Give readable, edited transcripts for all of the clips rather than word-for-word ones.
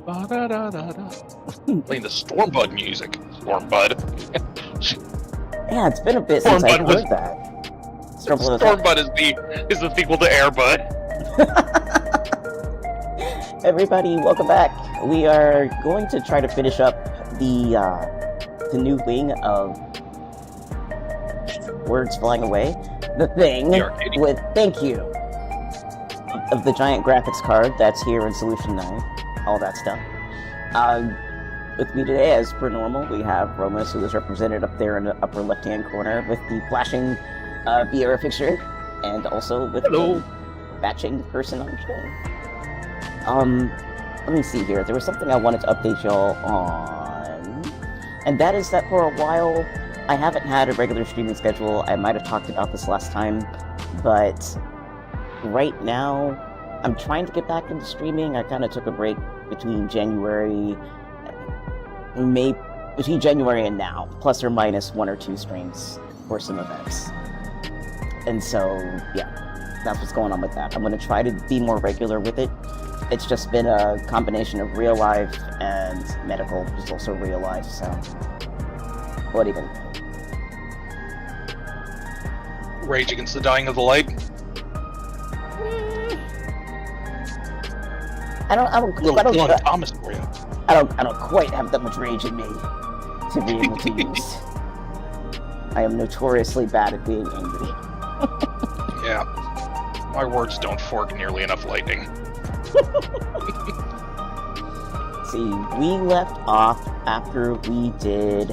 Playing the Stormbud music. Stormbud. Yeah, it's been a bit since I've heard that. Stormbud is the sequel to Airbud. Everybody, welcome back. We are going to try to finish up the new wing of words flying away. The thing with thank you of the giant graphics card that's here in Solution 9. All that stuff. With me today, as per normal, we have Romus, who is represented up there in the upper left-hand corner with the flashing VR fixture, and also with the batching person on screen. Let me see here. There was something I wanted to update y'all on, and that is that for a while, I haven't had a regular streaming schedule. I might have talked about this last time, but right now, I'm trying to get back into streaming. I kind of took a break between January and now, plus or minus 1 or 2 streams for some events. And so, yeah, that's what's going on with that. I'm going to try to be more regular with it. It's just been a combination of real life and medical, which is also real life, so what even? Rage Against the Dying of the Light. I don't Thomas for you. I don't quite have that much rage in me to be able to use. I am notoriously bad at being angry. Yeah. My words don't fork nearly enough lightning. See, we left off after we did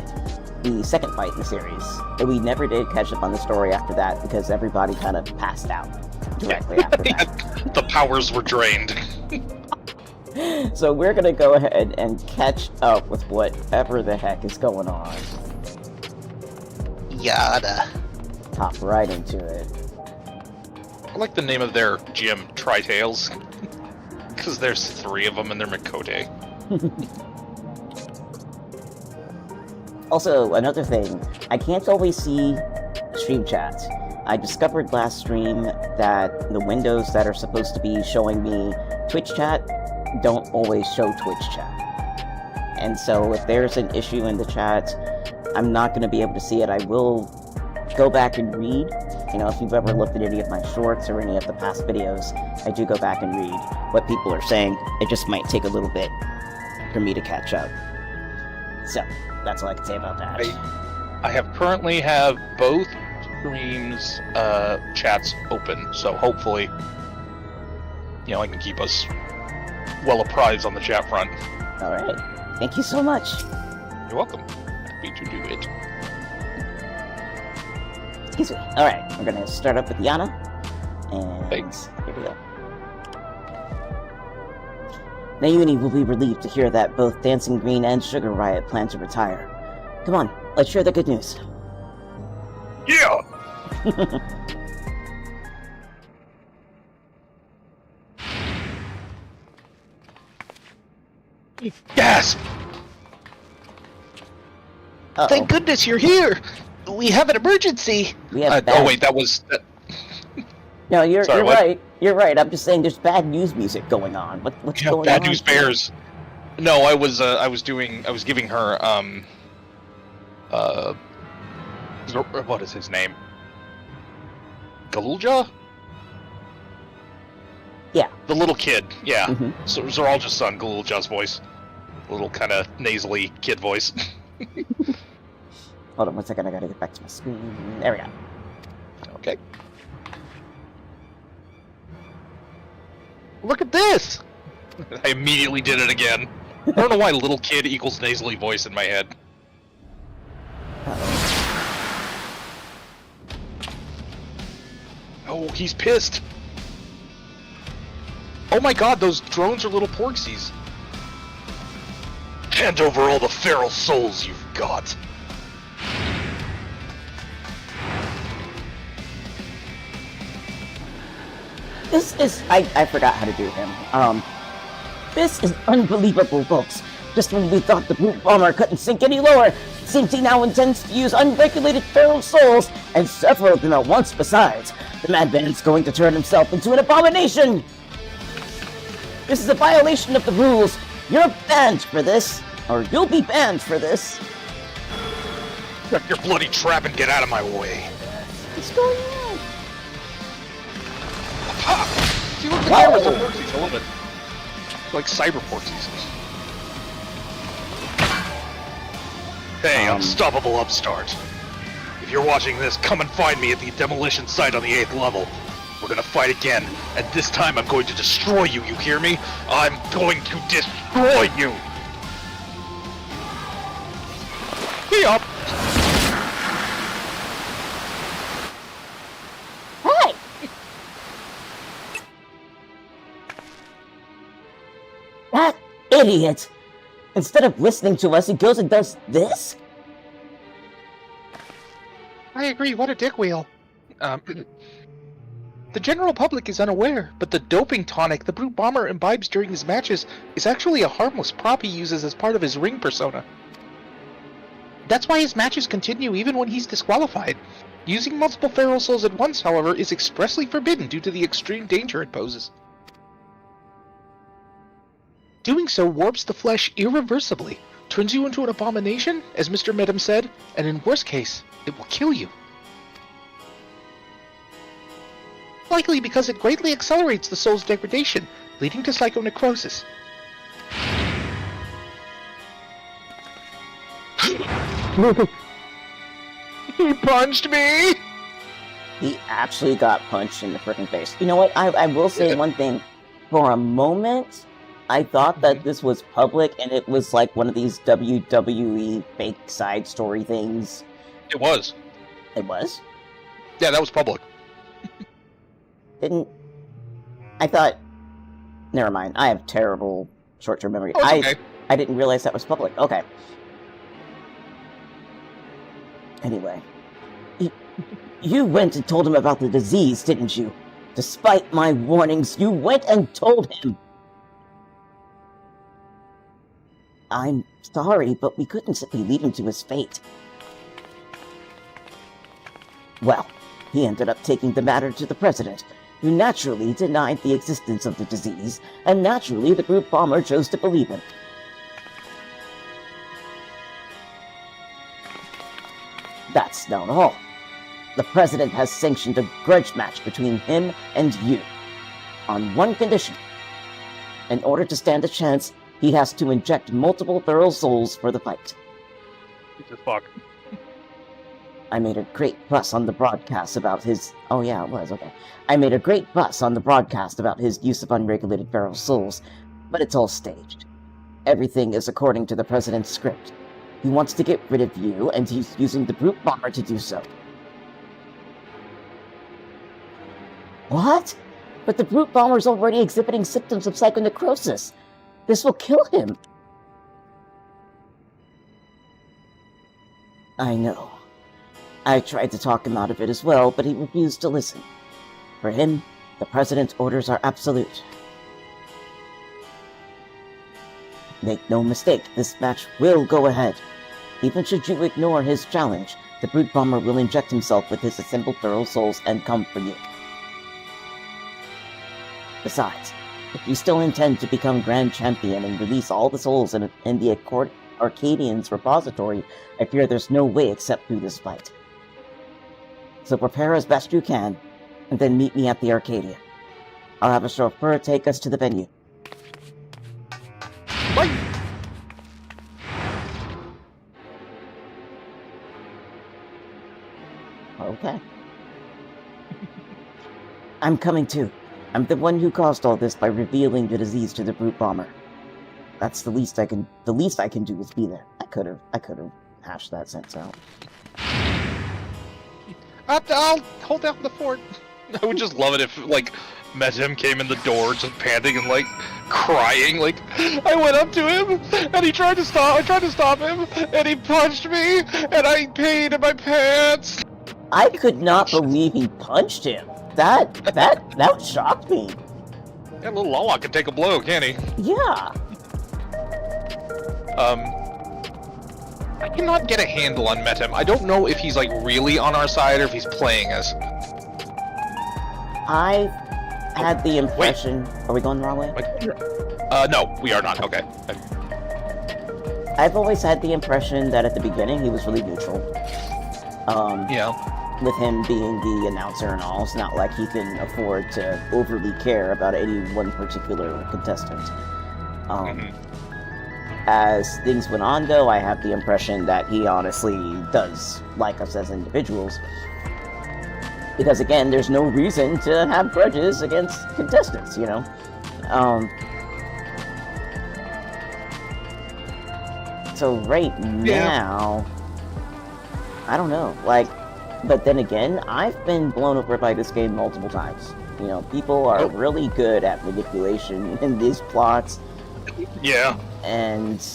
the second fight in the series, and we never did catch up on the story after that because everybody kind of passed out directly after that. The powers were drained. So we're gonna go ahead and catch up with whatever the heck is going on. Yada. Hop right into it. I like the name of their gym, Tri-Tails. Because there's 3 of them and they're Mikote. Also, another thing, I can't always see stream chat. I discovered last stream that the windows that are supposed to be showing me Twitch chat don't always show Twitch chat. And so if there's an issue in the chat, I'm not going to be able to see it. I will go back and read. You know, if you've ever looked at any of my shorts or any of the past videos, I do go back and read what people are saying. It just might take a little bit for me to catch up. So, that's all I can say about that. I have currently have both streams chats open, so hopefully, you know, I can keep us well apprised on the chat front. Alright. Thank you so much. You're welcome. Happy to do it. Excuse me. Alright, we're gonna start up with Yana. And thanks. Here we go. Nayuni will be relieved to hear that both Dancing Green and Sugar Riot plan to retire. Come on, let's share the good news. Yeah! Gasp! Uh-oh. Thank goodness you're here! We have an emergency! We have oh wait, that was... No, you're Sorry, right. You're right. I'm just saying there's bad news music going on. What's going on? Bad News Bears. No, I was giving her, what is his name? Galulja? Yeah. The little kid, yeah. Mm-hmm. So Zoralja's son, Galulja's voice. Little kind of nasally kid voice. Hold on 1 second, I gotta get back to my screen. There we go. Okay. Look at this! I immediately did it again. I don't know why little kid equals nasally voice in my head. Uh-oh. Oh, he's pissed! Oh my god, those drones are little porksies! Hand over all the feral souls you've got! This is... I forgot how to do him. This is unbelievable, folks. Just when we thought the brute bomber couldn't sink any lower, it seems he now intends to use unregulated feral souls, and several of them at once besides. The madman's going to turn himself into an abomination! This is a violation of the rules. You're banned for this, or you'll be banned for this. Shut your bloody trap and get out of my way. What's going on? Ha! See, look, the Whoa! camera's on Porksies a little bit. Like cyber Porksies. Hey, unstoppable upstart. If you're watching this, come and find me at the demolition site on the 8th level. We're gonna fight again, and this time I'm going to destroy you, you hear me? I'm going to destroy you! Yup! Hey! That idiot! Instead of listening to us, he goes and does this? I agree, what a dick wheel. The general public is unaware, but the doping tonic the Brute Bomber imbibes during his matches is actually a harmless prop he uses as part of his ring persona. That's why his matches continue even when he's disqualified. Using multiple feral souls at once, however, is expressly forbidden due to the extreme danger it poses. Doing so warps the flesh irreversibly, turns you into an abomination, as Mr. Medem said, and in worst case, it will kill you. Likely because it greatly accelerates the soul's degradation, leading to psychonecrosis. He punched me! He actually got punched in the freaking face. You know what? I will say one thing. For a moment, I thought that this was public and it was like one of these WWE fake side story things. It was. It was? Yeah, that was public. I thought... Never mind. I have terrible short-term memory. Oh, it's okay. I didn't realize that was public. Okay. Anyway. You went and told him about the disease, didn't you? Despite my warnings, you went and told him! I'm sorry, but we couldn't simply leave him to his fate. Well, he ended up taking the matter to the president, who naturally denied the existence of the disease, and naturally the Brute Bomber chose to believe him. That's not all. The president has sanctioned a grudge match between him and you, on one condition. In order to stand a chance, he has to inject multiple feral souls for the fight. Jesus fuck. I made a great fuss on the broadcast about his... Oh yeah, it was, okay. I made a great fuss on the broadcast about his use of unregulated feral souls, but it's all staged. Everything is according to the president's script. He wants to get rid of you, and he's using the Brute Bomber to do so. What? But the Brute Bomber's already exhibiting symptoms of psychonecrosis. This will kill him. I know. I tried to talk him out of it as well, but he refused to listen. For him, the president's orders are absolute. Make no mistake, this match will go ahead. Even should you ignore his challenge, the Brute Bomber will inject himself with his assembled feral souls and come for you. Besides, if you still intend to become Grand Champion and release all the souls in the Arcadion's repository, I fear there's no way except through this fight. So prepare as best you can, and then meet me at the Arcadia. I'll have a chauffeur take us to the venue. Bye! Okay. I'm coming too. I'm the one who caused all this by revealing the disease to the Brute Bomber. That's the least I can do is be there. I could have hashed that sense out. I'll hold down the fort. I would just love it if, like, Medem came in the door just panting and, like, crying. Like, I went up to him, and I tried to stop him, and he punched me, and I peed in my pants. I could not believe he punched him. That shocked me. That little Lala can take a blow, can't he? Yeah. I cannot get a handle on Medem. I don't know if he's, like, really on our side or if he's playing us. had the impression... Are we going the wrong way? No, we are not. Okay. I've always had the impression that at the beginning he was really neutral. Yeah. With him being the announcer and all, it's not like he can afford to overly care about any one particular contestant. As things went on, though, I have the impression that he honestly does like us as individuals. Because, again, there's no reason to have grudges against contestants, you know? So right now, I don't know, like, but then again, I've been blown over by this game multiple times. You know, people are really good at manipulation in these plots. Yeah. And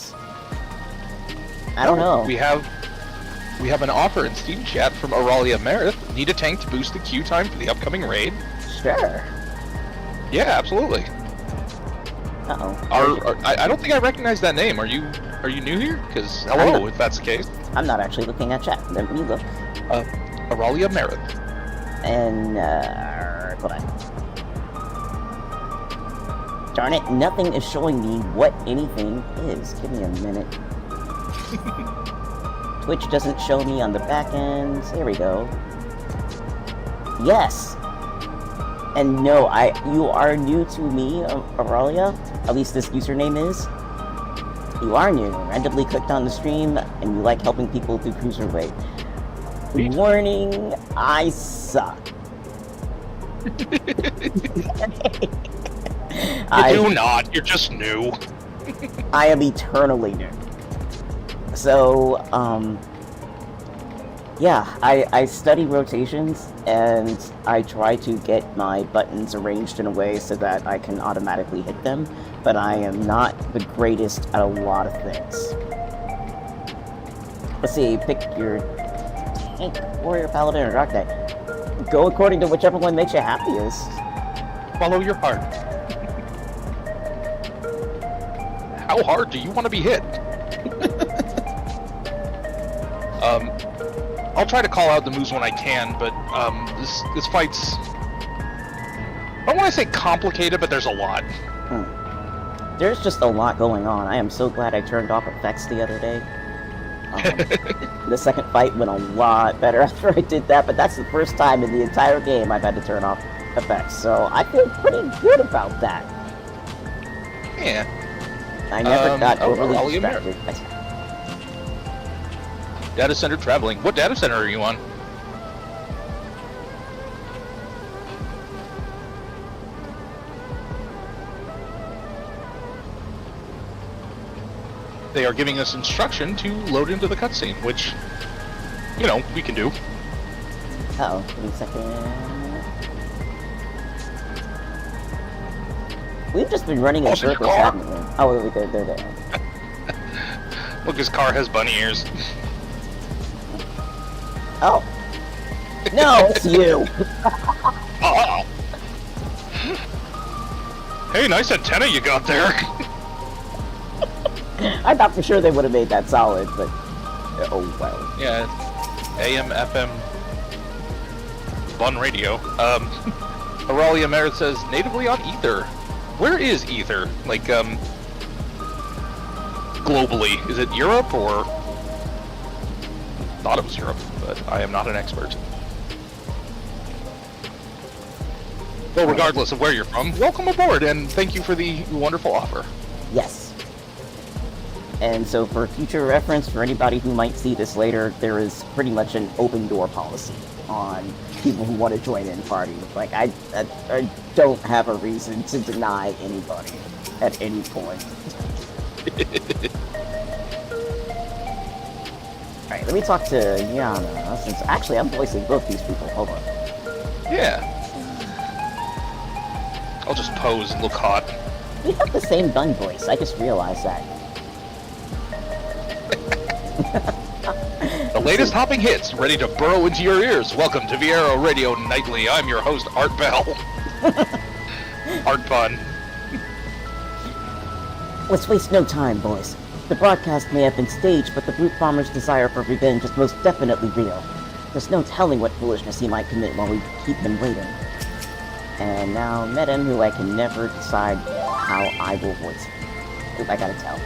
I don't know. We have an offer in Steam chat from Auralia Meredith. Need a tank to boost the queue time for the upcoming raid? Sure. Yeah, absolutely. Uh-oh. I don't think I recognize that name. Are you new here? Because hello, if that's the case. I'm not actually looking at chat. Let me look. Auralia Meredith. And hold on. Darn it, nothing is showing me what anything is. Give me a minute. Twitch doesn't show me on the back end. Here we go. Yes! And no, you are new to me, Auralia. At least this username is. You are new. Randomly clicked on the stream, and you like helping people through Cruiserweight. Warning, I suck. You do not. You're just new. I am eternally new. So, yeah, I study rotations, and I try to get my buttons arranged in a way so that I can automatically hit them, but I am not the greatest at a lot of things. Let's see, pick your tank, warrior, paladin, or dark knight. Go according to whichever one makes you happiest. Follow your heart. How hard do you want to be hit? I'll try to call out the moves when I can, but this fight's... I don't want to say complicated, but there's a lot. There's just a lot going on. I am so glad I turned off effects the other day. The second fight went a lot better after I did that, but that's the first time in the entire game I've had to turn off effects, so I feel pretty good about that. Yeah. I never got overly distracted. Data center traveling. What data center are you on? They are giving us instruction to load into the cutscene, which, you know, we can do. Uh-oh, give me a second. We've just been running in circles, haven't we? Oh, wait, they're there. Look, his car has bunny ears. Oh. No, it's you! Oh. Hey, nice antenna you got there. I thought for sure they would have made that solid, but... Oh, well. Yeah, AM, FM, Bun Radio. Auralia Merit says, natively on Ether. Where is Ether? Like, globally. Is it Europe, or... Thought it was Europe, but I am not an expert. Well, regardless of where you're from, welcome aboard, and thank you for the wonderful offer. Yes. And so for future reference, for anybody who might see this later, there is pretty much an open door policy on people who want to join in party. Like, I don't have a reason to deny anybody at any point. Alright, let me talk to Yana, since actually I'm voicing both these people. Hold on. Yeah. I'll just pose and look hot. We have the same gun voice, I just realized that. The latest hopping hits, ready to burrow into your ears. Welcome to Viero Radio Nightly. I'm your host, Art Bell. Art Fun. Let's waste no time, boys. The broadcast may have been staged, but the Brute Bomber's desire for revenge is most definitely real. There's no telling what foolishness he might commit while we keep him waiting. And now Medim, who I can never decide how I will voice. Oop, I gotta tell.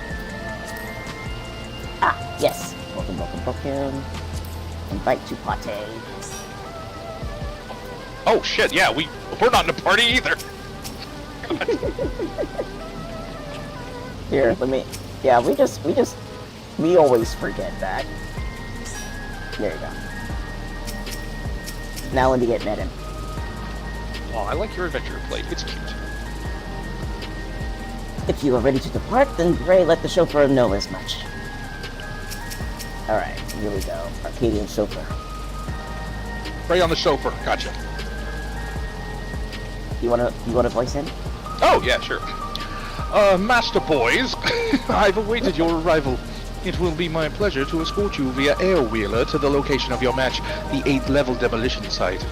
Ah, yes! Welcome, welcome, welcome. Invite to party. Oh shit, yeah, we're not in a party either. Here, let me... Yeah, we always forget that. There you go. Now let me get Medim. Oh, I like your adventure plate. It's cute. If you are ready to depart, then pray let the chauffeur know as much. Alright, here we go. Arcadion chauffeur. Right on the chauffeur. Gotcha. You wanna voice him? Oh, yeah, sure. Master boys, I've awaited your arrival. It will be my pleasure to escort you via air-wheeler to the location of your match, the 8th level demolition site.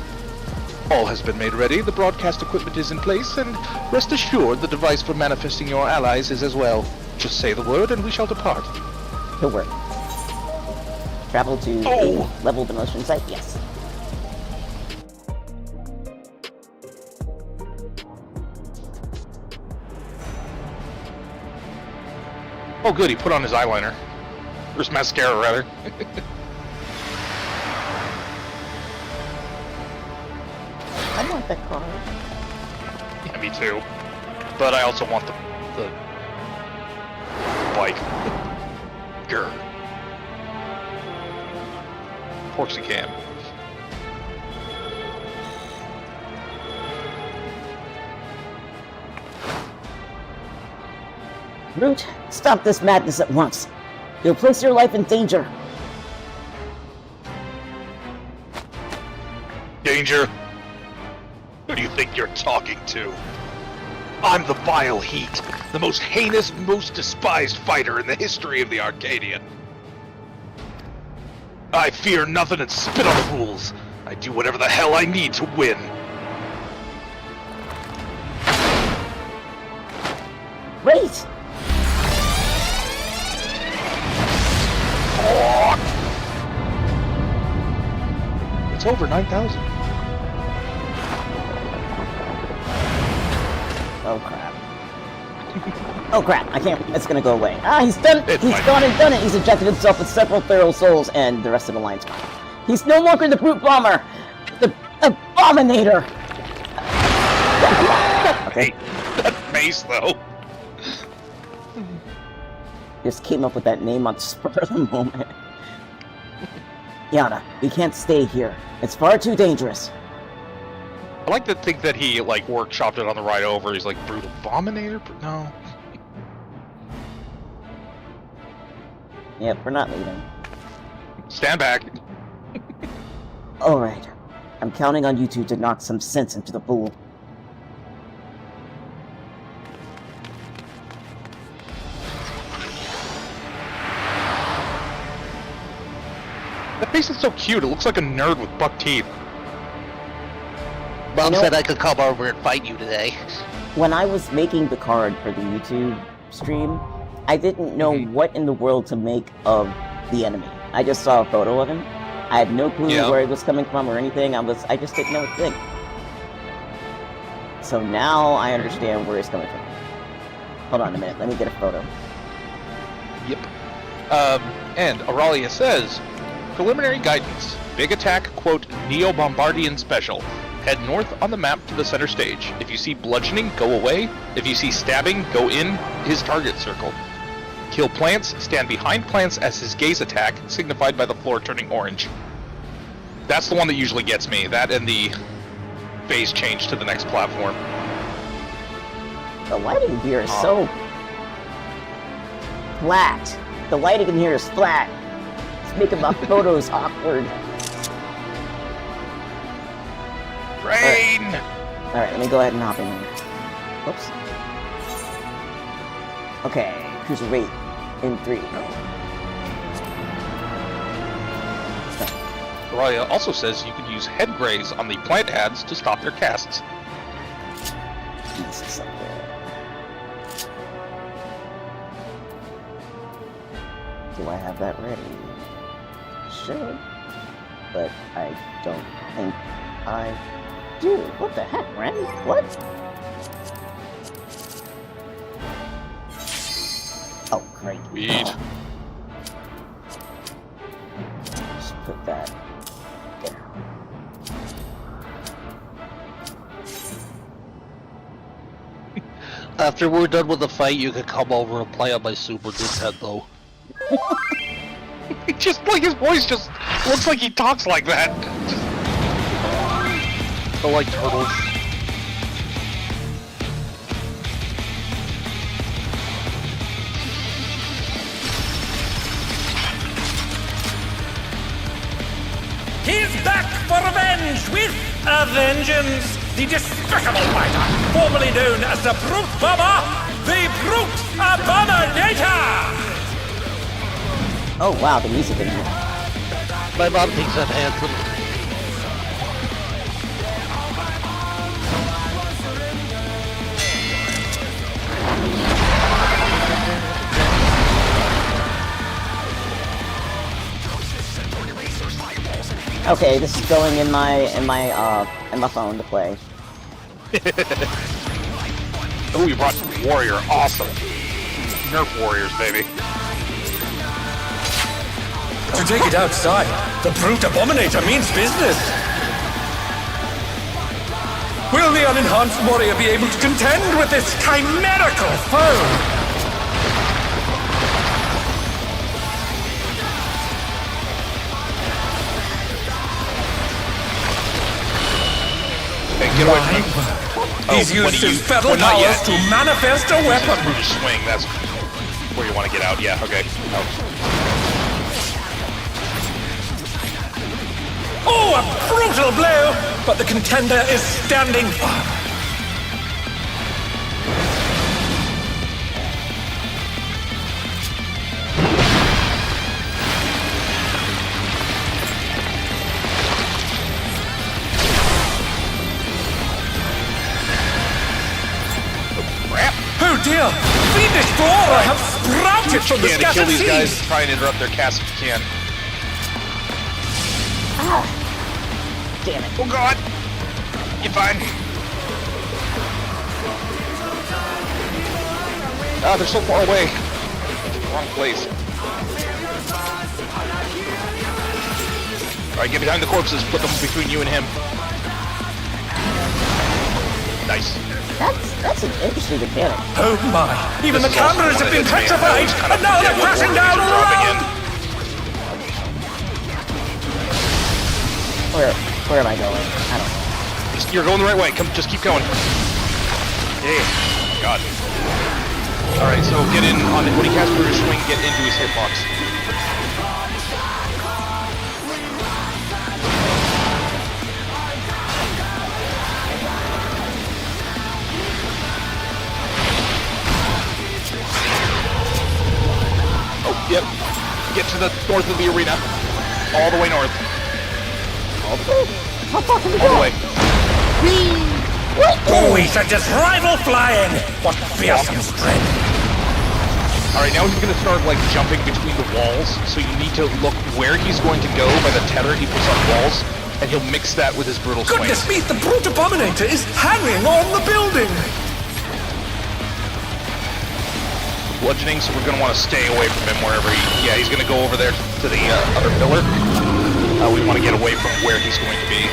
All has been made ready, the broadcast equipment is in place, and rest assured the device for manifesting your allies is as well. Just say the word and we shall depart. He'll work. Travel to 8th level demolition site? Yes. Oh good, he put on his eyeliner. Or his mascara, rather. I want that car. Yeah, me too. But I also want the bike. Grr. Porksy cam. Root, stop this madness at once. You'll place your life in danger. Danger? Who do you think you're talking to? I'm the Vile Heat, the most heinous, most despised fighter in the history of the Arcadion. I fear nothing and spit on the rules. I do whatever the hell I need to win. Wait! It's over 9,000. Oh crap. Oh crap, I can't, it's gonna go away. Ah, he's done, It's he's fine. gone and done it! He's injected himself with several feral souls, and the rest of the line's gone. He's no longer the brute bomber! The abominator! Hey, that face though. Just came up with that name on the spur of the moment. Yana, we can't stay here. It's far too dangerous. I like to think that he like workshopped it on the ride over. He's like brutal abominator. No. Yep, we're not leaving. Stand back. Alright. I'm counting on you two to knock some sense into the fool. That face is so cute. It looks like a nerd with buck teeth. Mom You know- said I could come over and fight you today. When I was making the card for the YouTube stream, I didn't know what in the world to make of the enemy. I just saw a photo of him. I had no clue Yeah. where he was coming from or anything. I just didn't know a thing. So now I understand where he's coming from. Hold on a minute, let me get a photo. Yep. And Auralia says, preliminary guidance. Big attack, quote, Neo-Bombardian special. Head north on the map to the center stage. If you see bludgeoning, go away. If you see stabbing, go in his target circle. Kill plants, stand behind plants as his gaze attack, signified by the floor turning orange. That's the one that usually gets me. That and the phase change to the next platform. The lighting here is so flat. The lighting in here is flat. It's making my photos awkward. Rain! Alright, let me go ahead and hop in here. Oops. Okay, Cruiserweight M3. Auralia also says you can use head graze on the plant ads to stop their casts. This is up there. Do I have that ready? Should. But I don't think I Dude, what the heck, Ren? What? Oh, great. Weed. Just put that there. After we're done with the fight, you can come over and play on my Super Nintendo. Just like his voice just looks like he talks like that. I like turtles. He's back for revenge with a vengeance! The despicable fighter, formerly known as the Brute Bomber, the Brute Abominator! Oh wow, the music in here. My mom thinks I'm handsome. Okay, this is going in my phone to play. Oh, you brought Warrior. Awesome. Nerf Warriors, baby. To take it outside, the Brute Abominator means business. Will the unenhanced warrior be able to contend with this chimerical foe? Hey, get away from him. He's used his fetal powers to manifest a weapon. Brutish swing, that's where you want to get out. Yeah, okay. Oh, a brutal blow! But the contender is standing firm. Oh dear! Fiendish Dora have sprouted from the You can scattered kill these guys, seas! try and interrupt their cast if you can. Damn it. Oh god! You're fine. Ah, they're so far away. Wrong place. Alright, get behind the corpses, put them between you and him. Nice. That's an interesting mechanic. Oh my! Even the This is also cameras one have of been his main petrified! moves, kind And now they're yeah, crashing down all dropping around! Where am I going? I don't know. You're going the right way. Come, just keep going. Yeah. God. All right. So get in on the, when he casts Brutish Swing. Get into his hitbox. Oh, yep. Get to the north of the arena. All the way north. All the way? How far can we All go? the way. Oh, he sent his rival flying! What fearsome strength! Alright, now he's gonna start like jumping between the walls, so you need to look where he's going to go by the tether he puts on walls, and he'll mix that with his brutal swing. Goodness me, the Brute Abominator is hanging on the building! Bludgeoning, so we're gonna want to stay away from him wherever he... Yeah, he's gonna go over there to the other pillar. We want to get away from where he's going to be.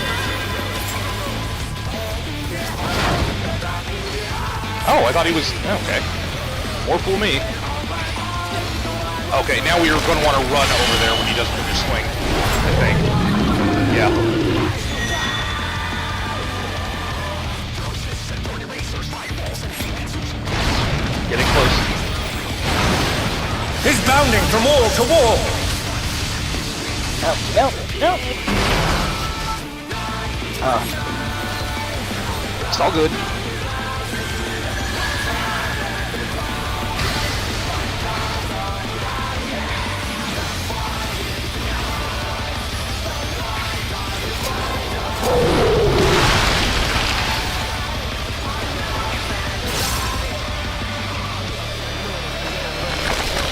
Oh, I thought he was... Okay. More fool me. Okay, now we are going to want to run over there when he does Brutish Swing, I think. Yeah. Getting close. He's bounding from wall to wall! No. It's all good.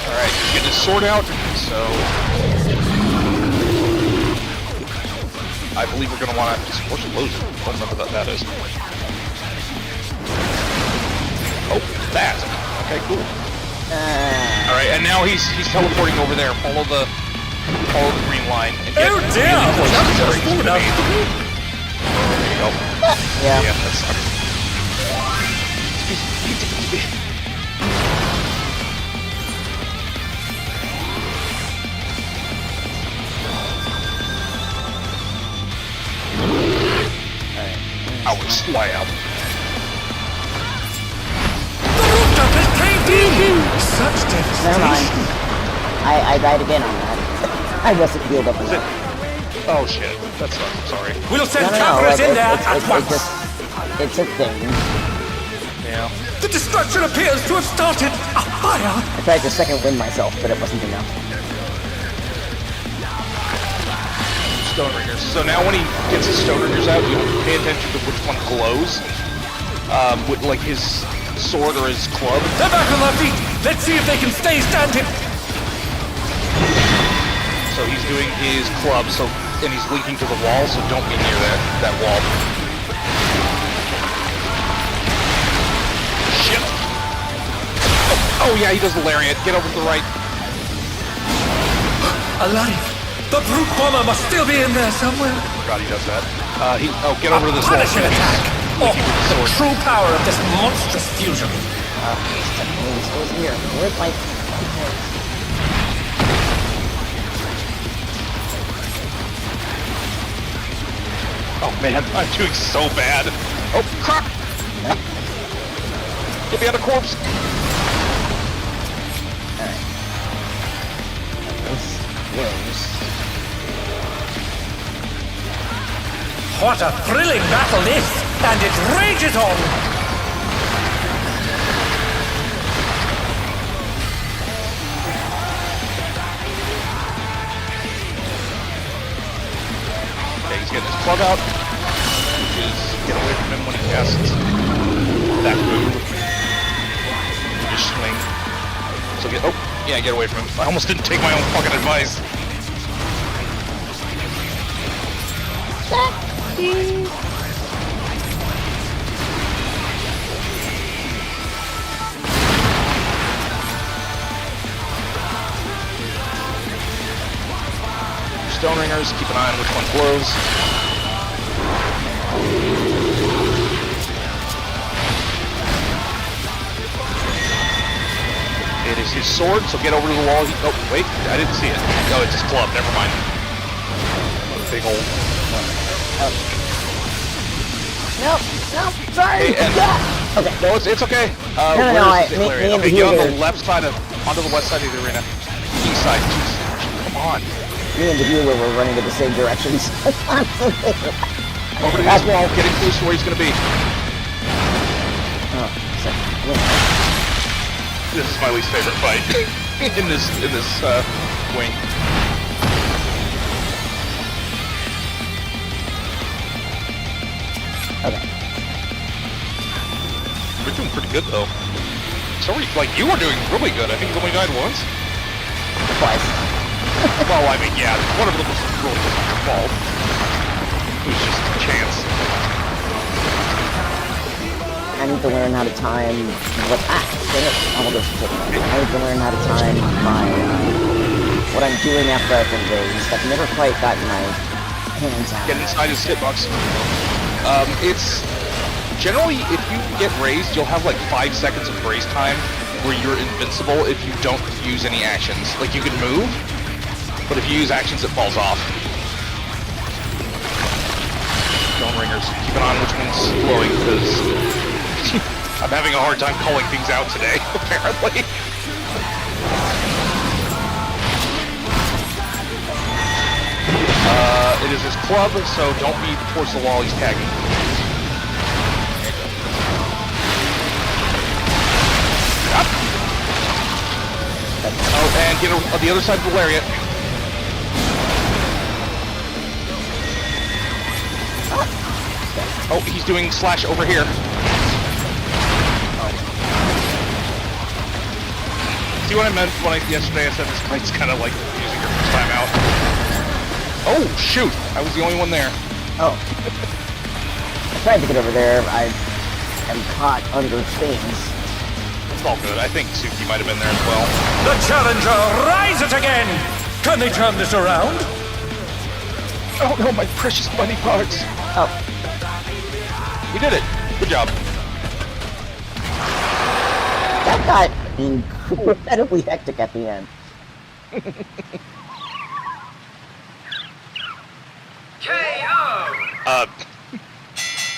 Alright, get his sword out, so... I believe we're gonna want to explode. Don't remember what that is. Oh, that. Okay, cool. All right, and now he's teleporting over there. Follow the green line. And get Oh dear, the jump is full enough. There you go. Yeah. Yeah, that sucks. Power slam. The rooftop is caved in. Such Never mind. devastation. I died again on that. I wasn't healed up enough. Oh shit, that sucks. I'm sorry. We'll send No, cameras in there it's at once. it's a thing. Yeah. The destruction appears to have started a fire. I tried to second wind myself, but it wasn't enough. Stone Ringers. So now when he gets his Stone Ringers out, you have to pay attention to which one glows. With like his sword or his club. They're back on their feet. Let's see if they can stay standing. So he's doing his club, and he's leaking to the wall, so don't be near that wall. Shit! Oh yeah, he does the lariat. Get over to the right. Alive. The brute bomber must still be in there somewhere. Forgot he does that. Get over to this wall. Punishing attack. Oh, the true power of this monstrous fusion. It was here. Where's my... Oh man, I'm doing so bad. Oh, crap! Get me out of corpse! What a thrilling battle this, and it rages on. Okay, he's getting his club out, which is get away from him when he casts that move. Just swing. So get away from him. I almost didn't take my own fucking advice. Stone Ringers, keep an eye on which one glows. It is his sword, so get over to the wall. Oh, wait, I didn't see it. No, it's his club, never mind. Big old... No, sorry! Hey, and, Okay. no, it's okay. No, where is this me area? and Okay, the get on healer- the left side onto the west side of the arena. East side, come on. Me and the viewer were running in the same directions. Over to this wall, getting close to where he's gonna be. This is my least favorite fight in this wing. Okay. We're doing pretty good though. Sorry, you were doing really good. I think you only died once. Twice. Well, I mean, yeah, one of them was really not your fault. It was just a chance. I need to learn how to time what dang it. I need to learn how to time my what I'm doing after I've been raised. I've never quite gotten my hands on Get it. inside his hitbox. It's generally if you get raised, you'll have like 5 seconds of raise time where you're invincible if you don't use any actions. Like you can move, but if you use actions, it falls off. Stone Ringers, keep an eye on which one's glowing because I'm having a hard time calling things out today, apparently. It is his club, so don't be towards the wall he's tagging. Up. Oh, and get on the other side of the lariat. Oh, he's doing slash over here. See what I meant when yesterday I said this fight's kind of like using your first time out? Oh, shoot! I was the only one there. Oh. I tried to get over there. I am caught under things. It's all good. I think Suki might have been there as well. The challenger rises again! Can they turn this around? Oh no, my precious bunny parts! Oh. We did it! Good job. That got incredibly hectic at the end. KO!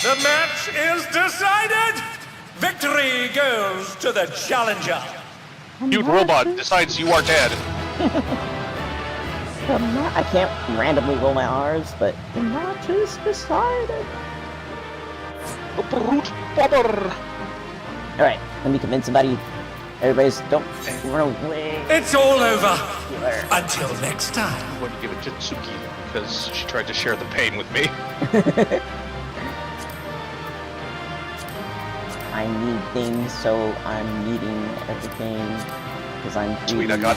The match is decided! Victory goes to the challenger! Cute robot decides you are dead. I can't randomly roll my R's, but the match is decided. The brute bobber! Alright, let me convince somebody. Everybody's don't run away. It's all over! Until next time. I'm going to give it to Tsuki because she tried to share the pain with me. I need things, so I'm needing everything. Because I'm Sweet, I got...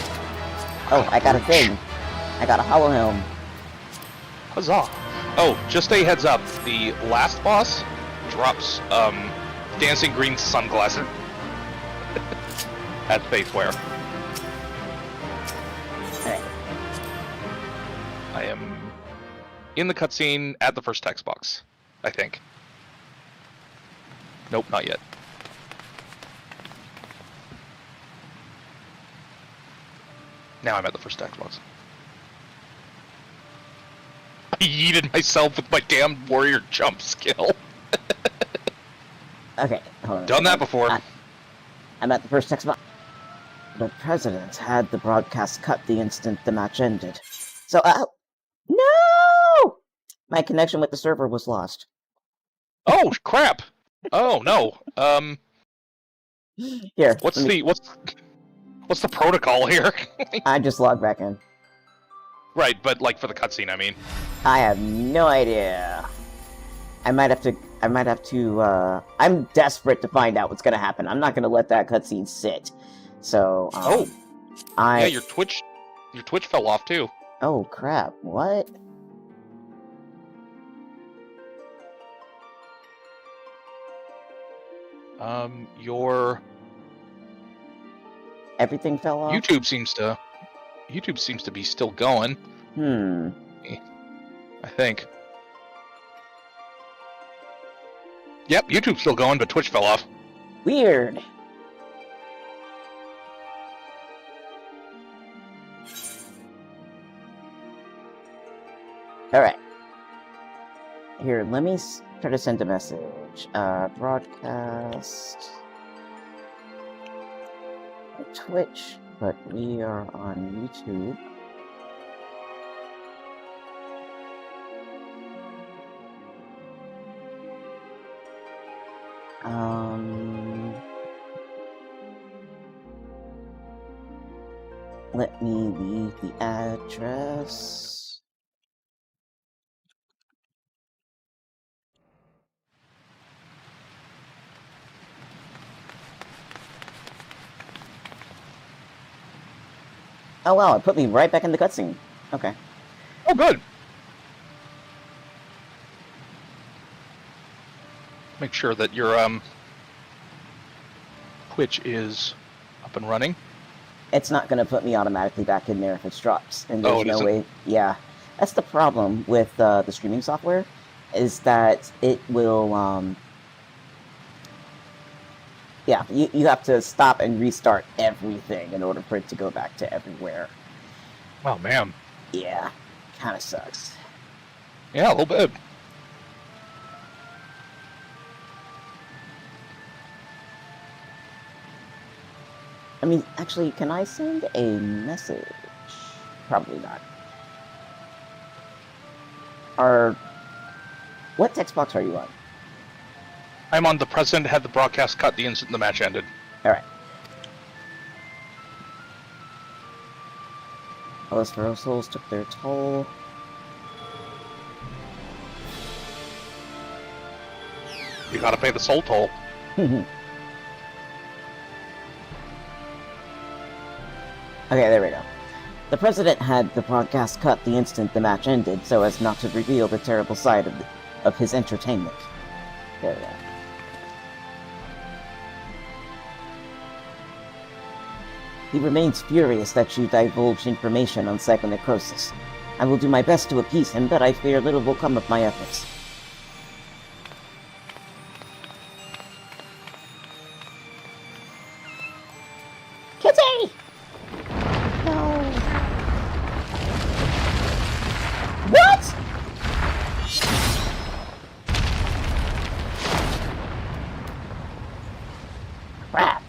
Oh, I got a thing. I got a hollow helm. Huzzah! Oh, just a heads up. The last boss drops, dancing green sunglasses. At Faithware. Alright. I am in the cutscene at the first text box, I think. Nope, not yet. Now I'm at the first text box. I yeeted myself with my damn warrior jump skill. Okay, hold on. Done that before. I'm at the first text box. The president had the broadcast cut the instant the match ended. So, no! My connection with the server was lost. Oh, crap! Oh, no. Here, What's the protocol here? I just logged back in. Right, but like for the cutscene, I mean. I have no idea. I might have to, I'm desperate to find out what's gonna happen. I'm not gonna let that cutscene sit. So, Yeah, your Twitch fell off too. Oh, crap. What? Your... Everything fell off? YouTube seems to be still going. I think. Yep, YouTube's still going, but Twitch fell off. Weird. Alright. Here, let me try to send a message. Broadcast... Twitch, but we are on YouTube. Let me leave the address. Oh wow, it put me right back in the cutscene. Okay. Oh, good. Make sure that your Twitch is up and running. It's not going to put me automatically back in there if it drops, and there's no isn't? way. Yeah, that's the problem with the streaming software, is that it will. Yeah, you have to stop and restart everything in order for it to go back to everywhere. Oh man. Yeah, kind of sucks. Yeah, a little bit. I mean, actually, can I send a message? Probably not. What text box are you on? I'm on the president had the broadcast cut the instant the match ended. Alright. All those rehearsals took their toll. You gotta pay the soul toll. Okay, there we go. The president had the podcast cut the instant the match ended, so as not to reveal the terrible side of his entertainment. There we go. He remains furious that you divulged information on psychonecrosis. I will do my best to appease him, but I fear little will come of my efforts. Kitty! No. What? Crap.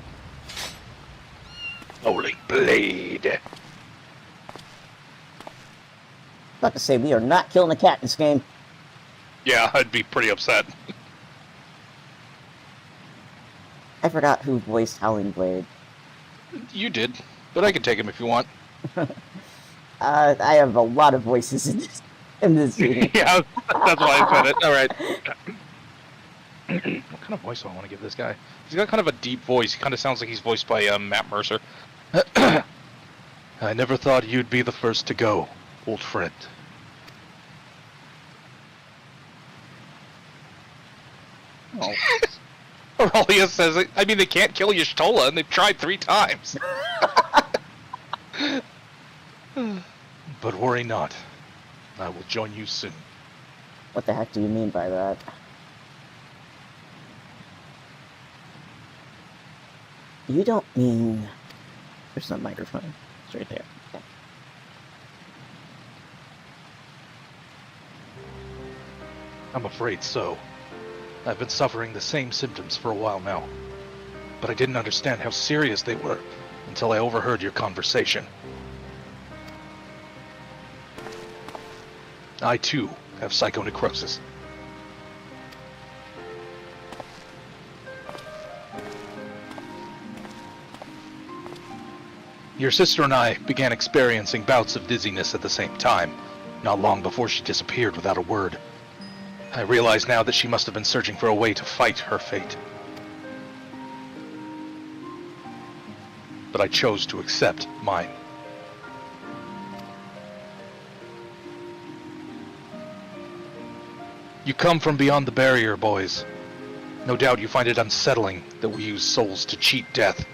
Holy blade. About to say, we are not killing a cat in this game. Yeah, I'd be pretty upset. I forgot who voiced Howling Blade. You did, but I can take him if you want. I have a lot of voices in this game. Yeah, that's why I said it. All right. What kind of voice do I want to give this guy? He's got kind of a deep voice. He kind of sounds like he's voiced by Matt Mercer. I never thought you'd be the first to go, old friend. Oh. Aurelia says, I mean, they can't kill Y'shtola, and they've tried 3 times. But worry not. I will join you soon. What the heck do you mean by that? You don't mean... There's no microphone. It's right there. Okay. I'm afraid so. I've been suffering the same symptoms for a while now. But I didn't understand how serious they were until I overheard your conversation. I too have psychonecrosis. Your sister and I began experiencing bouts of dizziness at the same time, not long before she disappeared without a word. I realize now that she must have been searching for a way to fight her fate. But I chose to accept mine. You come from beyond the barrier, boys. No doubt you find it unsettling that we use souls to cheat death.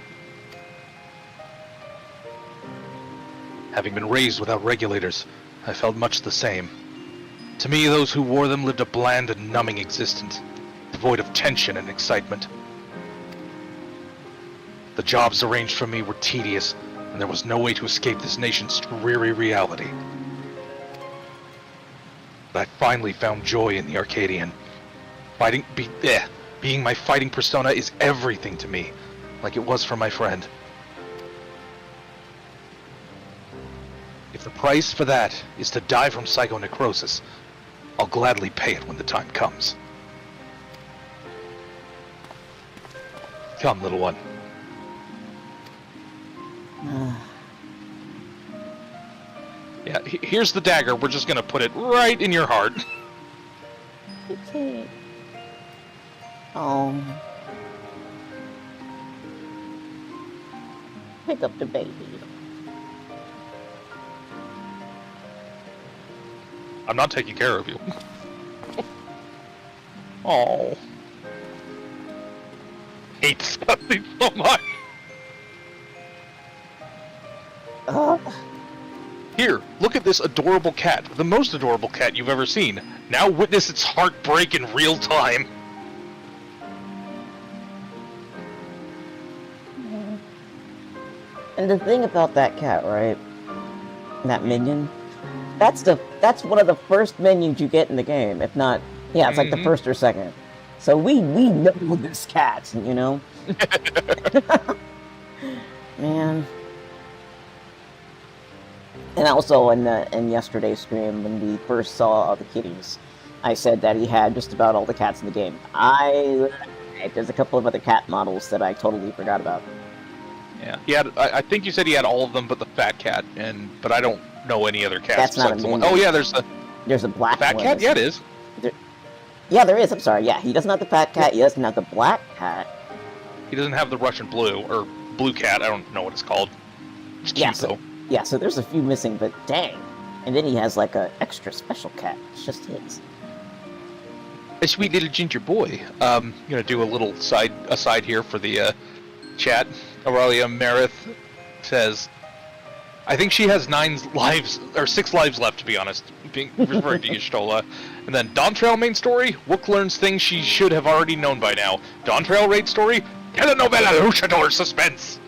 Having been raised without regulators, I felt much the same. To me, those who wore them lived a bland and numbing existence, devoid of tension and excitement. The jobs arranged for me were tedious, and there was no way to escape this nation's dreary reality. But I finally found joy in the Arcadion. Being my fighting persona is everything to me, like it was for my friend. If the price for that is to die from psychonecrosis, I'll gladly pay it when the time comes. Come, little one. Yeah, here's the dagger. We're just gonna put it right in your heart. Okay. Oh. Pick up the baby. I'm not taking care of you. Oh. Hate something so much. Here, look at this adorable cat. The most adorable cat you've ever seen. Now witness its heartbreak in real time. And the thing about that cat, right? That minion, that's one of the first minions you get in the game. If not, yeah, it's like the first or second. So we know this cat, you know? Man. And also in yesterday's stream, when we first saw the kitties, I said that he had just about all the cats in the game. There's a couple of other cat models that I totally forgot about. Yeah, he had. I think you said he had all of them, but the fat cat, but I don't know any other cats. That's not a the one. minion. Oh yeah, there's a black fat one. cat. Yeah, it is. Yeah, there is. I'm sorry. Yeah, he doesn't have the fat cat. He doesn't have the black cat. He doesn't have the Russian blue or blue cat. I don't know what it's called. It's cute, Yeah, though. Yeah, so there's a few missing, but dang. And then he has like a extra special cat. It's just his. A sweet little ginger boy. Gonna do a little aside here for the chat. Aurelia Merith says, I think she has 6 lives left, to be honest, referring to Y'shtola. And then Dawntrail main story, Wook learns things she should have already known by now. Dawntrail raid story, telenovela luchador suspense.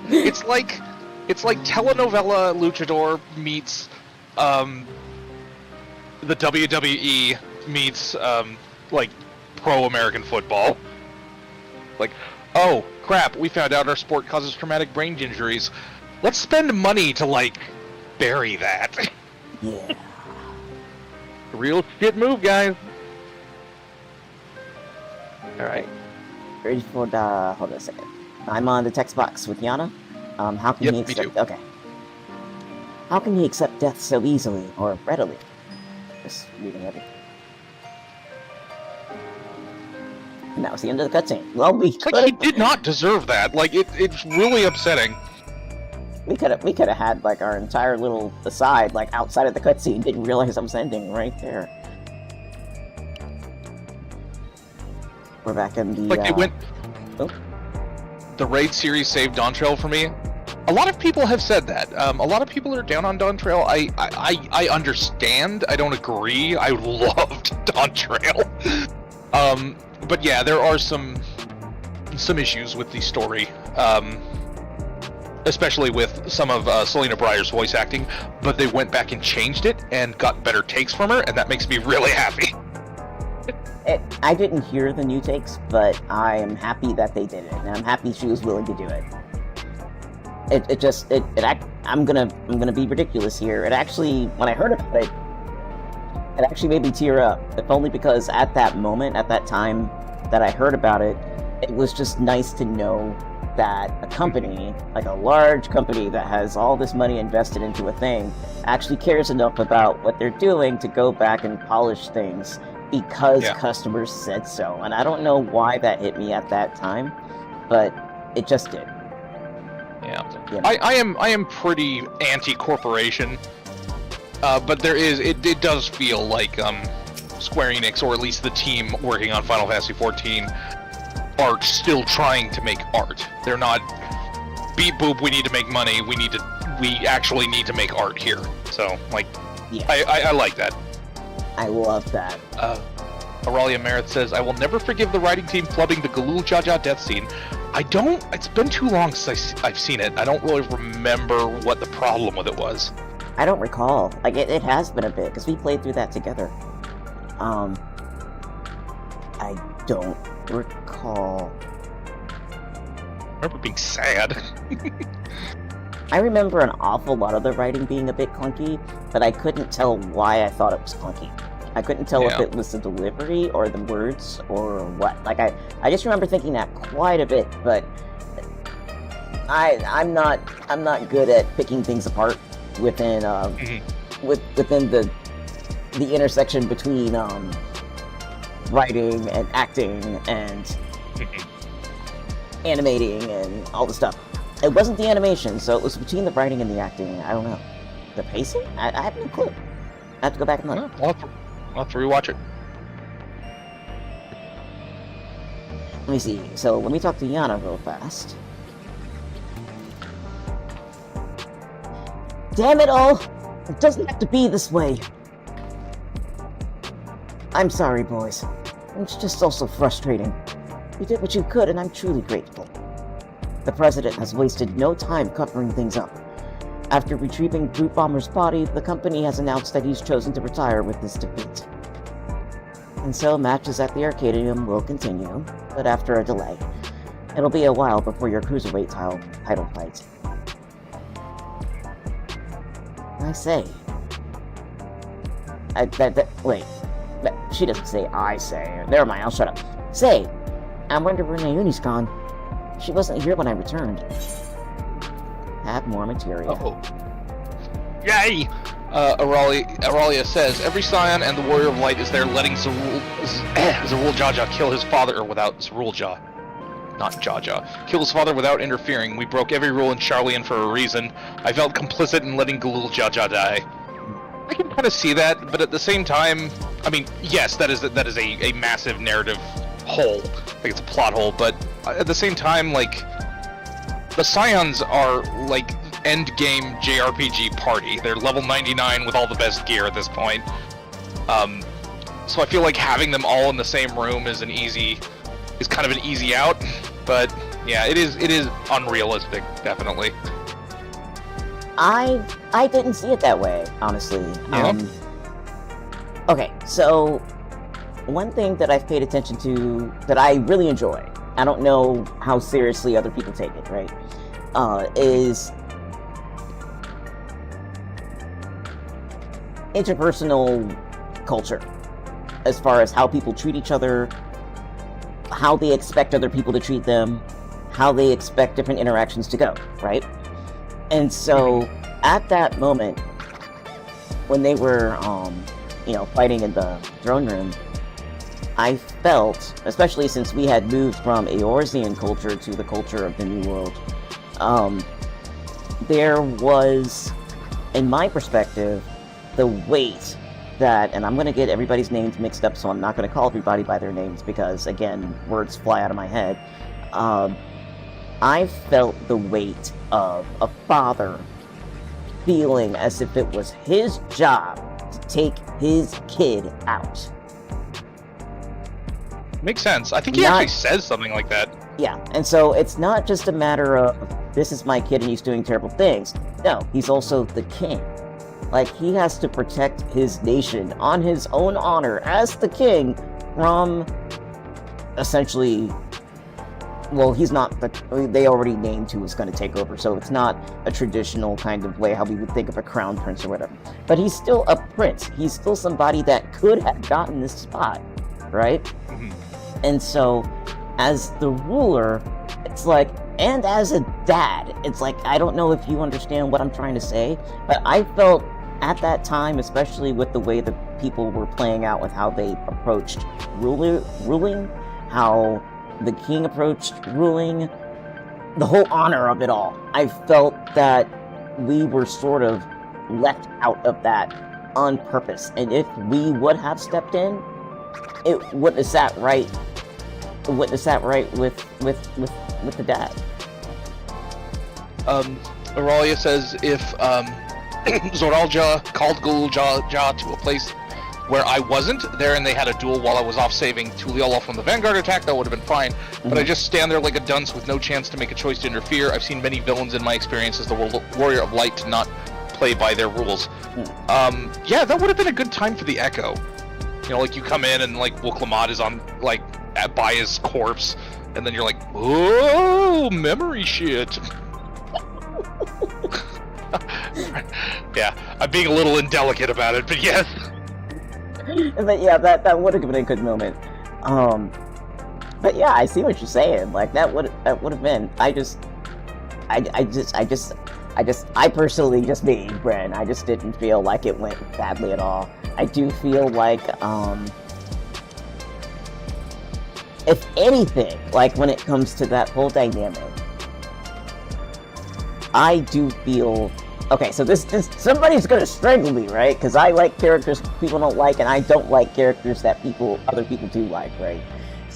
It's like telenovela luchador meets the WWE meets like pro-American football. Like, oh crap, we found out our sport causes traumatic brain injuries. Let's spend money to like bury that. Yeah. Real shit move, guys. Alright. Ready for the... Hold on a second. I'm on the text box with Yana. How can he Yep, me accept... too. Okay. How can he accept death so easily, or readily? Just reading everything. And that was the end of the cutscene. Well, It's like he did not deserve that. Like, it's really upsetting. we could have had like our entire little aside like outside of the cutscene. Didn't realize I was ending right there. We're back in the. Like, it went... Oh. The raid series saved Dawntrail for me. A lot of people have said that. A lot of people are down on Dawntrail. I understand. I don't agree. I loved Dawntrail. But yeah, there are some issues with the story. Especially with some of Selena Breyer's voice acting. But they went back and changed it and got better takes from her, and that makes me really happy. I didn't hear the new takes, but I am happy that they did it, and I'm happy she was willing to do it. I'm gonna be ridiculous here. It actually, when I heard about it, it actually made me tear up. If only because at that moment, at that time that I heard about it, it was just nice to know that a company, like a large company that has all this money invested into a thing, actually cares enough about what they're doing to go back and polish things because customers said so. And I don't know why that hit me at that time, but it just did. Yeah. You know? I am pretty anti-corporation, but there is it does feel like Square Enix, or at least the team working on Final Fantasy XIV, are still trying to make art. They're not beep boop, we need to make money, we actually need to make art here. So like, yeah. I like that. I love that. Aurelia Merith says, I will never forgive the writing team flubbing the Galul Jaja death scene. It's been too long since I've seen it. I don't really remember what the problem with it was. I don't recall. Like, it has been a bit, because we played through that together. I don't recall. I remember being sad. I remember an awful lot of the writing being a bit clunky, but I couldn't tell why I thought it was clunky. I couldn't tell if it was the delivery or the words or what. Like, I just remember thinking that quite a bit, but I'm not good at picking things apart within within the intersection between writing and acting and animating and all the stuff. It wasn't the animation, so it was between the writing and the acting. I don't know. The pacing? I have no clue. I have to go back and look. I'll have to rewatch it. Let me see. So, let me talk to Yana real fast. Damn it all! It doesn't have to be this way. I'm sorry, boys. It's just also frustrating. You did what you could, and I'm truly grateful. The President has wasted no time covering things up. After retrieving Brute Bomber's body, the company has announced that he's chosen to retire with this defeat. And so, matches at the Arcadion will continue, but after a delay. It'll be a while before your Cruiserweight title fight. I say. Wait. She doesn't say I say. Never mind, I'll shut up. Say, I wonder where Nayuni's gone. She wasn't here when I returned. Have more material. Yay! Aurelia says, every Scion and the Warrior of Light is there letting Zerul Jaja kill his father without Zerul Jah. not Jaja. Kill his father without interfering. We broke every rule in Charlian for a reason. I felt complicit in letting Galul Jaja die. I can kind of see that, but at the same time, I mean, yes, that is a massive narrative hole. Like, it's a plot hole, but at the same time, like, the Scions are, like, end-game JRPG party. They're level 99 with all the best gear at this point. So I feel like having them all in the same room is kind of an easy out, but yeah, it is unrealistic, definitely. I didn't see it that way, honestly. Yeah. Okay, so one thing that I've paid attention to that I really enjoy, I don't know how seriously other people take it, right? Is interpersonal culture, as far as how people treat each other, how they expect other people to treat them, how they expect different interactions to go, right? And so, at that moment, when they were, fighting in the throne room, I felt, especially since we had moved from Eorzean culture to the culture of the New World, there was, in my perspective, the weight that, and I'm going to get everybody's names mixed up, so I'm not going to call everybody by their names because, again, words fly out of my head. I felt the weight of a father feeling as if it was his job to take his kid out. Makes sense. I think he actually says something like that. Yeah, and so it's not just a matter of, this is my kid and he's doing terrible things. No, he's also the king. Like, he has to protect his nation on his own honor as the king from, essentially, well, he's not they already named who was going to take over, so it's not a traditional kind of way how we would think of a crown prince or whatever. But he's still a prince. He's still somebody that could have gotten this spot, right? Mm-hmm. And so, as the ruler, it's like, and as a dad, it's like, I don't know if you understand what I'm trying to say, but I felt at that time, especially with the way the people were playing out with how they approached ruling, how the king approached ruling, the whole honor of it all. I felt that we were sort of left out of that on purpose. And if we would have stepped in, it wouldn't have sat right. It wouldn't have sat right with the dad. Auralia says, if Zoralja called Gulja to a place where I wasn't there and they had a duel while I was off saving Tuliala from the Vanguard attack, that would have been fine. Mm-hmm. But I just stand there like a dunce with no chance to make a choice to interfere. I've seen many villains in my experience as the Warrior of Light to not play by their rules. Yeah, that would have been a good time for the Echo. You know, like, you come in and, like, Wuklamad is on, like, by his corpse, and then you're like, oh, memory shit. Yeah, I'm being a little indelicate about it, but yes. But yeah, that would have been a good moment. But yeah, I see what you're saying. Like, that would have been. I personally, just me, Bren, I just didn't feel like it went badly at all. I do feel like, if anything, like, when it comes to that whole dynamic, I do feel, okay, so this somebody's gonna strangle me, right? Because I like characters people don't like, and I don't like characters that other people do like, right?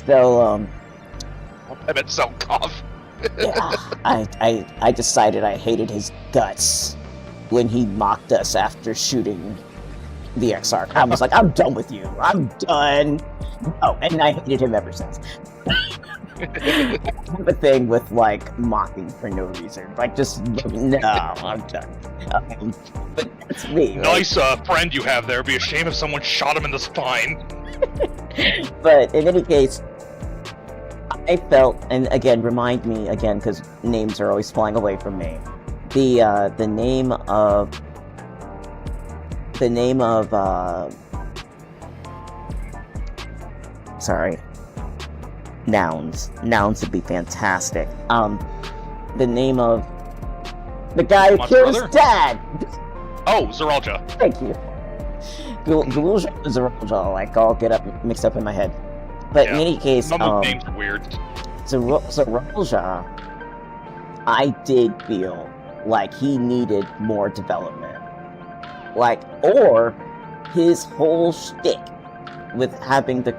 So, I meant so cough. Yeah, I decided I hated his guts when he mocked us after shooting the Exarch. I was like, I'm done with you. I'm done. Oh, and I hated him ever since. I have a thing with, like, mocking for no reason. Like, just, no, I'm done. But that's me, right? Nice friend you have there. It'd be a shame if someone shot him in the spine. But in any case, I felt, and again, remind me again, because names are always flying away from me. The name of sorry, nouns would be fantastic. The name of the guy who killed his dad. Oh, Zoralja. Thank you. Galulja and Zoralja, like, all get mixed up in my head. But yeah, in any case, some of the names are weird. Zoralja, I did feel like he needed more development. Like, or his whole shtick with having the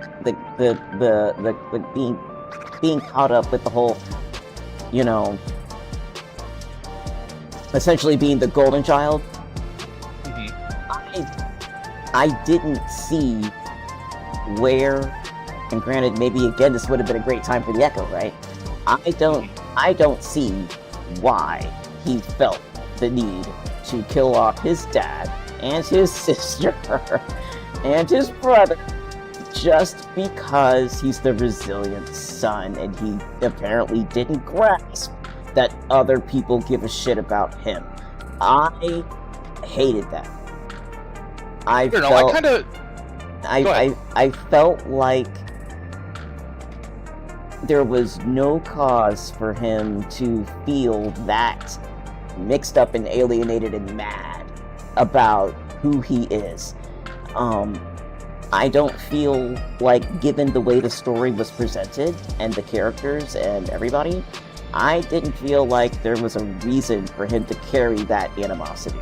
being caught up with the whole, you know, essentially being the golden child. I didn't see where, and granted, maybe again this would have been a great time for the Echo, right? I don't see why he felt the need to kill off his dad and his sister and his brother just because he's the resilient son and he apparently didn't grasp that other people give a shit about him. I hated that. I felt like there was no cause for him to feel that mixed up and alienated and mad about who he is. I don't feel like, given the way the story was presented and the characters and everybody, I didn't feel like there was a reason for him to carry that animosity.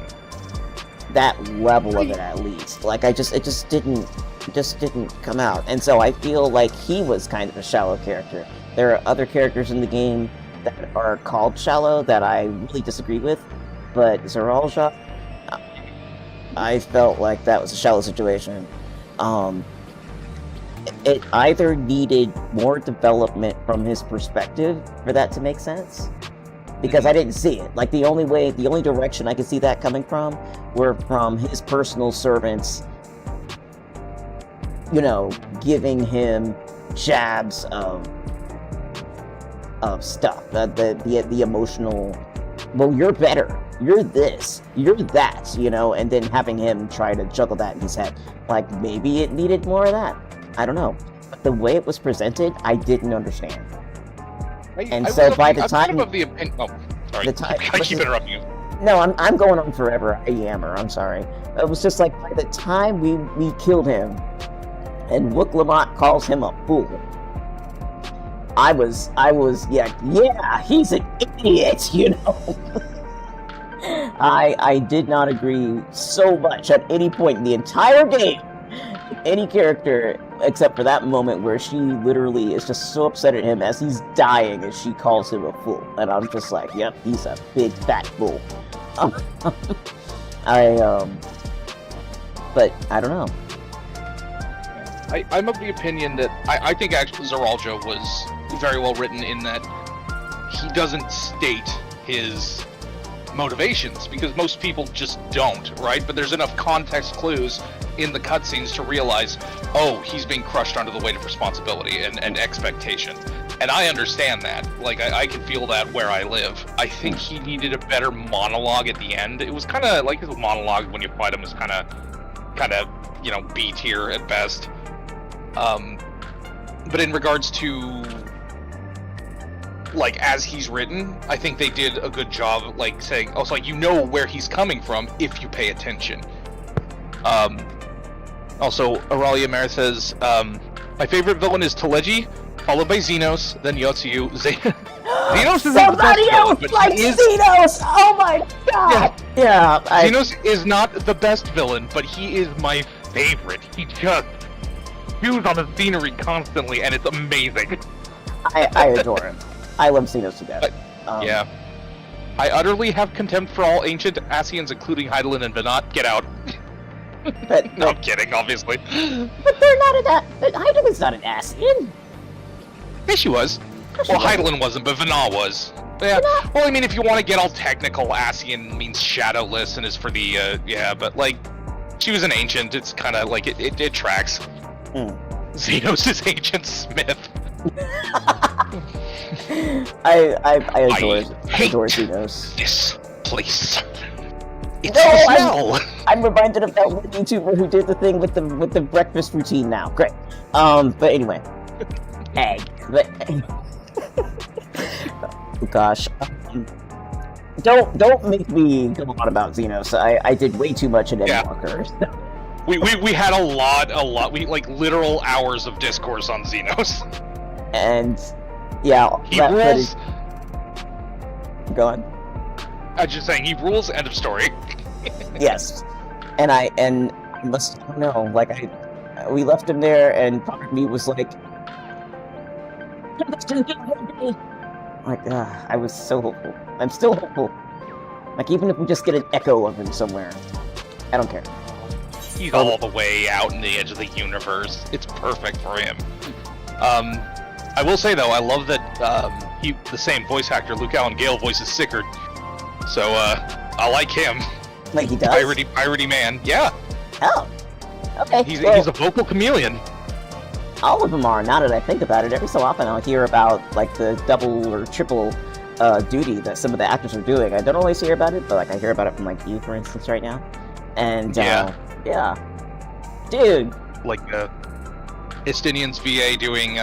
That level of it, at least. Like, it just didn't come out. And so I feel like he was kind of a shallow character. There are other characters in the game that are called shallow that I really disagree with, but Zoralja, I felt like that was a shallow situation. It either needed more development from his perspective for that to make sense, because I didn't see it. Like, the only direction I could see that coming from were from his personal servants, you know, giving him jabs of stuff, the emotional, well, you're better, you're this, you're that, you know, and then having him try to juggle that in his head. Like, maybe it needed more of that. I don't know. But the way it was presented, I didn't understand. And so by the time... I keep interrupting you. No, I'm going on forever. I yammer, I'm sorry. It was just like, by the time we killed him, and Wook Lamont calls him a fool, I was, yeah, he's an idiot, you know? I did not agree so much at any point in the entire game, any character, except for that moment where she literally is just so upset at him as he's dying and she calls him a fool. And I'm just like, yep, he's a big fat fool. But I don't know. I'm of the opinion that I think actually Zoralja was very well written in that he doesn't state his motivations, because most people just don't, right? But there's enough context clues in the cutscenes to realize, oh, he's being crushed under the weight of responsibility and expectation. And I understand that. Like, I can feel that where I live. I think he needed a better monologue at the end. It was kind of like his monologue when you fight him is kind of, you know, B tier at best. But in regards to, like, as he's written, I think they did a good job, like, saying, also, like, you know where he's coming from if you pay attention. Also, Auralia Mare says, my favorite villain is Teleji, followed by Xenos, then Yotsuyu. Xenos is not the best villain, but like Xenos! Oh my god! Yeah, Xenos is not the best villain, but he is my favorite. He just chews on the scenery constantly, and it's amazing. I adore him. I love Xenos to death. Yeah. I utterly have contempt for all ancient Asians, including Hydaelyn and Venat. Get out. No, I'm kidding, obviously. But they're not Hydaelyn's not an Asian. Yeah, she was. Well, Hydaelyn wasn't, but Venat was. Yeah. Well, I mean, if you want to get all technical, Asian means shadowless and is for the, yeah, but, like, she was an ancient. It's kind of like, it tracks. Xenos is Ancient Smith. I adore Xenos. This place. It's the smell. I'm reminded of that one YouTuber who did the thing with the breakfast routine now. Great. But anyway. Egg. But oh gosh. Don't make me go on about Xenos. I did way too much in Endwalker. We had a lot. We like literal hours of discourse on Xenos. And Yeah, He that rules. footage... Go on. I'm just saying, he rules. End of story. Yes. And I don't know, like, we left him there, and part of me was like... Like, I was so hopeful. I'm still hopeful. Like, even if we just get an echo of him somewhere. I don't care. He's all the way out in the edge of the universe. It's perfect for him. I will say though, I love that the same voice actor, Luke Allen Gale, voices Sickard. So I like him. Like he does? Piratey man. Yeah. Oh. Okay. He's a vocal chameleon. All of them are, now that I think about it. Every so often I'll hear about, like, the double or triple duty that some of the actors are doing. I don't always hear about it, but, like, I hear about it from, like, you, for instance, right now. And, yeah. Dude. Like, Estinian's VA doing,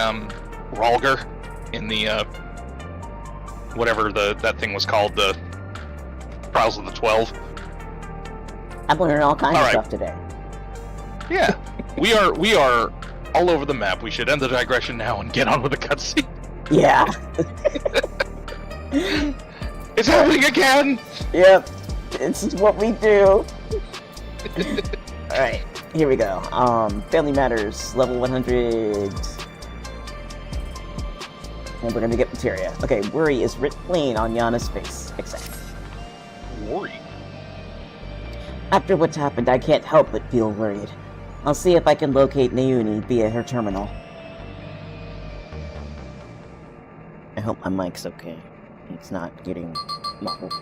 Ralger in the, whatever that thing was called, the Trials of the 12. I'm learning all kinds of stuff today. Yeah. We are all over the map. We should end the digression now and get on with the cutscene. Yeah. It's happening again! Yep. This is what we do. Alright, here we go. Family Matters, level 100. And we're gonna get materia. Okay, worry is writ plain on Yana's face. Exactly. Worry? After what's happened, I can't help but feel worried. I'll see if I can locate Naomi via her terminal. I hope my mic's okay. It's not getting muffled.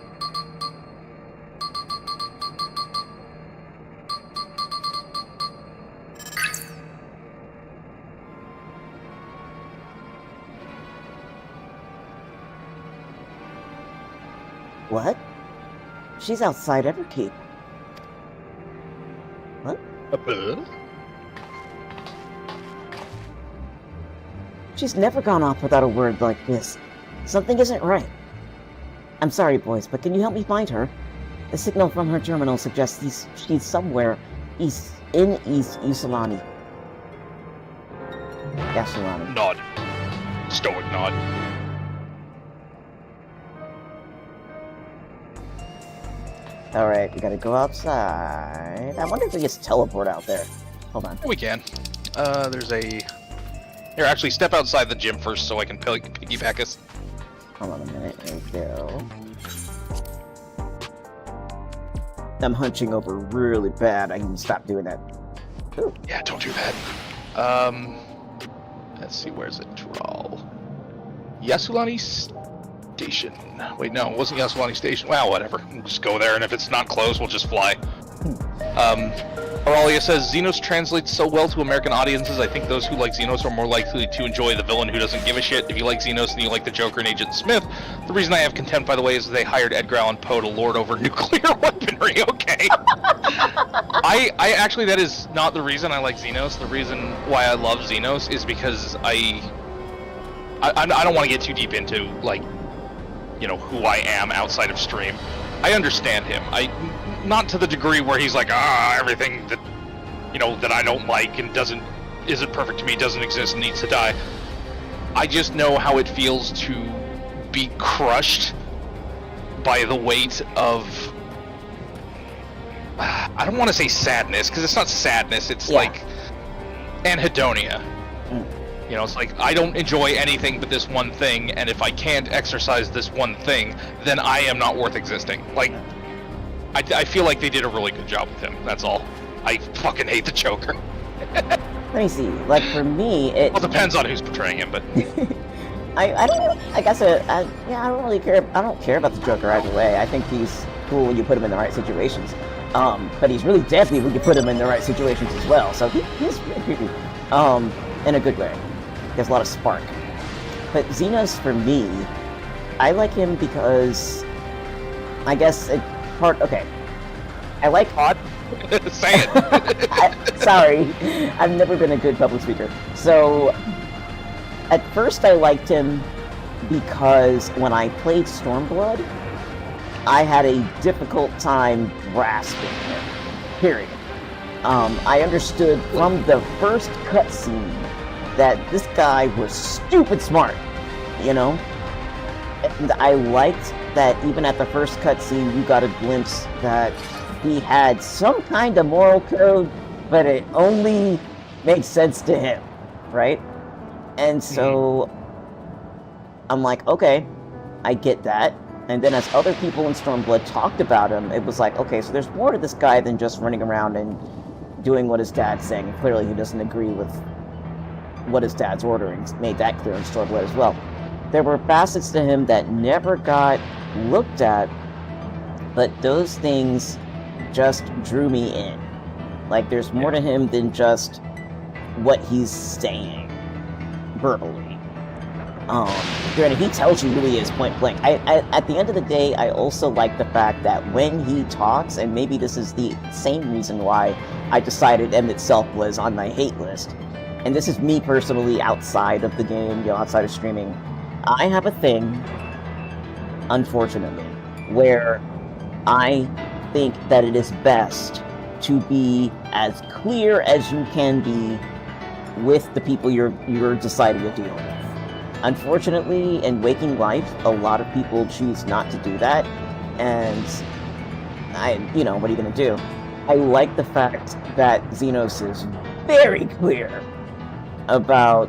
What? She's outside Everkeep. What? She's never gone off without a word like this. Something isn't right. I'm sorry, boys, but can you help me find her? The signal from her terminal suggests she's somewhere in East Ysulani. Ysulani. Nod. Stoic nod. Alright, we gotta go outside. I wonder if we just teleport out there. Hold on. We can. There's a... Here, actually, step outside the gym first so I can piggyback us. Hold on a minute. There we go. I'm hunching over really bad. I need to stop doing that. Ooh. Yeah, don't do that. Let's see, where's it? Troll. Ysulani Station. Wait, no, it wasn't Ysulani Station. Well, whatever. We'll just go there, and if it's not close, we'll just fly. Auralia says, Xenos translates so well to American audiences, I think those who like Xenos are more likely to enjoy the villain who doesn't give a shit. If you like Xenos and you like the Joker and Agent Smith, the reason I have contempt, by the way, is they hired Edgar Allan Poe to lord over nuclear weaponry, okay? I actually, that is not the reason I like Xenos. The reason why I love Xenos is because I don't want to get too deep into, like, you know, who I am outside of stream. I understand him. Not to the degree where he's like, everything that, you know, that I don't like and isn't perfect to me, doesn't exist and needs to die. I just know how it feels to be crushed by the weight of, I don't want to say sadness, because it's not sadness, it's like anhedonia. You know, it's like, I don't enjoy anything but this one thing, and if I can't exercise this one thing, then I am not worth existing. Like, I feel like they did a really good job with him, that's all. I fucking hate the Joker. Let me see. Like, for me, it... Well, depends on who's portraying him, but... I don't know. I guess, I don't really care. I don't care about the Joker either way. I think he's cool when you put him in the right situations. But he's really deadly when you put him in the right situations as well. So he's really creepy. In a good way. He has a lot of spark. But Xenos, for me, I like him because... I guess okay. I like Hot. Say it. Sorry, I've never been a good public speaker. So, at first I liked him because when I played Stormblood, I had a difficult time grasping him. Period. I understood from the first cutscene that this guy was stupid smart. you know? And I liked that even at the first cutscene, you got a glimpse that he had some kind of moral code, but it only made sense to him, right? And so I'm like, okay, I get that. And then as other people in Stormblood talked about him, it was like, okay, so there's more to this guy than just running around and doing what his dad's saying. And clearly he doesn't agree with what his dad's ordering. Made that clear in Stormblood as well. There were facets to him that never got looked at, but those things just drew me in. Like, there's more to him than just what he's saying verbally. Granted, he tells you who he is point blank. At the end of the day, I also like the fact that when he talks, and maybe this is the same reason why I decided M itself was on my hate list, and this is me personally outside of the game, you know, outside of streaming, I have a thing, unfortunately, where I think that it is best to be as clear as you can be with the people you're deciding to deal with. Unfortunately, in waking life, a lot of people choose not to do that, and you know, what are you gonna do? I like the fact that Xenos is very clear about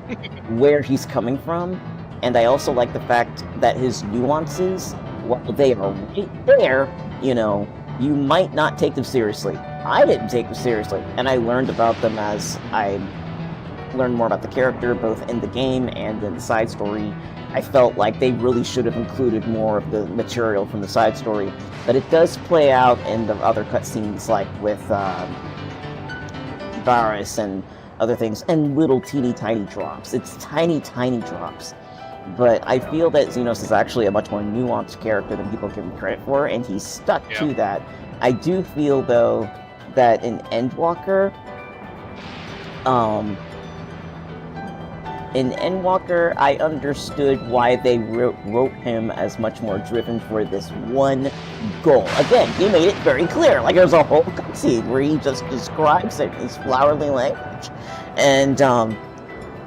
where he's coming from, and I also like the fact that his nuances, while they are right there, you know, you might not take them seriously. I didn't take them seriously, and I learned about them as I learned more about the character, both in the game and in the side story. I felt like they really should have included more of the material from the side story, but it does play out in the other cutscenes, like with Varus and other things, and little teeny tiny drops. It's tiny drops. But I feel that Xenos is actually a much more nuanced character than people give him credit for, and he's stuck to that. I do feel, though, that in Endwalker, I understood why they wrote him as much more driven for this one goal. Again, he made it very clear. Like, there's a whole cutscene where he just describes it in his flowery language. And,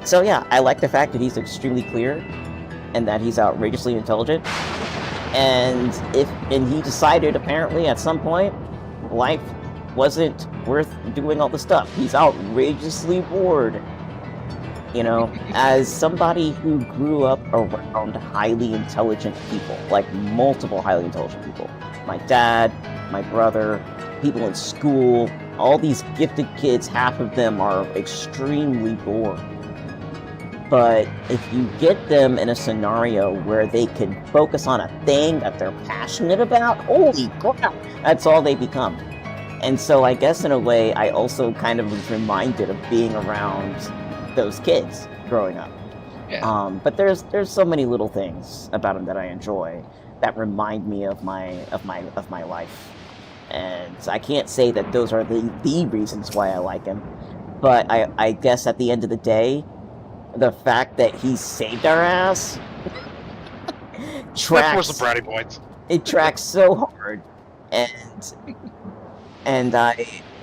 so yeah, I like the fact that he's extremely clear and that he's outrageously intelligent. And he decided, apparently, at some point, life wasn't worth doing all the stuff. He's outrageously bored. You know, as somebody who grew up around highly intelligent people, like multiple highly intelligent people, my dad, my brother, people in school, all these gifted kids, half of them are extremely bored. But if you get them in a scenario where they can focus on a thing that they're passionate about, holy crap, that's all they become. And so I guess in a way, I also kind of was reminded of being around those kids growing up. Yeah. But there's so many little things about him that I enjoy that remind me of my life. And I can't say that those are the reasons why I like him. But I guess at the end of the day, the fact that he saved our ass tracks. That's worth some brownie points. It tracks so hard, and I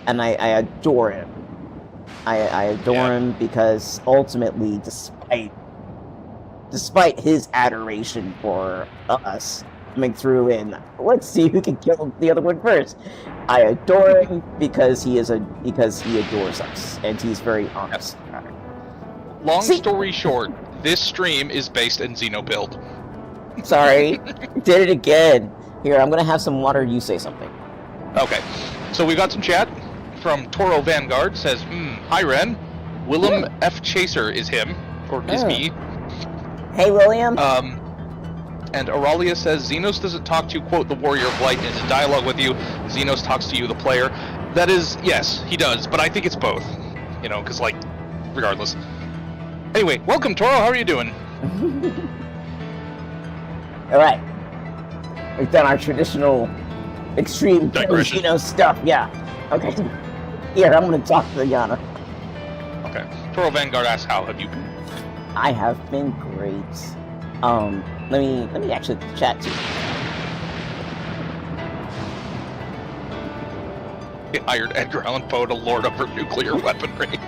adore him. I adore him because ultimately, despite his adoration for us coming through and let's see who can kill the other one first, I adore him because he adores us and he's very honest. Long story short, this stream is based in Xenobuild. Sorry, did it again. Here, I'm gonna have some water. You say something. Okay, so we got some chat from Toro Vanguard. Says, hi Ren, Willem F Chaser is him or is me. Hey William. And Auralia says Xenos doesn't talk to quote the Warrior of Light in his dialogue with you. Xenos talks to you, the player. That is, yes, he does, but I think it's both. You know, because like, regardless. Anyway, welcome Toro. How are you doing? All right, we've done our traditional extreme digression stuff. Yeah. Okay. Here, I'm going to talk to Yana. Okay. Toro Vanguard asks, how have you been? I have been great. Let me actually chat to you. They hired Edgar Allan Poe to lord over nuclear weaponry.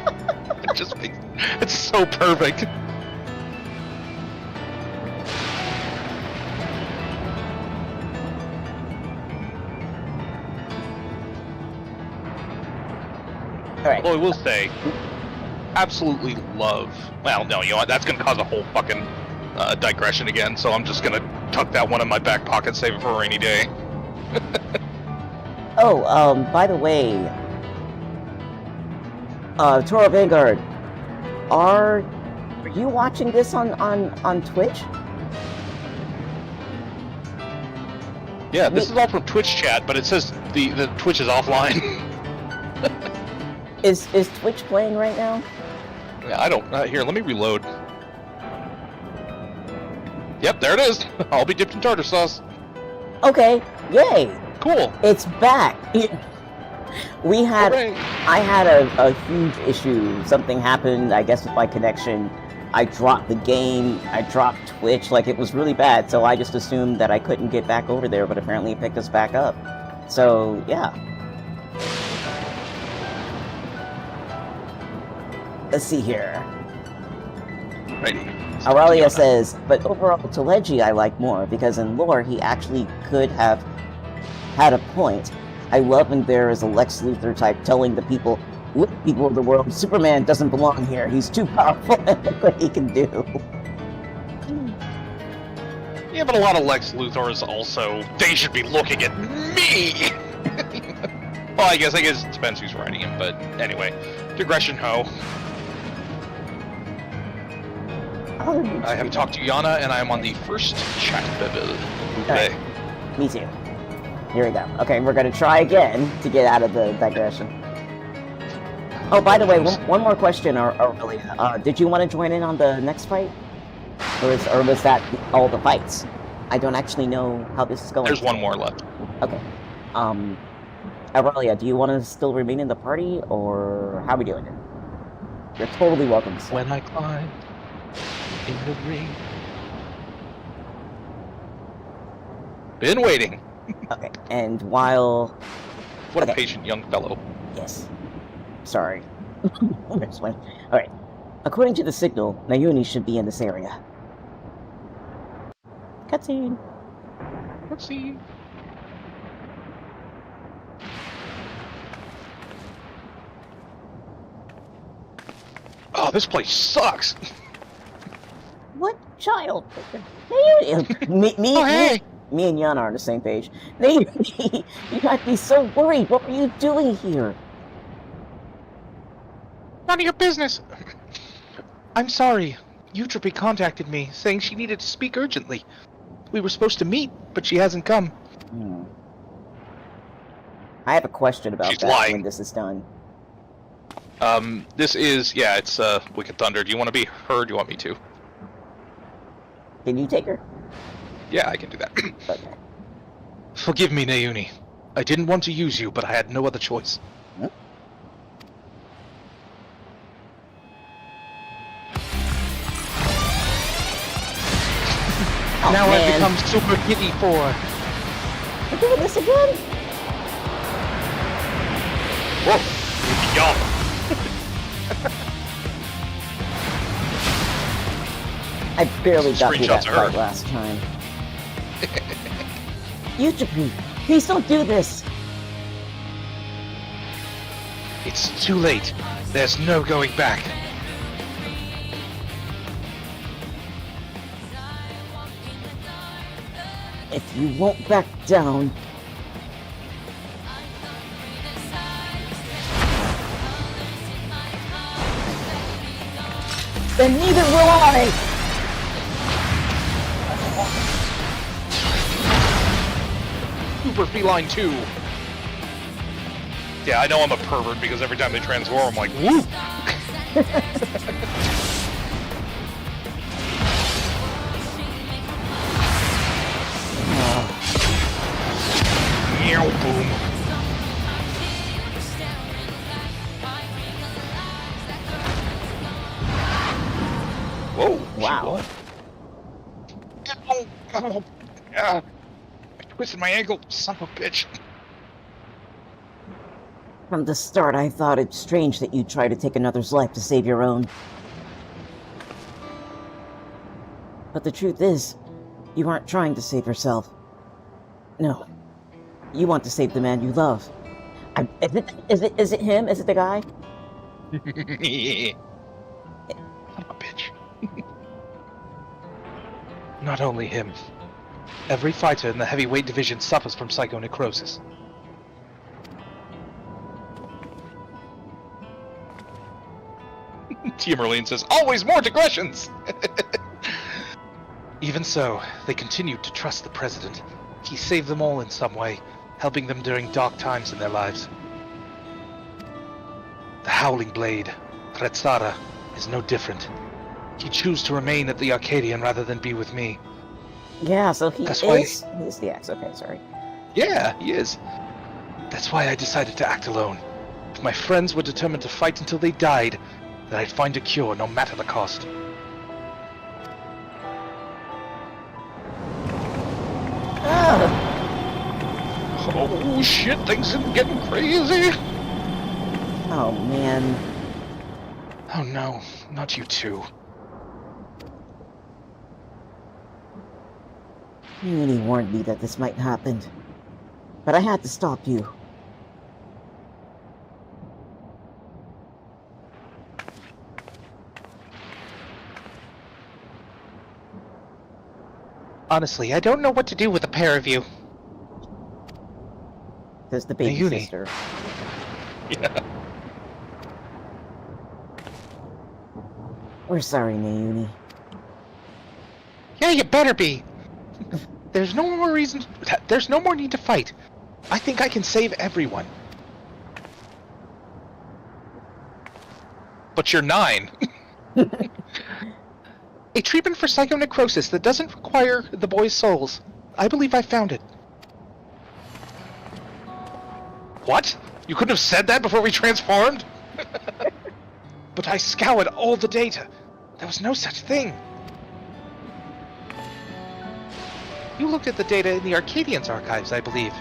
It just makes it's so perfect. Alright. Well, I will say, absolutely love. Well, no, you know what? That's gonna cause a whole fucking digression again. So I'm just gonna tuck that one in my back pocket, save it for a rainy day. Oh, by the way, Toro Vanguard, are you watching this on Twitch? Yeah, this is all from Twitch chat, but it says the Twitch is offline. Is Twitch playing right now? Yeah, I don't. Here, let me reload. Yep, there it is. I'll be dipped in tartar sauce. Okay, yay! Cool. It's back. We had, Hooray. I had a huge issue. Something happened, I guess, with my connection. I dropped the game. I dropped Twitch. Like, it was really bad. So I just assumed that I couldn't get back over there, but apparently it picked us back up. So yeah. Let's see here. Righty. Aurelia says, but overall, Teleji I like more, because in lore, he actually could have had a point. I love when there is a Lex Luthor type telling the people, look, people of the world, Superman doesn't belong here. He's too powerful, and look what he can do. Yeah, but a lot of Lex Luthors also, they should be looking at me! Well, I guess it depends who's writing him, but anyway. Digression ho. I have talked to Yana, and I am on the first chat level. Alright. Me too. Here we go. Okay, we're gonna try again to get out of the digression. Oh, by the way, one more question, Aurelia. Did you want to join in on the next fight? Or was that all the fights? I don't actually know how this is going. There's one more left. Okay. Aurelia, do you want to still remain in the party, or how are we doing it? You're totally welcome to stay. When I climb in the ring. Been waiting. Okay, and while... What Okay. a patient young fellow. Yes. Sorry. Alright. According to the signal, Nayuni should be in this area. Cutscene. Let's see. Oh, this place sucks. What child? Nayuni! Oh, hey! Me and Yana are on the same page. Nayuni! You might be so worried. What were you doing here? None of your business. I'm sorry. Eutrope contacted me, saying she needed to speak urgently. We were supposed to meet, but she hasn't come. I have a question about She's that lying. when this is done. This is, yeah, it's, Wicked Thunder. Do you want to be her, or do you want me to? Can you take her? Yeah, I can do that. Okay. Forgive me, Nayuni. I didn't want to use you, but I had no other choice. Huh? Oh, Now man. I've become Super Kitty 4. We're doing this again? Whoa! Y'all. I barely got through that Screenshots of her. fight last time. Eutrope, please don't do this! It's too late. There's no going back. If you won't back down... then neither will I! Super Feline 2. Yeah, I know I'm a pervert because every time they transform, I'm like, whoop! Meow boom. Whoa! Wow. I twisted my ankle, son of a bitch. From the start, I thought it strange that you'd try to take another's life to save your own. But the truth is, you aren't trying to save yourself. No. You want to save the man you love. Is it him? Is it the guy? Son of a bitch. Not only him. Every fighter in the heavyweight division suffers from psychonecrosis. Tia Merlene says, always more digressions! Even so, they continued to trust the president. He saved them all in some way, helping them during dark times in their lives. The Howling Blade, Retsara, is no different. He chose to remain at the Arcadion rather than be with me. Yeah, so he's the ex. Okay, sorry. Yeah, he is. That's why I decided to act alone. If my friends were determined to fight until they died, then I'd find a cure no matter the cost. Oh shit, things are getting crazy! Oh, man. Oh no, not you too. Unity warned me that this might happen. But I had to stop you. Honestly, I don't know what to do with the pair of you. There's the baby Uni. sister. Yeah. We're sorry, Mayuni. Yeah, you better be! There's no more reason. There's no more need to fight. I think I can save everyone. But you're 9. A treatment for psychonecrosis that doesn't require the boys' souls. I believe I found it. What? You couldn't have said that before we transformed? But I scoured all the data. There was no such thing. You looked at the data in the Arcadian's archives, I believe.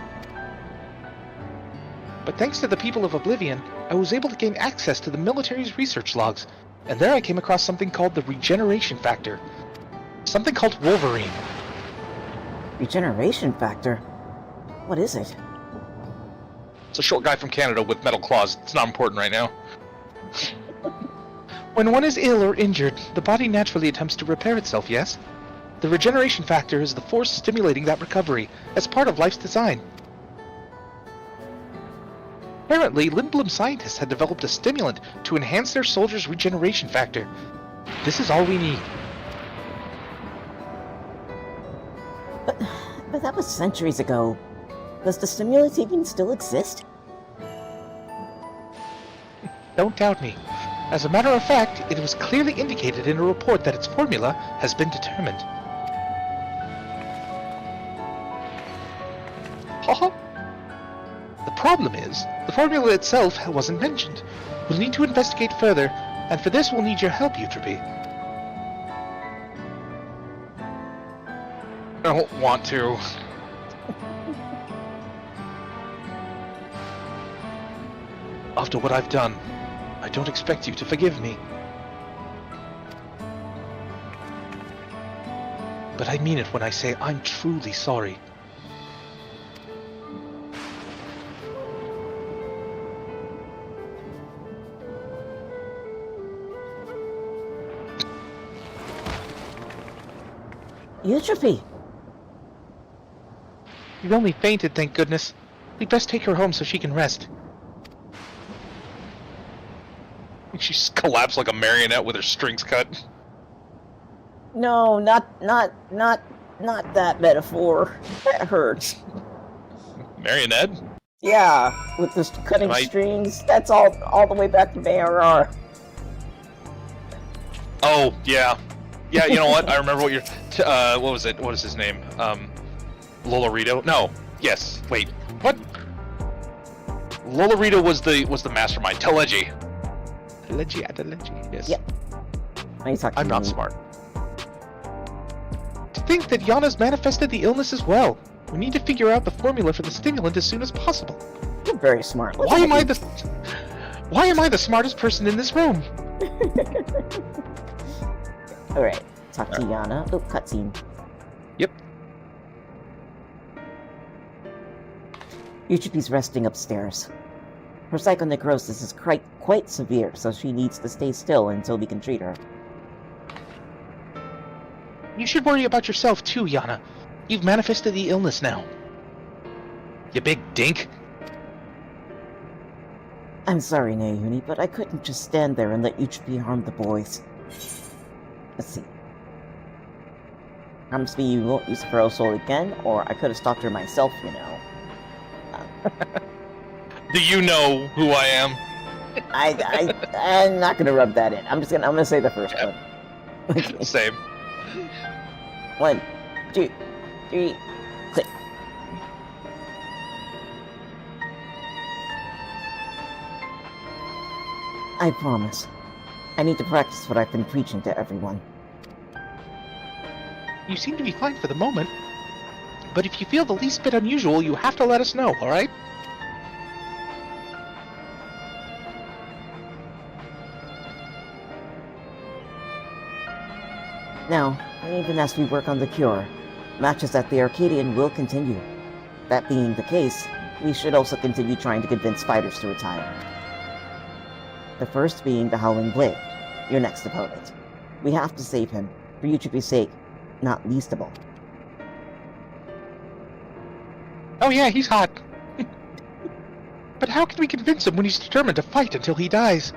But thanks to the people of Oblivion, I was able to gain access to the military's research logs, and there I came across something called the regeneration factor. Something called Wolverine. Regeneration factor? What is it? It's a short guy from Canada with metal claws. It's not important right now. When one is ill or injured, the body naturally attempts to repair itself, yes? The regeneration factor is the force stimulating that recovery, as part of life's design. Apparently, Lindblom scientists had developed a stimulant to enhance their soldiers' regeneration factor. This is all we need. But that was centuries ago. Does the stimulant even still exist? Don't doubt me. As a matter of fact, it was clearly indicated in a report that its formula has been determined. Haha. The problem is, the formula itself wasn't mentioned. We'll need to investigate further, and for this we'll need your help, Eutrope. I don't want to. After what I've done, I don't expect you to forgive me. But I mean it when I say I'm truly sorry. Eutrope! You've only fainted, thank goodness. We'd best take her home so she can rest. She just collapsed like a marionette with her strings cut. No, not that metaphor. That hurts. Marionette? Yeah, with the cutting strings. That's all the way back to ARR. Oh, yeah. Yeah, you know what? I remember what you're... what was it? What is his name? Lolorito? No. Yes. Wait. What? Lolorito was the mastermind. Teleji. Teleji, yes. Yep. I'm not smart. To think that Yana's manifested the illness as well. We need to figure out the formula for the stimulant as soon as possible. You're very smart. Why am I the smartest person in this room? Alright, talk to Yana. Oh, cutscene. Yep. Eutrope's resting upstairs. Her psychonecrosis is quite severe, so she needs to stay still until we can treat her. You should worry about yourself too, Yana. You've manifested the illness now. You big dink. I'm sorry, Naomi, but I couldn't just stand there and let Uchipi harm the boys. Let's see. Promise me you won't use Pharaoh Soul again, or I could have stopped her myself, you know. Do you know who I am? I'm not gonna rub that in. I'm gonna say the first one. Okay. Same. 1, 2, 3, click. I promise. I need to practice what I've been preaching to everyone. You seem to be fine for the moment. But if you feel the least bit unusual, you have to let us know, alright? Now, even as we work on the cure, matches at the Arcadion will continue. That being the case, we should also continue trying to convince fighters to retire. The first being the Howling Blade, your next opponent. We have to save him, for Uchipi's sake, not least of all. Oh yeah, he's hot. But how can we convince him when he's determined to fight until he dies?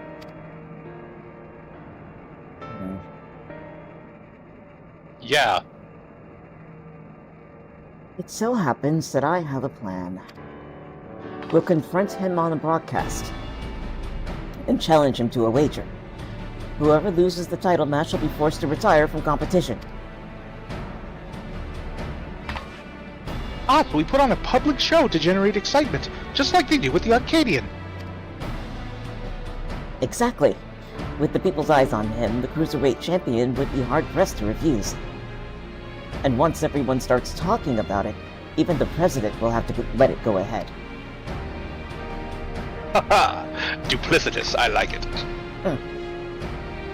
Yeah. It so happens that I have a plan. We'll confront him on a broadcast and challenge him to a wager. Whoever loses the title match will be forced to retire from competition. Ah, so we put on a public show to generate excitement, just like they do with the Arcadion. Exactly. With the people's eyes on him, the Cruiserweight champion would be hard-pressed to refuse. And once everyone starts talking about it, even the president will have to let it go ahead. Haha! Duplicitous, I like it.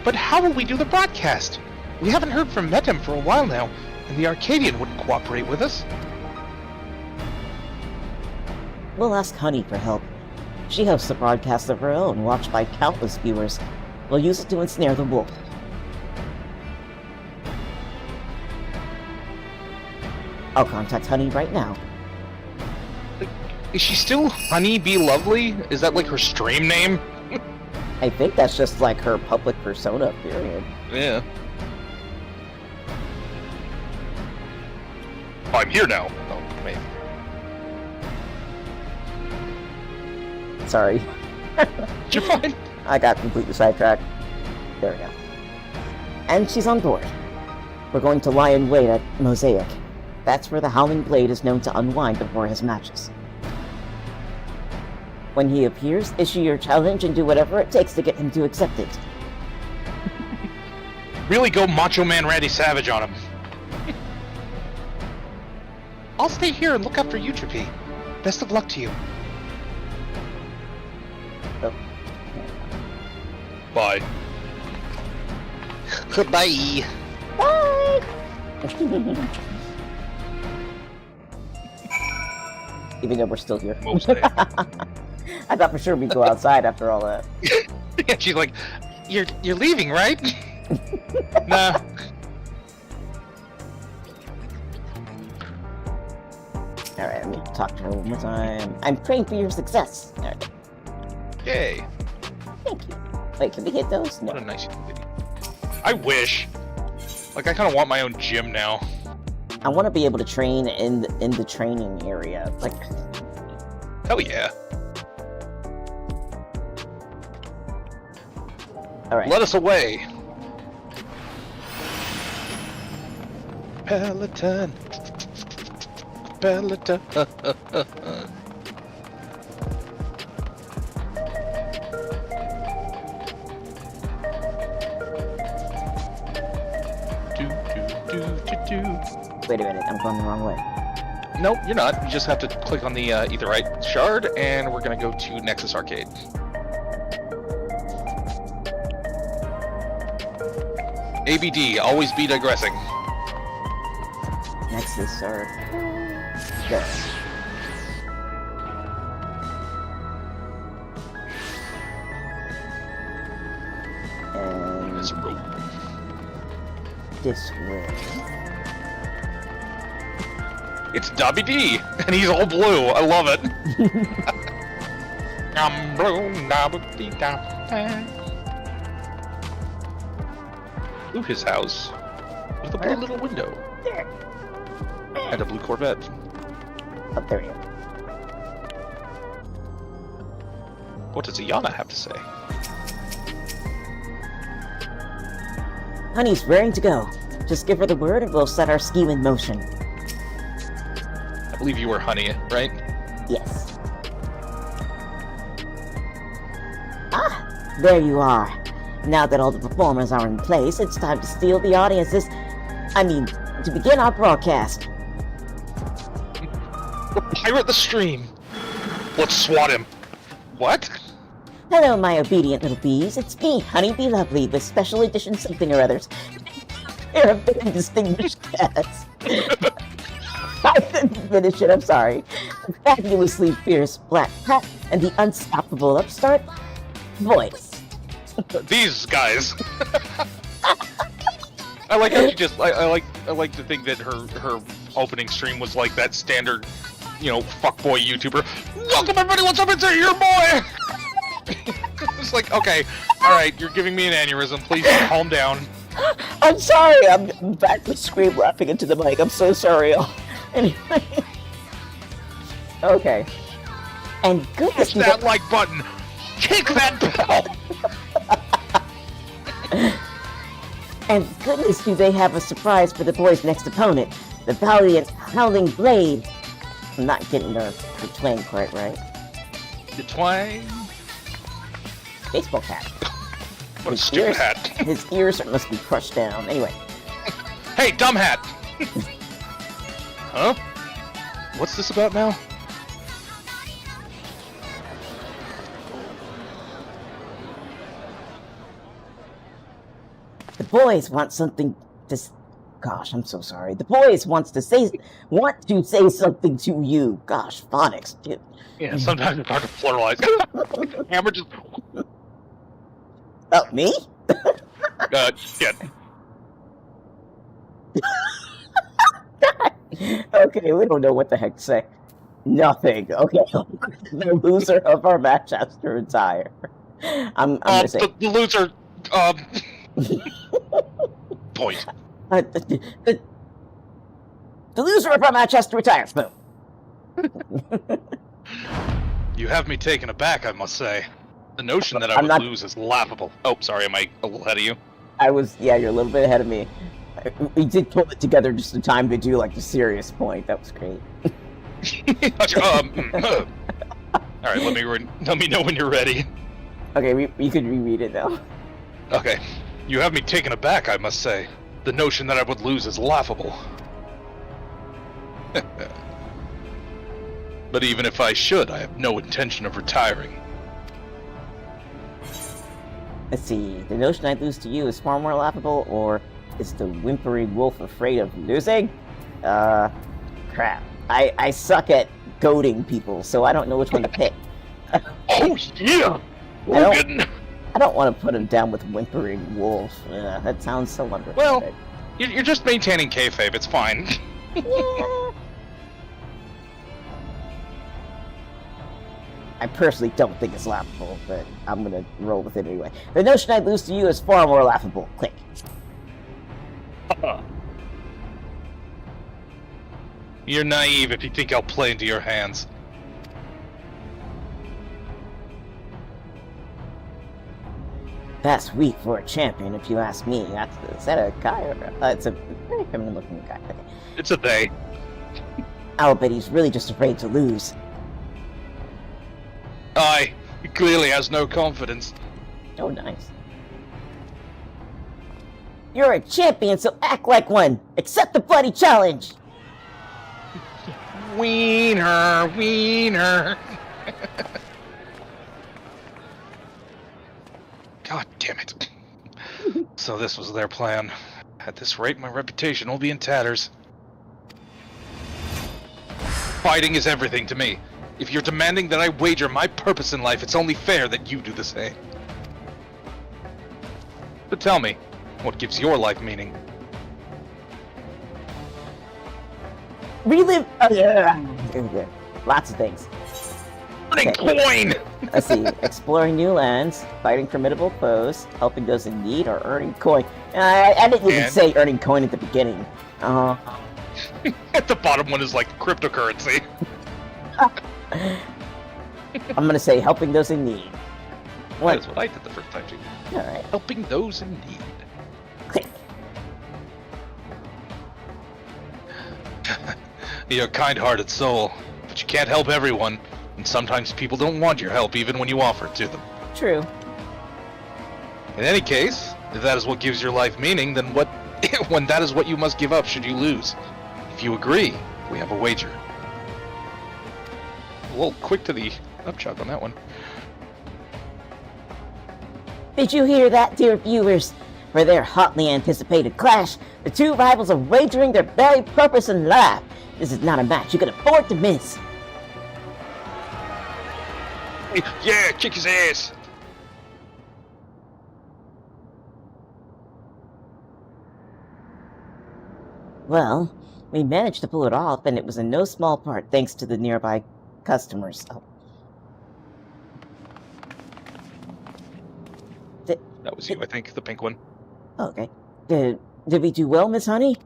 But how will we do the broadcast? We haven't heard from Metem for a while now, and the Arcadion wouldn't cooperate with us. We'll ask Honey for help. She hosts a broadcast of her own, watched by countless viewers. We'll use it to ensnare the wolf. I'll contact Honey right now. Is she still Honey Be Lovely? Is that like her stream name? I think that's just like her public persona, period. Yeah. I'm here now. Oh, man. Sorry. You're fine. I got completely sidetracked. There we go. And she's on board. We're going to lie in wait at Mosaic. That's where the Howling Blade is known to unwind before his matches. When he appears, issue your challenge and do whatever it takes to get him to accept it. Really go Macho Man Randy Savage on him. I'll stay here and look after Uchipi. Best of luck to you. Oh. Bye. Goodbye. Bye! Even though we're still here. Mostly. I thought for sure we'd go outside after all that. Yeah, she's like, you're leaving, right? Nah. Alright, let me talk to her one more time. I'm praying for your success. Alright, Yay. thank you. Wait, can we hit those? No. What a nice video. I wish. Like, I kind of want my own gym now. I want to be able to train in the training area. Like, Hell yeah. alright. Let us away. Peloton. Peloton. Wait a minute, I'm going the wrong way. Nope, you're not. You just have to click on the Aetherite shard, and we're gonna go to Nexus Arcade. ABD, always be digressing. Nexus or... There. And There's a rope. this way. It's Dobby D, and he's all blue. I love it. I'm blue, Dobby D, Ooh, his house with a blue little window There. and a blue Corvette. Oh, there you go. What does Iana have to say? Honey's raring to go. Just give her the word and we'll set our scheme in motion. I believe you were Honey, right? Yes. Ah, there you are. Now that all the performers are in place, it's time to steal the audience's... to begin our broadcast. Pirate the stream! Let's swat him! What? Hello, my obedient little bees. It's me, Honey Bee Lovely, with special edition something or others. You're a very distinguished guest. I couldn't finish it, I'm sorry. The fabulously fierce Black Cat and the unstoppable upstart Voice. These guys! I like how she just... I like to think that her opening stream was like that standard, fuckboy YouTuber. Welcome everybody, what's up, it's your boy! It's like, okay, alright, you're giving me an aneurysm, please calm down. I'm sorry, I'm back to scream laughing into the mic, I'm so sorry. Anyway. Okay. And goodness, Push that like button! Kick that bell! And goodness, do they have a surprise for the boys' next opponent, the valiant Howling Blade. I'm not getting the twang quite right. The twang? Baseball cap. What a stupid hat. His ears must be crushed down. Anyway. Hey, dumb hat! Huh? What's this about now? The boys want something to... Gosh, I'm so sorry. The boys want to say something to you. Gosh, phonics. Dude. Yeah, sometimes it's hard to pluralize. Hammer just... Oh, me? Shit. Okay, we don't know what the heck to say. Nothing. Okay. The loser of our match has to retire. I'm gonna say... The loser... Point. The loser of our match has to retire. Boom. You have me taken aback, I must say. The notion that I would lose is laughable. Oh, sorry, am I a little ahead of you? Yeah, you're a little bit ahead of me. We did pull it together just in time to do, like, the serious point. That was great. Alright, let me know when you're ready. Okay, you could reread it, though. Okay. You have me taken aback, I must say. The notion that I would lose is laughable. But even if I should, I have no intention of retiring. Let's see. The notion I'd lose to you is far more laughable, or is the whimpering wolf afraid of losing? Crap. I suck at goading people, so I don't know which one to pick. Oh, yeah! I don't want to put him down with whimpering wolf. That sounds so wonderful. Well, you're just maintaining kayfabe, it's fine. Yeah. I personally don't think it's laughable, but I'm gonna roll with it anyway. The notion I'd lose to you is far more laughable. Click. You're naive if you think I'll play into your hands. That's weak for a champion, if you ask me. Is that a guy or it's a very feminine-looking guy? Okay. It's a they. I'll bet he's really just afraid to lose. Aye, he clearly has no confidence. Oh, nice. You're a champion, so act like one. Accept the bloody challenge. Wiener, wiener. God damn it. So this was their plan. At this rate, my reputation will be in tatters. Fighting is everything to me. If you're demanding that I wager my purpose in life, it's only fair that you do the same. But tell me, what gives your life meaning? Relive. Lots of things. Earning coin! Let's see. Exploring new lands, fighting formidable foes, helping those in need, or earning coin. I didn't even say earning coin at the beginning. At the bottom one is like cryptocurrency. I'm gonna say helping those in need. What? That's what I did the first time too. Alright. Helping those in need. Click. You're a kind-hearted soul, but you can't help everyone, and sometimes people don't want your help even when you offer it to them. True. In any case, if that is what gives your life meaning, then when that is what you must give up should you lose. If you agree, we have a wager. A little quick to the upchuck on that one. Did you hear that, dear viewers? For their hotly anticipated clash, the two rivals are wagering their very purpose in life. This is not a match you can afford to miss. Yeah, kick his ass! Well, we managed to pull it off, and it was in no small part thanks to the nearby customers. Oh. That was you, I think, the pink one. Okay. Did we do well, Miss Honey?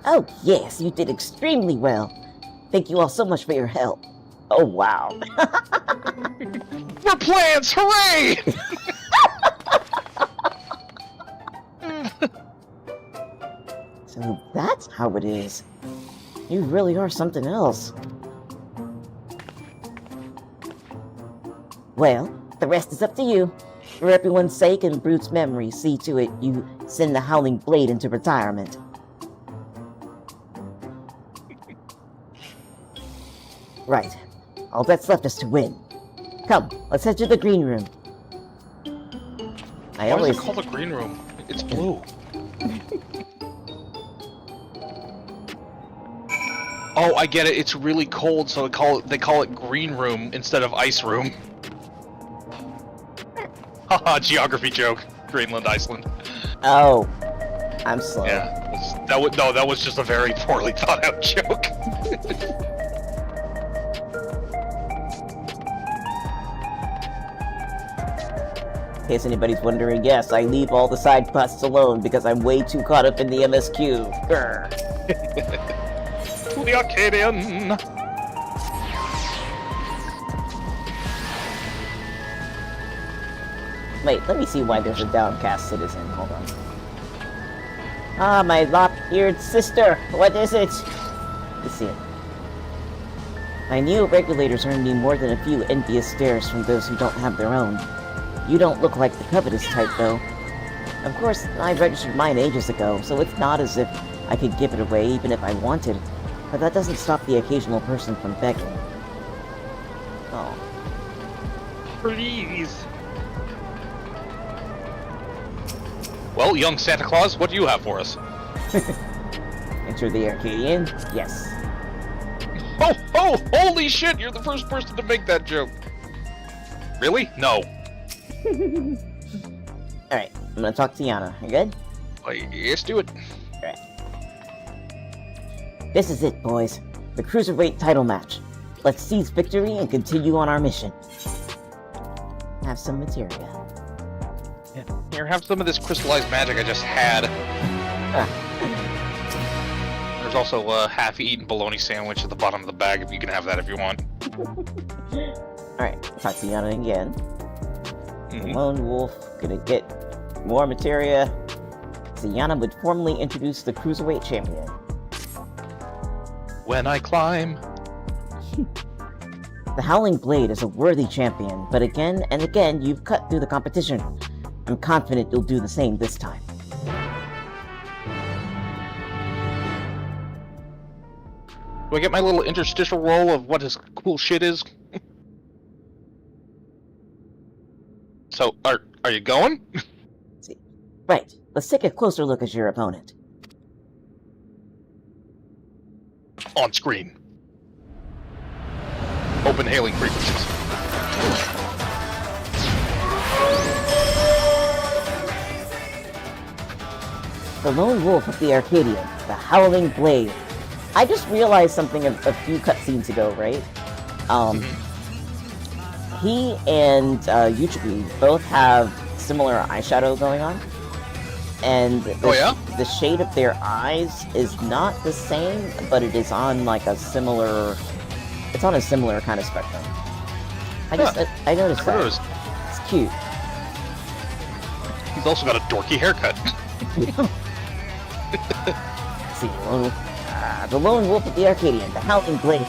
Oh, yes, you did extremely well. Thank you all so much for your help. Oh, wow. We're plants! Hooray! So that's how it is. You really are something else. Well, the rest is up to you. For everyone's sake and Brute's memory, see to it you send the Howling Blade into retirement. Right. All that's left is to win. Come, let's head to the green room. Why is it called the green room? It's blue. Oh, I get it. It's really cold, so they call it green room instead of ice room. Haha, geography joke. Greenland, Iceland. Oh, I'm slow. Yeah, that was just a very poorly thought out joke. In case anybody's wondering, yes, I leave all the side quests alone because I'm way too caught up in the MSQ. Grr. To the Arcadion! Wait, let me see why there's a downcast citizen. Hold on. Ah, my lop-eared sister! What is it? Let's see it. My new regulators earn me more than a few envious stares from those who don't have their own. You don't look like the covetous type, though. Of course, I registered mine ages ago, so it's not as if I could give it away even if I wanted. But that doesn't stop the occasional person from begging. Oh. Please. Well, young Santa Claus, what do you have for us? Enter the Arcadion? Yes. Oh, holy shit, you're the first person to make that joke. Really? No. Alright, I'm gonna talk to Yana. You good? Yes, do it. Alright. This is it, boys. The Cruiserweight title match. Let's seize victory and continue on our mission. Have some materia. Yeah. Here, have some of this crystallized magic I just had. There's also a half-eaten bologna sandwich at the bottom of the bag if you can have that if you want. Alright, talk to Yana again. Lone Wolf, gonna get more materia. So Yana would formally introduce the Cruiserweight champion. When I climb. The Howling Blade is a worthy champion, but again and again you've cut through the competition. I'm confident you'll do the same this time. Do I get my little interstitial roll of what his cool shit is? So, are you going? See. Right, let's take a closer look at your opponent. On screen. Open hailing frequencies. The Lone Wolf of the Arcadion, the Howling Blade. I just realized something a few cutscenes ago, right? He and Yuchiki both have similar eyeshadow going on. And the shade of their eyes is not the same, but it is on like a similar... It's on a similar kind of spectrum. I noticed that. It's cute. He's also got a dorky haircut. See, the Lone Wolf of the Arcadion, the Howling Blade.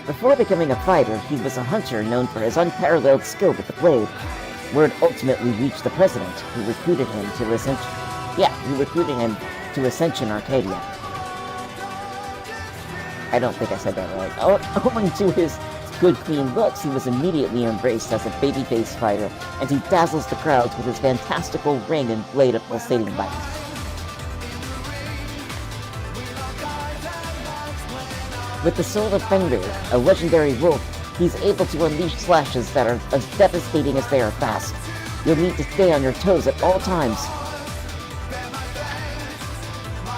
Before becoming a fighter, he was a hunter known for his unparalleled skill with the blade. Word ultimately reached the president, who recruited him to Ascension Arcadion. I don't think I said that right. Owing to his good clean looks, he was immediately embraced as a babyface fighter, and he dazzles the crowds with his fantastical ring and blade of pulsating light. With the Soul of Fenrir, a legendary wolf, he's able to unleash slashes that are as devastating as they are fast. You'll need to stay on your toes at all times.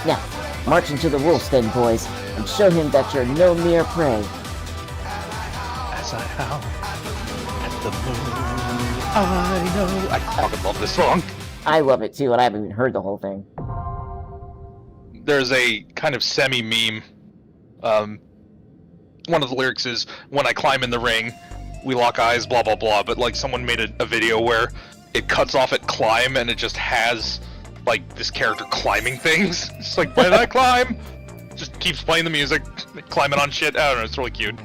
Now, march into the wolf's den, boys, and show him that you're no mere prey. As I howl at the moon, I know. I fucking love this song. I love it too, and I haven't even heard the whole thing. There's a kind of semi-meme. One of the lyrics is, when I climb in the ring, we lock eyes, blah blah blah, but like someone made a video where it cuts off at climb and it just has like this character climbing things. It's like, when I climb, just keeps playing the music, climbing on shit. I don't know, it's really cute.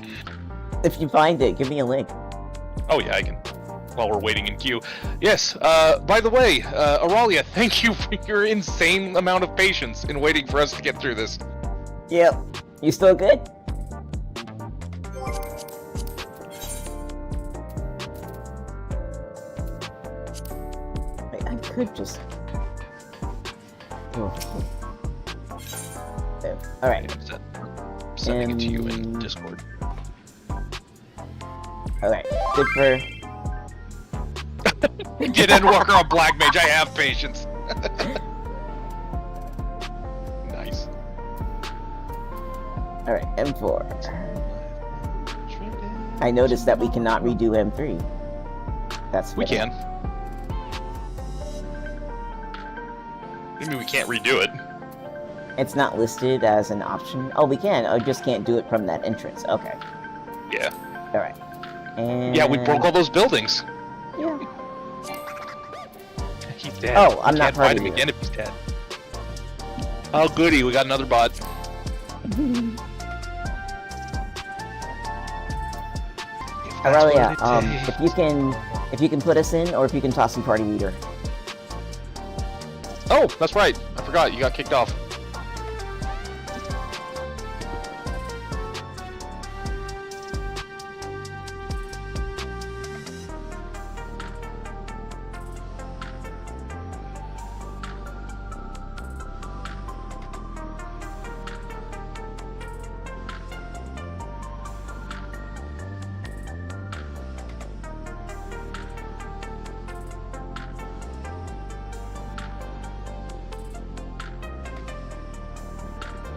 If you find it, give me a link. Oh yeah, I can. While we're waiting in queue. Yes, by the way, Auralia, thank you for your insane amount of patience in waiting for us to get through this. Yep. You still good? Wait, I could just... Oh. There. Alright. Sending it to you in Discord. Alright, good for... Get in, Walker on Black Mage, I have patience. Nice. Alright, M4. I noticed that we cannot redo M3. That's We fitting. can. I mean, we can't redo it. It's not listed as an option. Oh, we can. I just can't do it from that entrance. Okay. Yeah. Alright. And... Yeah, we broke all those buildings. Yeah. He's dead. Oh, I'm not Can't part find of him you. again if he's dead. Oh, goody, we got another bot. Aurelia, if you can put us in, or if you can toss some party leader. Oh, that's right. I forgot. You got kicked off.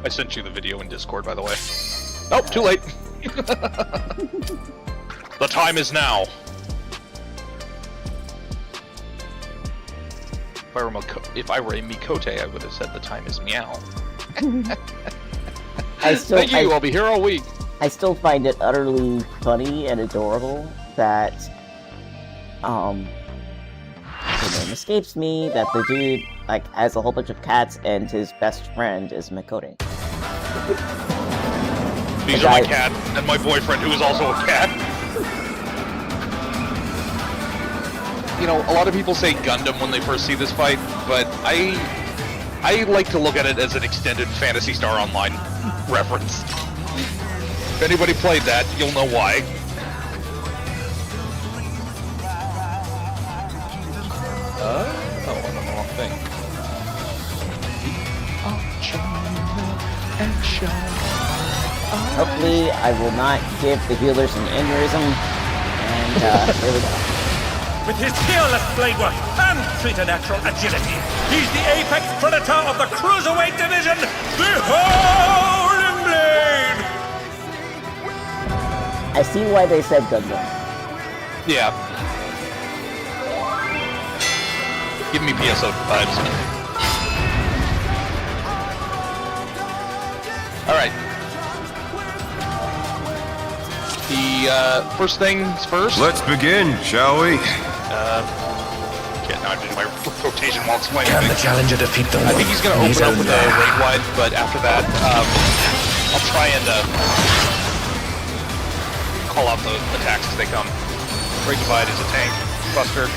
I sent you the video in Discord, by the way. Oh, too late. The time is now. If I were a Mikote, I would have said the time is meow. Thank you. I'll be here all week. I still find it utterly funny and adorable that, the name escapes me, that the dude, like, has a whole bunch of cats and his best friend is Mikote. These are my cat and my boyfriend, who is also a cat. You know, a lot of people say Gundam when they first see this fight, but I like to look at it as an extended Fantasy Star Online reference. If anybody played that, you'll know why. Oh, I'm on the wrong thing. Hopefully, I will not give the healers an aneurysm, and, here we go. with his peerless blade work and preternatural agility. He's the apex predator of the Cruiserweight division, the Howling Blade! I see why they said good one. Yeah. Give me PSO vibes. Alright. The first things first. Let's begin, shall we? Okay, now I have to do my rotation while explaining Can the things. challenger defeat the I think he's gonna open up with a raid wide, but after that, I'll try and call out the attacks as they come. Raid divide is a tank. Buster.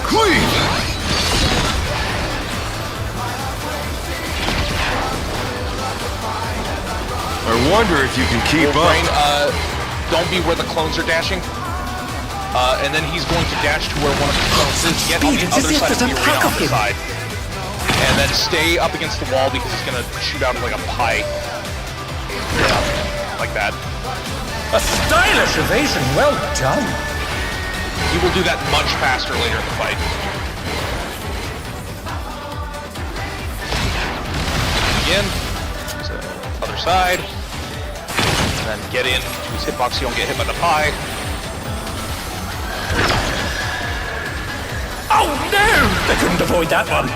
Cleave! I wonder if you can keep up. Wolverine, don't be where the clones are dashing. And then he's going to dash to where one of the clones is, get on the other side of the arena on the side. And then stay up against the wall because he's going to shoot out like a pie. Yeah, like that. A stylish evasion, well done. He will do that much faster later in the fight. Again, to the other side. And then get in to his hitbox so you don't get hit by the pie. Oh no! They couldn't avoid that one.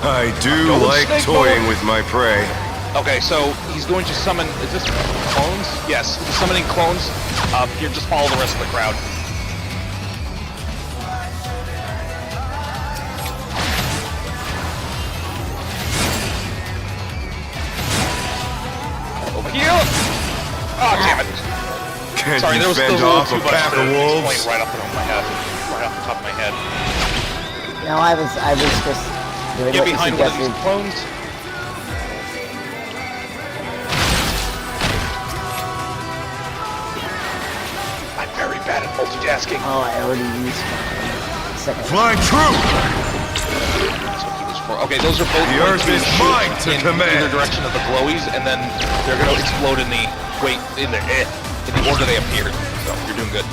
I do like toying with my prey. Okay, so he's going to summon, is this clones? Yes, he's summoning clones. Here, just follow the rest of the crowd. Over here! Oh, damn it. Can Sorry, you there was fend a little off too a much pack to of wolves? explain right off the top of my head. Right off the top of my head. No, I was just doing Get what you behind one of suggested. these clones. I'm very bad at multitasking. Oh, I already used my second. Fly true! That's what he was for. Okay, those are both The going earth to is shoot mine to in command. either direction of the glowies, and then they're going to explode in the in the order they appeared. So you're doing good.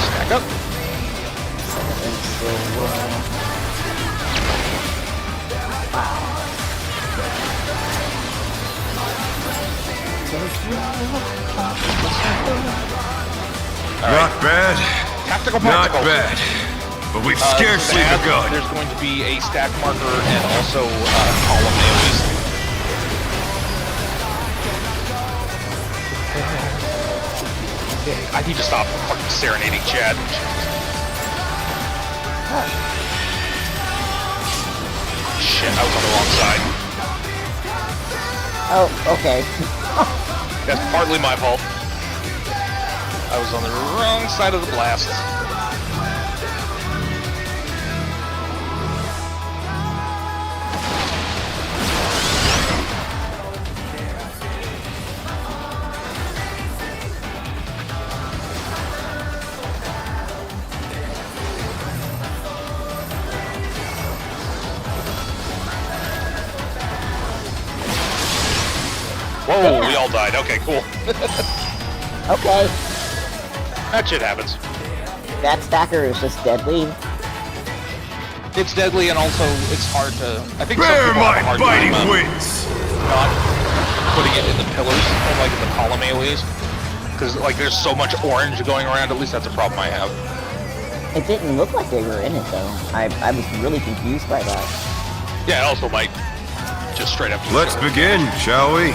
Stack up. Not bad. Tactical Not practical. bad. But we've To scarcely add, begun. There's going to be a stack marker and also column AoEs. I need to stop fucking serenading Chad. Shit, I was on the wrong side. Oh, okay. That's partly my fault. I was on the wrong side of the blast. Whoa, we all died. Okay, cool. Okay. That shit happens. That stacker is just deadly. It's deadly and also it's hard to... I think some Bear people have a my hard biting time wings! not putting it in the pillars or like in the column AoEs. Because like there's so much orange going around, at least that's a problem I have. It didn't look like they were in it, though. I was really confused by that. Yeah, it also might just straight up... Let's begin, shall we?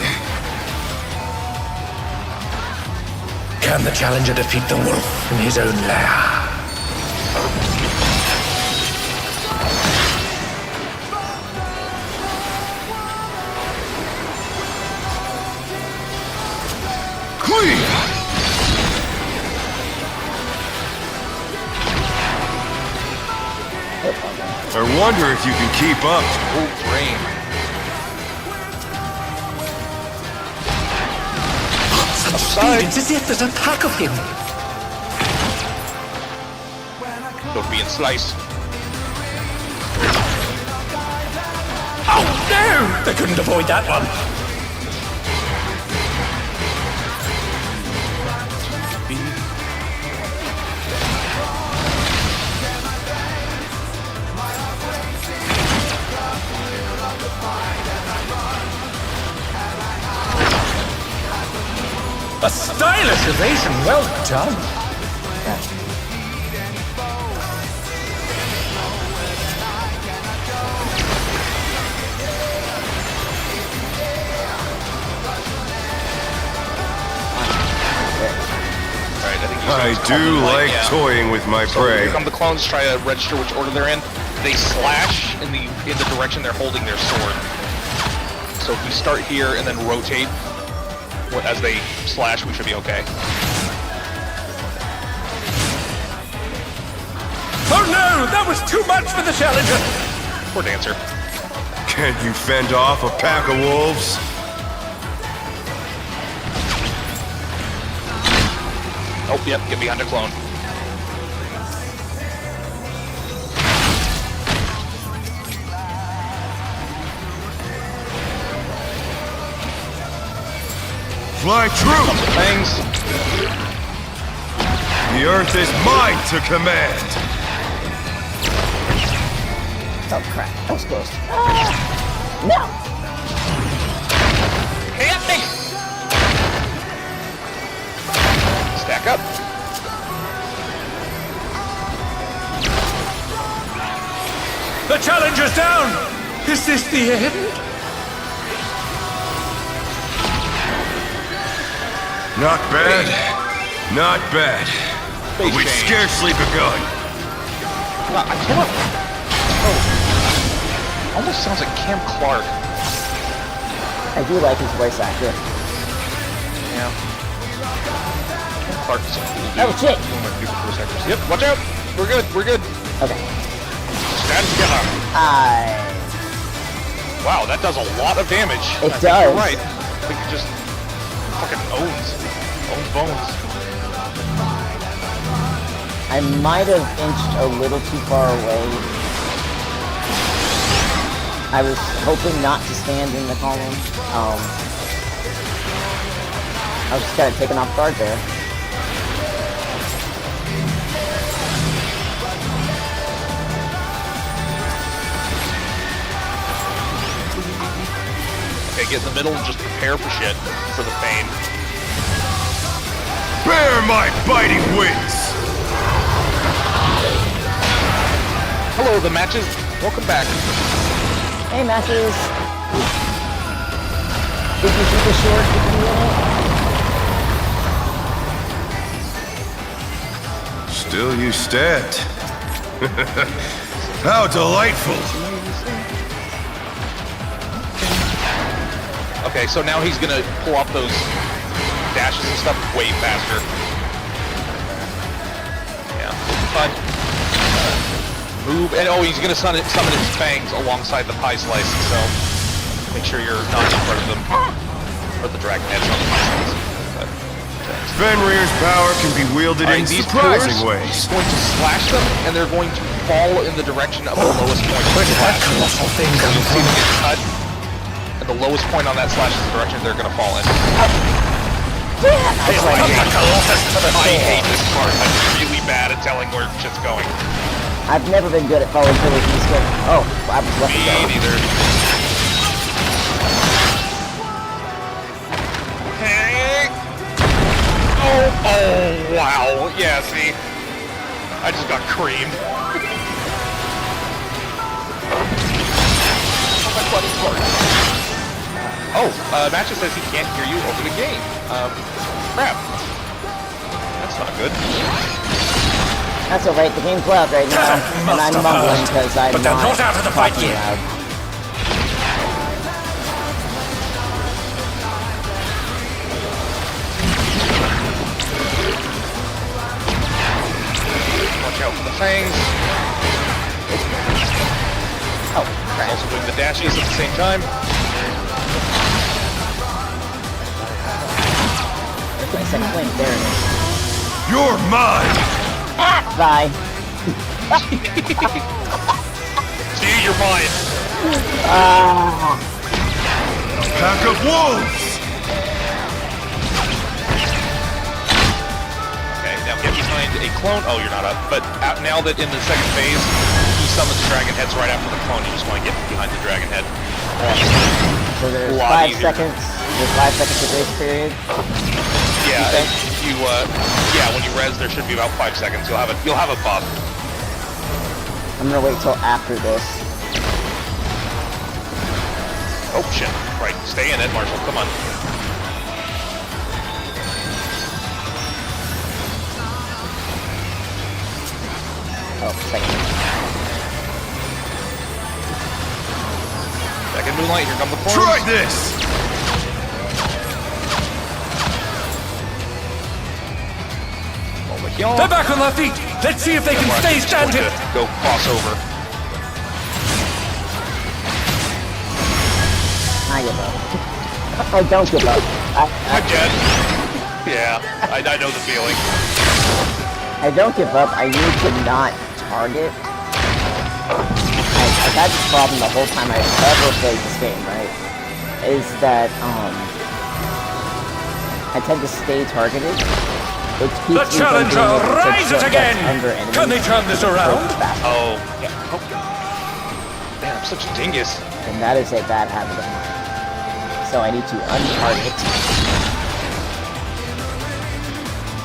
Can the challenger defeat the wolf in his own lair? Cleave! I wonder if you can keep up. Oh, rain. side. It's as if there's a pack of him. Don't be in slice. Oh no! They couldn't avoid that one. A stylish evasion, well done. I do like toying with my So prey. here come the clones. Try to register which order they're in. They slash in the direction they're holding their sword. So if we start here and then rotate as they slash, we should be okay. Oh no! That was too much for the challenger! Poor Dancer. Can you fend off a pack of wolves? Oh, yep, get behind a clone. Fly true! Things. The earth is mine to command! Oh crap, that was close. No! Hit me! Stack up. The challenger's down! Is this the end? Not bad. Not bad. But we've change. scarcely begun. I cannot. Oh. Almost sounds like Cam Clark. I do like his voice actor. Yeah. Cam Clark is Oh shit! one of my favorite voice actors. Yep, watch out! We're good, we're good. Okay. Stand together. Wow, that does a lot of damage. It I think does. You're right. I think it just fucking owns bones. I might have inched a little too far away. I was hoping not to stand in the column. I was just kind of taken off guard there. Okay, get in the middle and just prepare for shit. For the pain. Bear my biting wings! Hello, the matches. Welcome back. Hey, matches! Did you see the short with me in it? Still you stand. How delightful! Okay, so now he's gonna pull off those dashes and stuff way faster. Yeah, fine. Move, and oh, he's gonna summon his fangs alongside the pie slice, so make sure you're not in front of them. Or the dragon heads on the pie slice. Fenrir's power can be wielded in These surprising pillars, ways. he's going to slash them, and they're going to fall in the direction of the lowest point. Where did that colossal thing So come you'll see from? them get cut, and the lowest point on that slash is the direction they're gonna fall in. It's like a colossus to the I soul. hate this part. I'm really bad at telling where shit's going. I've never been good at following pillars in this game. Oh, I was left to Me go. neither. Hey! Oh, wow. Yeah, see? I just got creamed. Oh, Matcha says he can't hear you over the game. Crap. That's not good. That's alright, the game's loud right now, and I'm mumbling because I'm But they're not not out of the fight talking yet. loud. Watch out for the fangs. Oh, crap. Also doing the dashes at the same time. second win. There it is. You're mine! Bye. See, you're mine. Pack of wolves! Okay, now get behind a clone. Oh, you're not up. But now that in the second phase, he summons dragon heads right after the clone, you just want to get behind the dragon head. So there's A lot 5 easier. seconds. There's 5 seconds of grace period. Yeah, Okay. if you yeah, when you res, there should be about 5 seconds. You'll have a buff. I'm gonna wait till after this. Oh shit! Right, stay in it, Marshall. Come on. Oh, second. Second moonlight. Here come the clones. Try this! Over here. They're back on their feet. Let's see if they can stay standing. Go cross over. I give up. I don't give up. I'm dead. Yeah, I know the feeling. I don't give up. I need to not target. I've had this problem the whole time I've ever played this game, right? Is that, I tend to stay targeted, which keeps The me from challenger being able to rises short again. cuts under enemies. Can they turn this around? faster. Oh, yeah. Oh. Man, I'm such a dingus. And that is a bad habit of mine. So I need to untarget.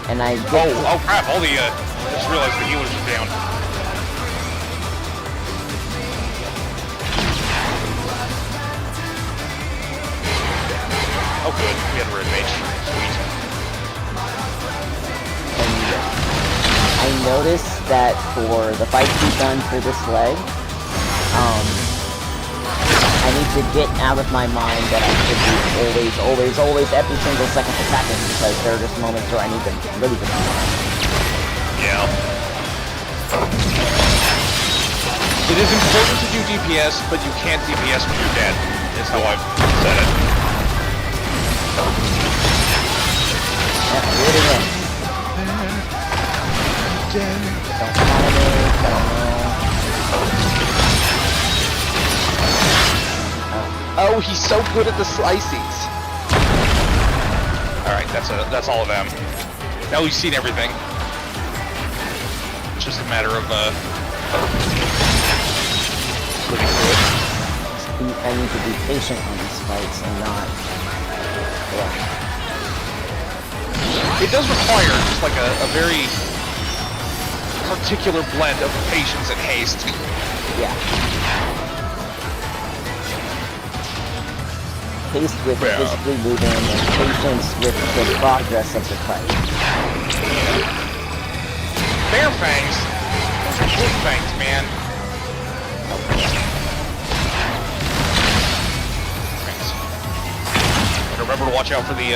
And I get Oh crap! All the I just realized the healers are down. Oh good, we had a red mage. Sweet. I noticed that for the fights we've done for this leg, I need to get out of my mind that I should be always, every single second attacking, because there are just moments where I need to really get my mind. Yeah. It is important to do DPS, but you can't DPS when you're dead. Is how I've said it. Yeah, do it again. Don't follow me, don't know. Oh, he's so good at the slices. Alright, that's all of them. Now we've seen everything. It's just a matter of living through it. I need to be patient on these fights and not... Yeah. It does require just like a very particular blend of patience and haste. Yeah. Haste with Yeah. physically moving and patience with the progress of the fight. Bear fangs? Those are wolf fangs, man. Thanks. And remember to watch out for the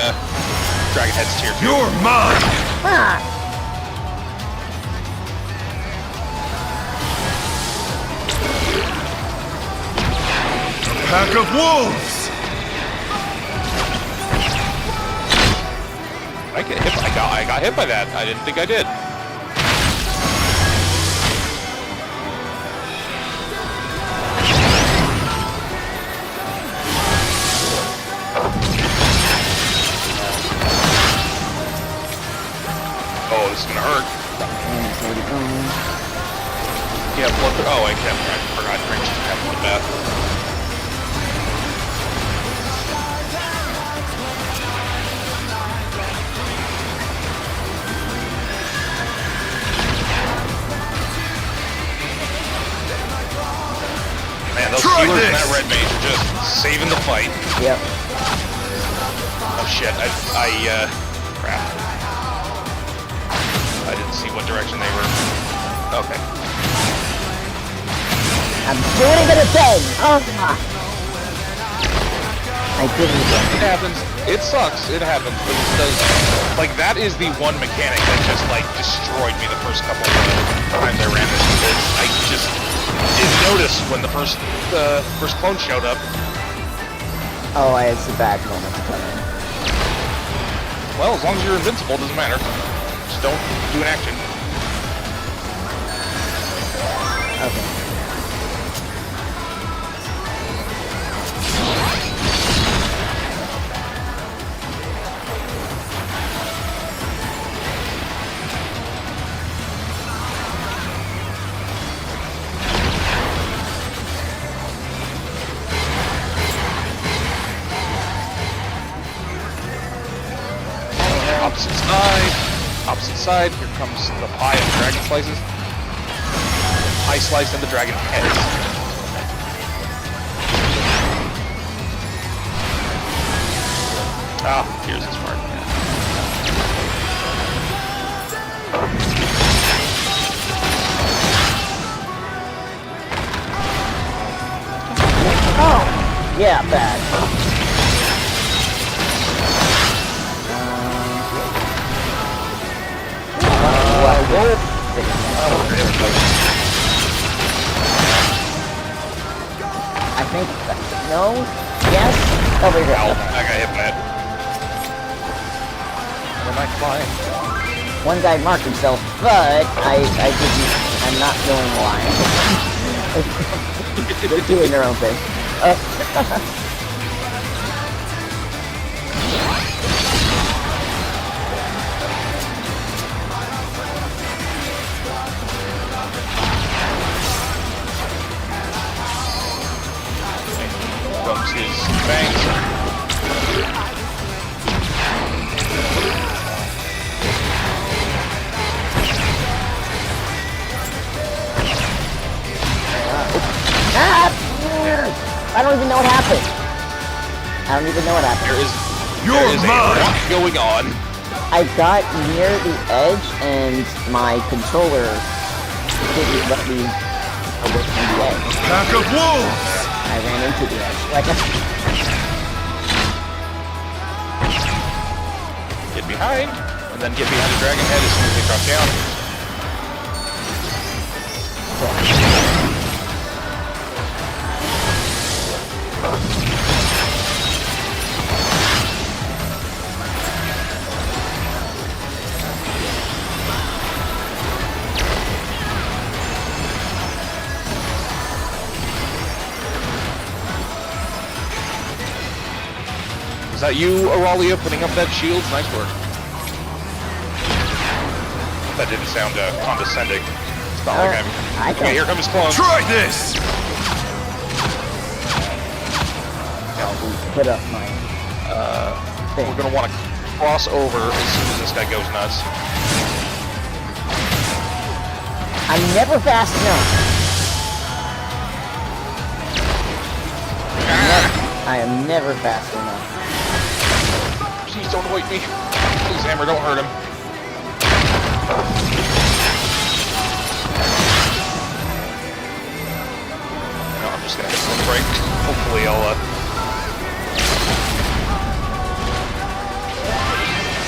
dragon heads tier 2. You're mine! Ah! A pack of wolves! I got hit by that. I didn't think I did. Oh, this is gonna hurt. And it's already gone. Yeah, blood. Oh, I forgot. Ranged have bloodbath. Man, those Try healers and this! that red mage are just saving the fight. Yep. Oh shit! Crap. I didn't see what direction they were. Okay. I'm doing it again! Oh, I did it again. It happens. It sucks. It happens. But it does. Like, that is the one mechanic that just, like, destroyed me the first couple of times I ran this, because I just didn't notice when the first clone showed up. Oh, it's a bad moment to come in. Well, as long as you're invincible, it doesn't matter. Just don't do an action. Okay. Opposite side. Opposite side. Here comes the pie of dragon slices. Pie slice and the dragon heads. Ah, here's this part. Oh! Yeah, bad. I think no, yes, over here. Ow, I got hit by it. Where am I flying? One guy marked himself, but I didn't. I'm not knowing why. They're doing their own thing. Comes his fangs. I don't even know what happened. I don't even know what happened. There is a lot going on. I got near the edge and my controller didn't let me away from the edge. Pack of wolves! I ran into the edge. Like Get behind, and then get behind the dragon head as soon as they drop down. Is that you, Auralia, putting up that shield? Nice work. That didn't sound condescending. It's not like I'm... Okay, here comes clone. Try this! put up my thing. We're gonna want to cross over as soon as this guy goes nuts. I'm never fast enough. I am never fast enough. Please don't avoid me. Please, Hammer, don't hurt him. No, I'm just gonna hit one break. Hopefully I'll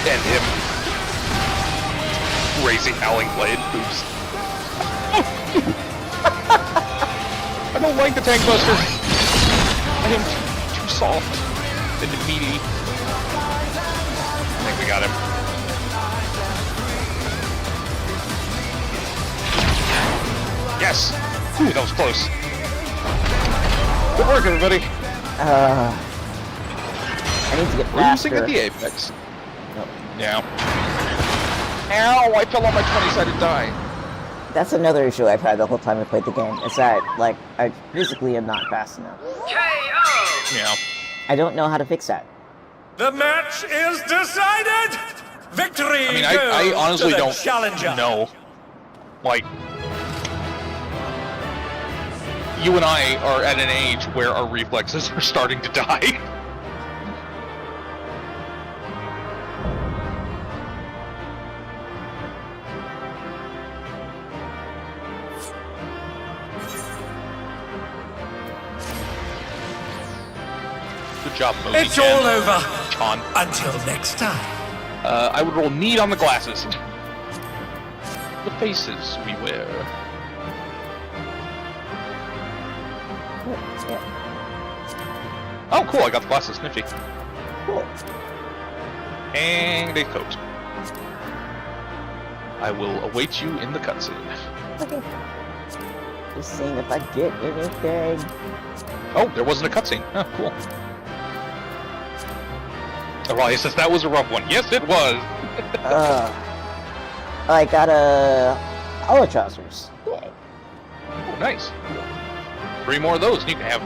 end him. Crazy howling blade. Oops. I don't like the tank buster. I am too soft and meaty. I think we got him. Yes! Ooh, that was close. Good work, everybody. I need to get faster. Losing at the apex. No. Yeah. Ow! I fell on my 20-sided die. That's another issue I've had the whole time I played the game. Is that, like, I physically am not fast enough. KO! Yeah. I don't know how to fix that. The match is decided! Victory I mean, I honestly to the don't challenger. know. Like, you and I are at an age where our reflexes are starting to die. Good job, Mosey. It's all over. Con. Until next time. I would roll need on the glasses. The faces we wear. Yeah. Oh, cool, I got the glasses, nifty. Cool. And and a coat. I will await you in the cutscene. Okay. Just seeing if I get anything. Oh, there wasn't a cutscene. Oh, cool. Oh, well, he says that was a rough one. Yes, it was. I got a hollow trousers. Yay. Oh, nice. 3 more of those, and you can have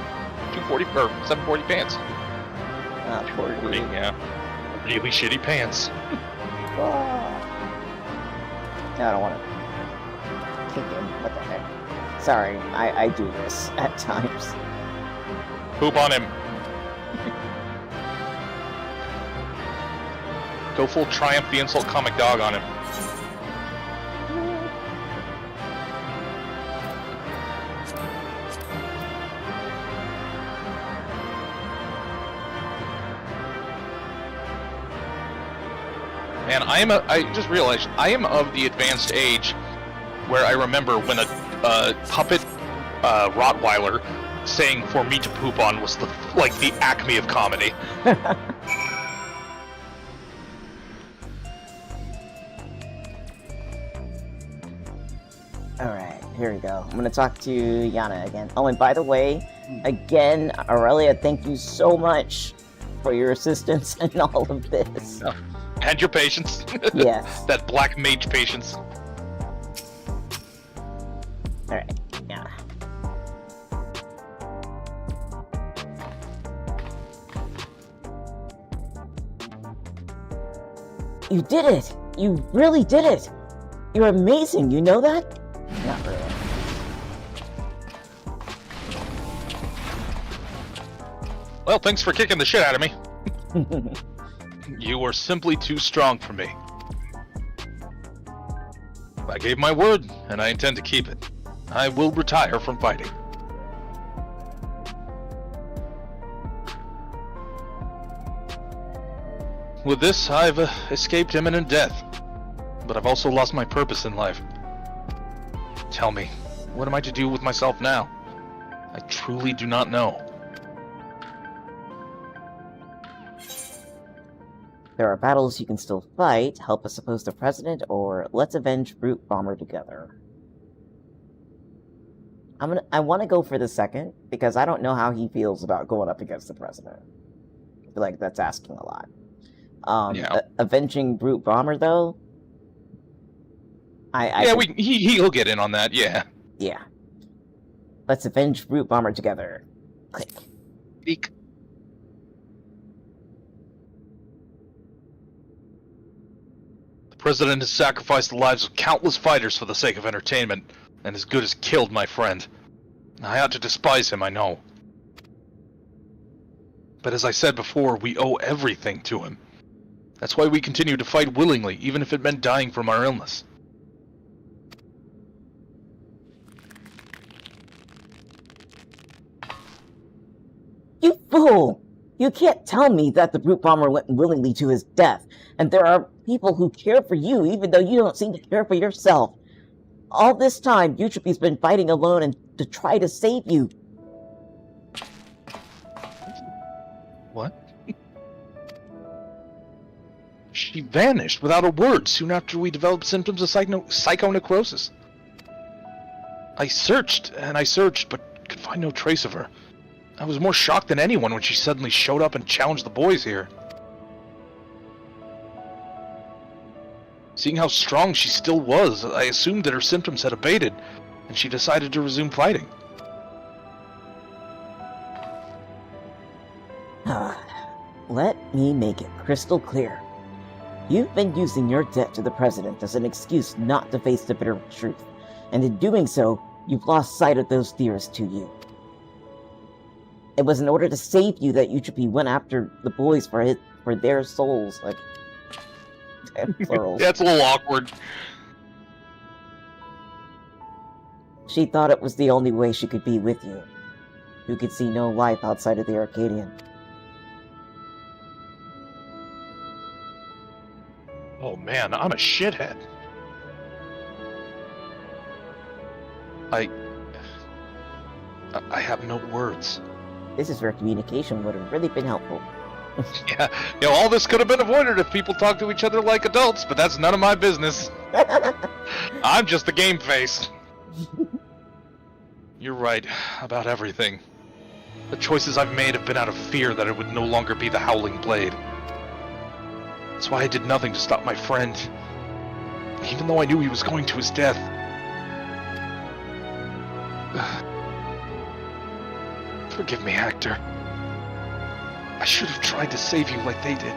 240 or 740 pants. Poor Yeah. Really shitty pants. I don't want to kick him. What the heck? Sorry, I do this at times. Poop on him. Go full Triumph the Insult Comic Dog on him. Man, I just realized I am of the advanced age where I remember when a puppet Rottweiler saying for me to poop on was the acme of comedy. Alright, here we go. I'm gonna talk to Yana again. Oh, and by the way, again, Aurelia, thank you so much for your assistance in all of this. Oh. And your patience. Yes. That black mage patience. Alright, yeah. You did it! You really did it! You're amazing, you know that? Not really. Well, thanks for kicking the shit out of me. You were simply too strong for me. I gave my word, and I intend to keep it. I will retire from fighting. With this, I've escaped imminent death. But I've also lost my purpose in life. Tell me, what am I to do with myself now? I truly do not know. There are battles you can still fight. Help us oppose the president, or let's avenge Brute Bomber together. I want to go for the second, because I don't know how he feels about going up against the president. I feel like that's asking a lot. Yeah. Avenging Brute Bomber, though? He'll get in on that, yeah. Yeah. Let's avenge Brute Bomber together. Click. Eek. The president has sacrificed the lives of countless fighters for the sake of entertainment, and as good as killed my friend. I ought to despise him, I know. But as I said before, we owe everything to him. That's why we continue to fight willingly, even if it meant dying from our illness. You fool! You can't tell me that the Brute Bomber went willingly to his death, and there are people who care for you even though you don't seem to care for yourself. All this time, Yuchipi's been fighting alone and to try to save you. What? She vanished without a word soon after we developed symptoms of psychonecrosis. I searched and I searched, but could find no trace of her. I was more shocked than anyone when she suddenly showed up and challenged the boys here. Seeing how strong she still was, I assumed that her symptoms had abated, and she decided to resume fighting. Let me make it crystal clear. You've been using your debt to the president as an excuse not to face the bitter truth, and in doing so, you've lost sight of those dearest to you. It was in order to save you that Yuchipi went after the boys for their souls, like... plural. That's a little awkward. She thought it was the only way she could be with you, who could see no life outside of the Arcadion. Oh man, I'm a shithead. I have no words. This is where communication would have really been helpful. Yeah, all this could have been avoided if people talked to each other like adults, but that's none of my business. I'm just the game face. You're right about everything. The choices I've made have been out of fear that I would no longer be the Howling Blade. That's why I did nothing to stop my friend, even though I knew he was going to his death. Forgive me, Hector. I should have tried to save you like they did.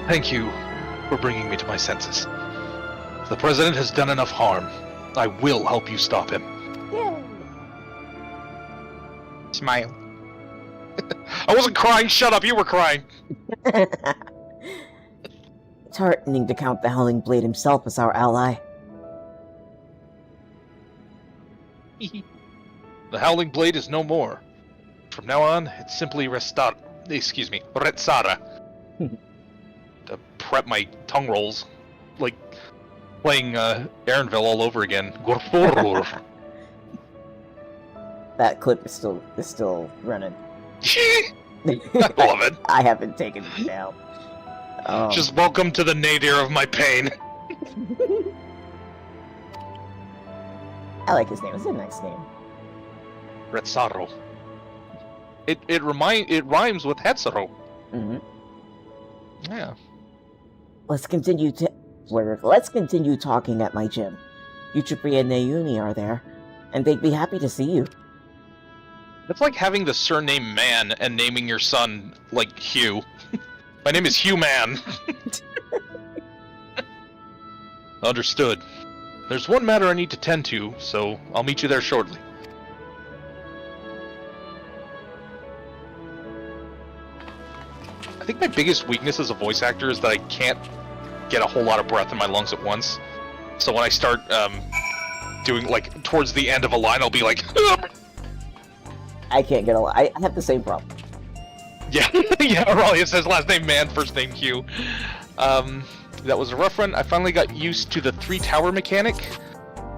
Thank you for bringing me to my senses. The President has done enough harm. I will help you stop him. Smile. I wasn't crying, shut up, you were crying! It's heartening to count the Howling Blade himself as our ally. The Howling Blade is no more. From now on, it's simply Retsara. To prep my tongue rolls. Like playing Aaronville all over again. That clip is still running. I love it. I haven't taken it down. Just welcome to the nadir of my pain. I like his name. It's a nice name. Retsaro. It rhymes with Hetsaro. Mm-hmm. Yeah. Let's continue talking at my gym. Yuchipri and Nayumi are there, and they'd be happy to see you. It's like having the surname Man and naming your son, like, Hugh. My name is Hugh Man. Understood. There's one matter I need to tend to, so I'll meet you there shortly. I think my biggest weakness as a voice actor is that I can't get a whole lot of breath in my lungs at once. So when I start doing, like, towards the end of a line, I'll be like... I can't get I have the same problem. Yeah, yeah, Aurelia says last name Man, first name Hugh. That was a rough run. I finally got used to the 3-tower mechanic.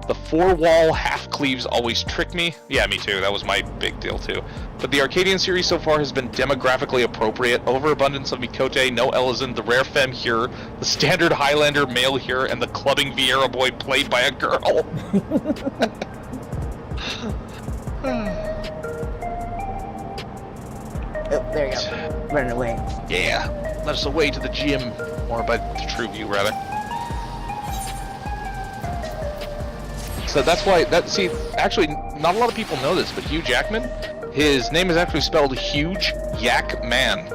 The 4-wall half-cleaves always trick me. Yeah, me too. That was my big deal too. But the Arcadion series so far has been demographically appropriate. Overabundance of Mikote, no Elizin, the rare femme here, the standard Highlander male here, and the clubbing Vieira boy played by a girl. Oh, there you go. Running away. Yeah, let us away to the gym, or by the True View, rather. So that's why, actually, not a lot of people know this, but Hugh Jackman, his name is actually spelled Huge Yak Man.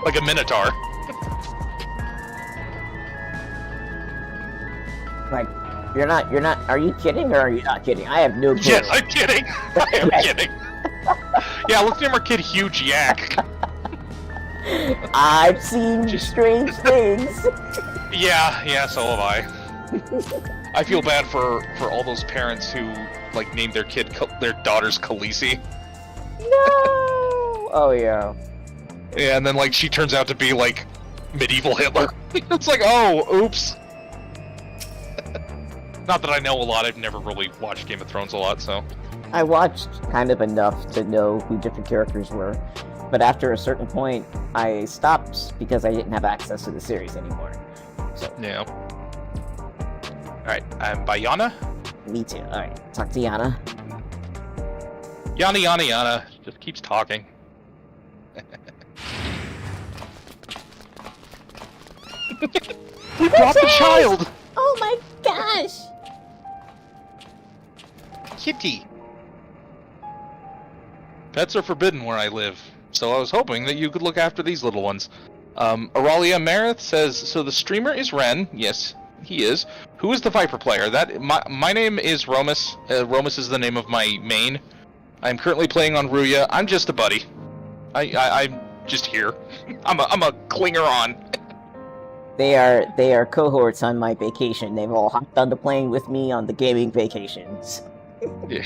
Like a minotaur. Like, you're not, are you kidding or are you not kidding? I have no clue. Yes, I'm kidding. I am kidding. Yeah, let's name our kid Huge Yak. I've seen strange things. Yeah, so have I. I feel bad for all those parents who, like, named their daughters Khaleesi. No! Oh, yeah. Yeah, and then, like, she turns out to be, like, medieval Hitler. It's like, oh, oops. Not that I know a lot, I've never really watched Game of Thrones a lot, so... I watched kind of enough to know who different characters were, but after a certain point, I stopped because I didn't have access to the series anymore. So yeah. Alright, I'm by Yana. Me too. Alright, talk to Yana. Yana. Just keeps talking. We brought the child! Oh my gosh! Kitty. Pets are forbidden where I live, so I was hoping that you could look after these little ones. Auralia Marith says, so the streamer is Ren. Yes, he is. Who is the Viper player? My name is Romus. Romus is the name of my main. I'm currently playing on Ruya. I'm just a buddy. I'm just here. I'm a clinger on. They are cohorts on my vacation. They've all hopped onto playing with me on the gaming vacations. Yeah.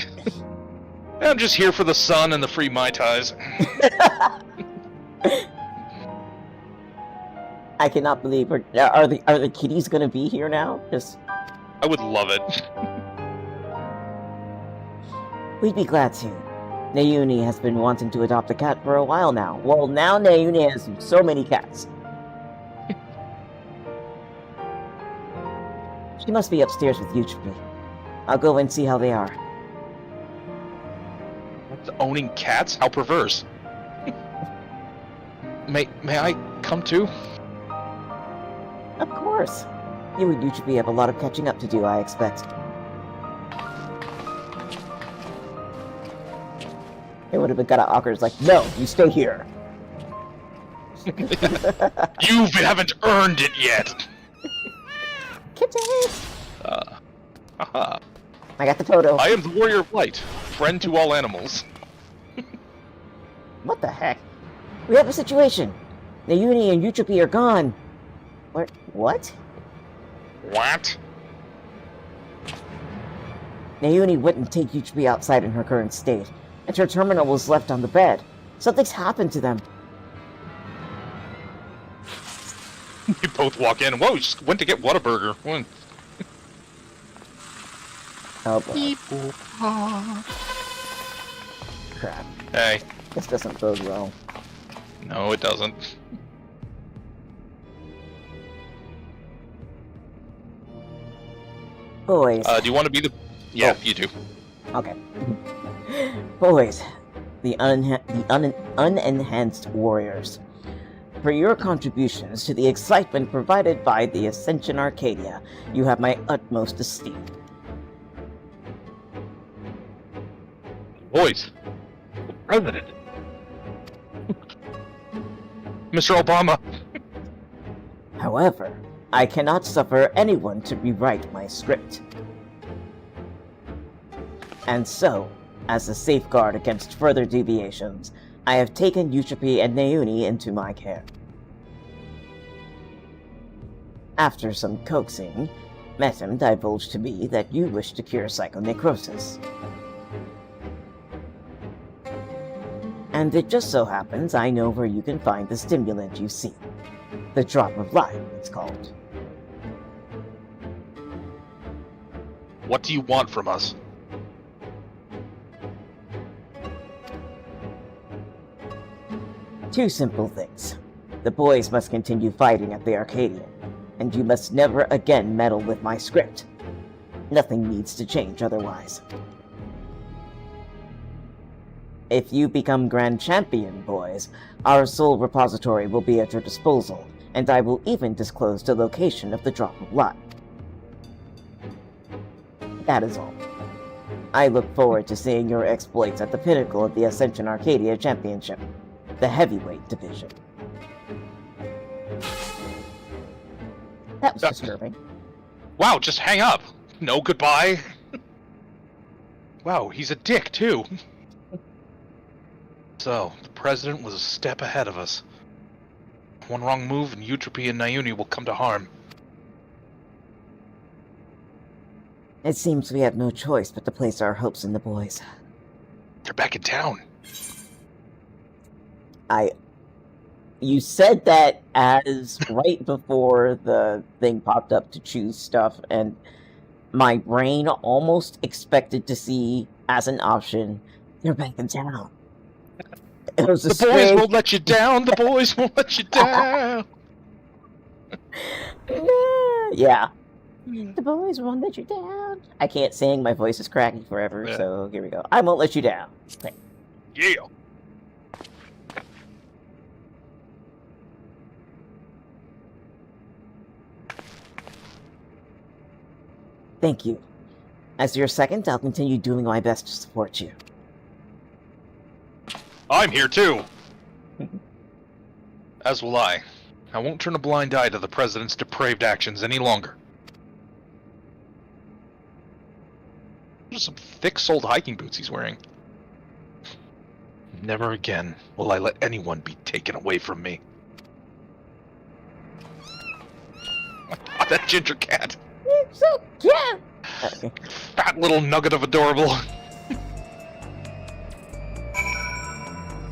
I'm just here for the sun and the free Mai Tais. I cannot believe are the kitties gonna be here now? Just I would love it. we'd be glad to. Nayuni has been wanting to adopt a cat for a while now. Well, now Nayuni has so many cats. She must be upstairs with Yuchipi. I'll go and see how they are. Owning cats? How perverse. May I come too? Of course. You and Yuchipi have a lot of catching up to do, I expect. It would have been kind of awkward. It's like, no, you stay here. You haven't earned it yet! Kitties! Haha. I got the Toto. I am the warrior of light, friend to all animals. What the heck? We have a situation. Nayuni and Yuchipi are gone. What? What? Nayuni wouldn't take Yuchipi outside in her current state, and her terminal was left on the bed. Something's happened to them. You both walk in. Whoa, just went to get Whataburger. Oh boy. Crap. Hey. This doesn't bode well. No, it doesn't. Boys. Do you want to be the... Yeah, you do. Okay. Boys, the unenhanced warriors. For your contributions to the excitement provided by the Ascension Arcadia, you have my utmost esteem. Boys. President. Mr. Obama. However, I cannot suffer anyone to rewrite my script. And so, as a safeguard against further deviations, I have taken Yuchipi and Nayuni into my care. After some coaxing, Metem divulged to me that you wish to cure psychonecrosis. And it just so happens I know where you can find the stimulant you seek. The Drop of Life, it's called. What do you want from us? Two simple things. The boys must continue fighting at the Arcadion, and you must never again meddle with my script. Nothing needs to change otherwise. If you become Grand Champion, boys, our sole repository will be at your disposal, and I will even disclose the location of the Drop of Life. That is all. I look forward to seeing your exploits at the pinnacle of the Ascension Arcadia Championship, the heavyweight division. That was disturbing. Wow, just hang up. No goodbye. Wow, he's a dick, too. So, the president was a step ahead of us. One wrong move and Yuchipi and Nayuni will come to harm. It seems we have no choice but to place our hopes in the boys. They're back in town. You said that as right before the thing popped up to choose stuff, and my brain almost expected to see as an option, they're back in town. It was The boys won't let you down. The boys won't let you down. Yeah. The boys won't let you down. I can't sing. My voice is cracking forever, Yeah. so here we go. I won't let you down. Okay. Yeah. Thank you. As your second, I'll continue doing my best to support you. I'm here too. As will I. I won't turn a blind eye to the president's depraved actions any longer. Those are some thick-soled hiking boots he's wearing. Never again will I let anyone be taken away from me. Oh, that ginger cat. It's so cute! Okay. Fat little nugget of adorable.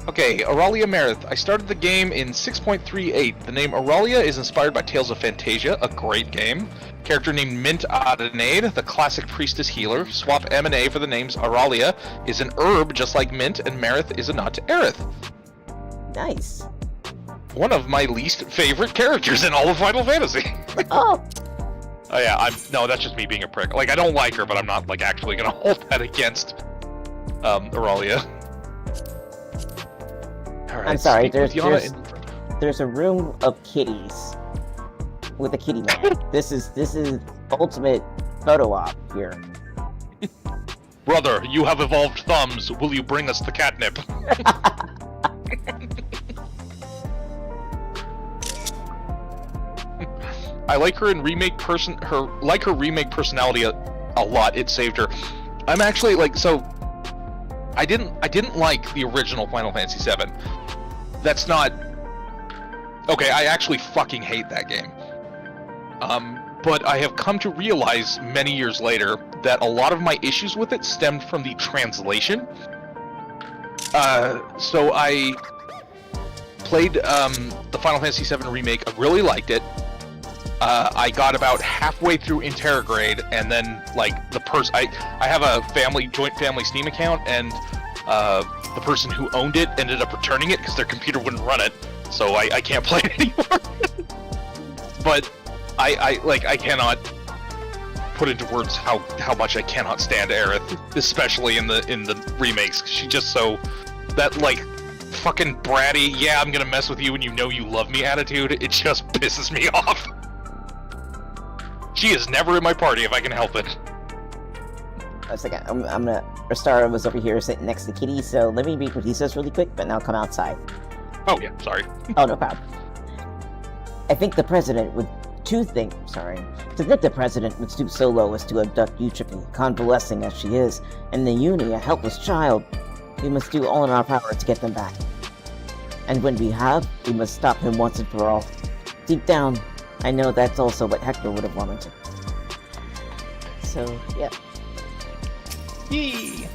Okay, Auralia Marith. I started the game in 6.38. The name Auralia is inspired by Tales of Fantasia, a great game. Character named Mint Adenade, the classic priestess healer. Swap M and A for the names. Auralia is an herb just like Mint, and Marith is a nod to Aerith. Nice. One of my least favorite characters in all of Final Fantasy. Oh. Oh yeah, no, that's just me being a prick. Like, I don't like her, but I'm not, like, actually gonna hold that against, Auralia. Alright, I'm sorry, there's a room of kitties with a kitty man. This is ultimate photo op here. Brother, you have evolved thumbs. Will you bring us the catnip? I like her in remake her remake personality a lot. It saved her. I'm actually like, so I didn't like the original Final Fantasy VII. That's not okay. I actually fucking hate that game. But I have come to realize many years later that a lot of my issues with it stemmed from the translation. So I played the Final Fantasy VII remake. I really liked it. I got about halfway through Intergrade, and then like I have a joint family Steam account, and the person who owned it ended up returning it because their computer wouldn't run it, so I can't play it anymore. But I cannot put into words how much I cannot stand Aerith, especially in the remakes. She's just so that like fucking bratty, yeah, I'm gonna mess with you and you know you love me attitude. It just pisses me off. She is never in my party if I can help it. I was like, I'm gonna. Restara was over here sitting next to Kitty, so let me read what he says really quick, but now come outside. Oh yeah, sorry. Oh, no problem. I think the president would. To think the president would stoop so low as to abduct Utripi, convalescing as she is, and the Uni, a helpless child. We must do all in our power to get them back. And when we have, we must stop him once and for all. Deep down, I know that's also what Hector would have wanted. So, yeah. Yee!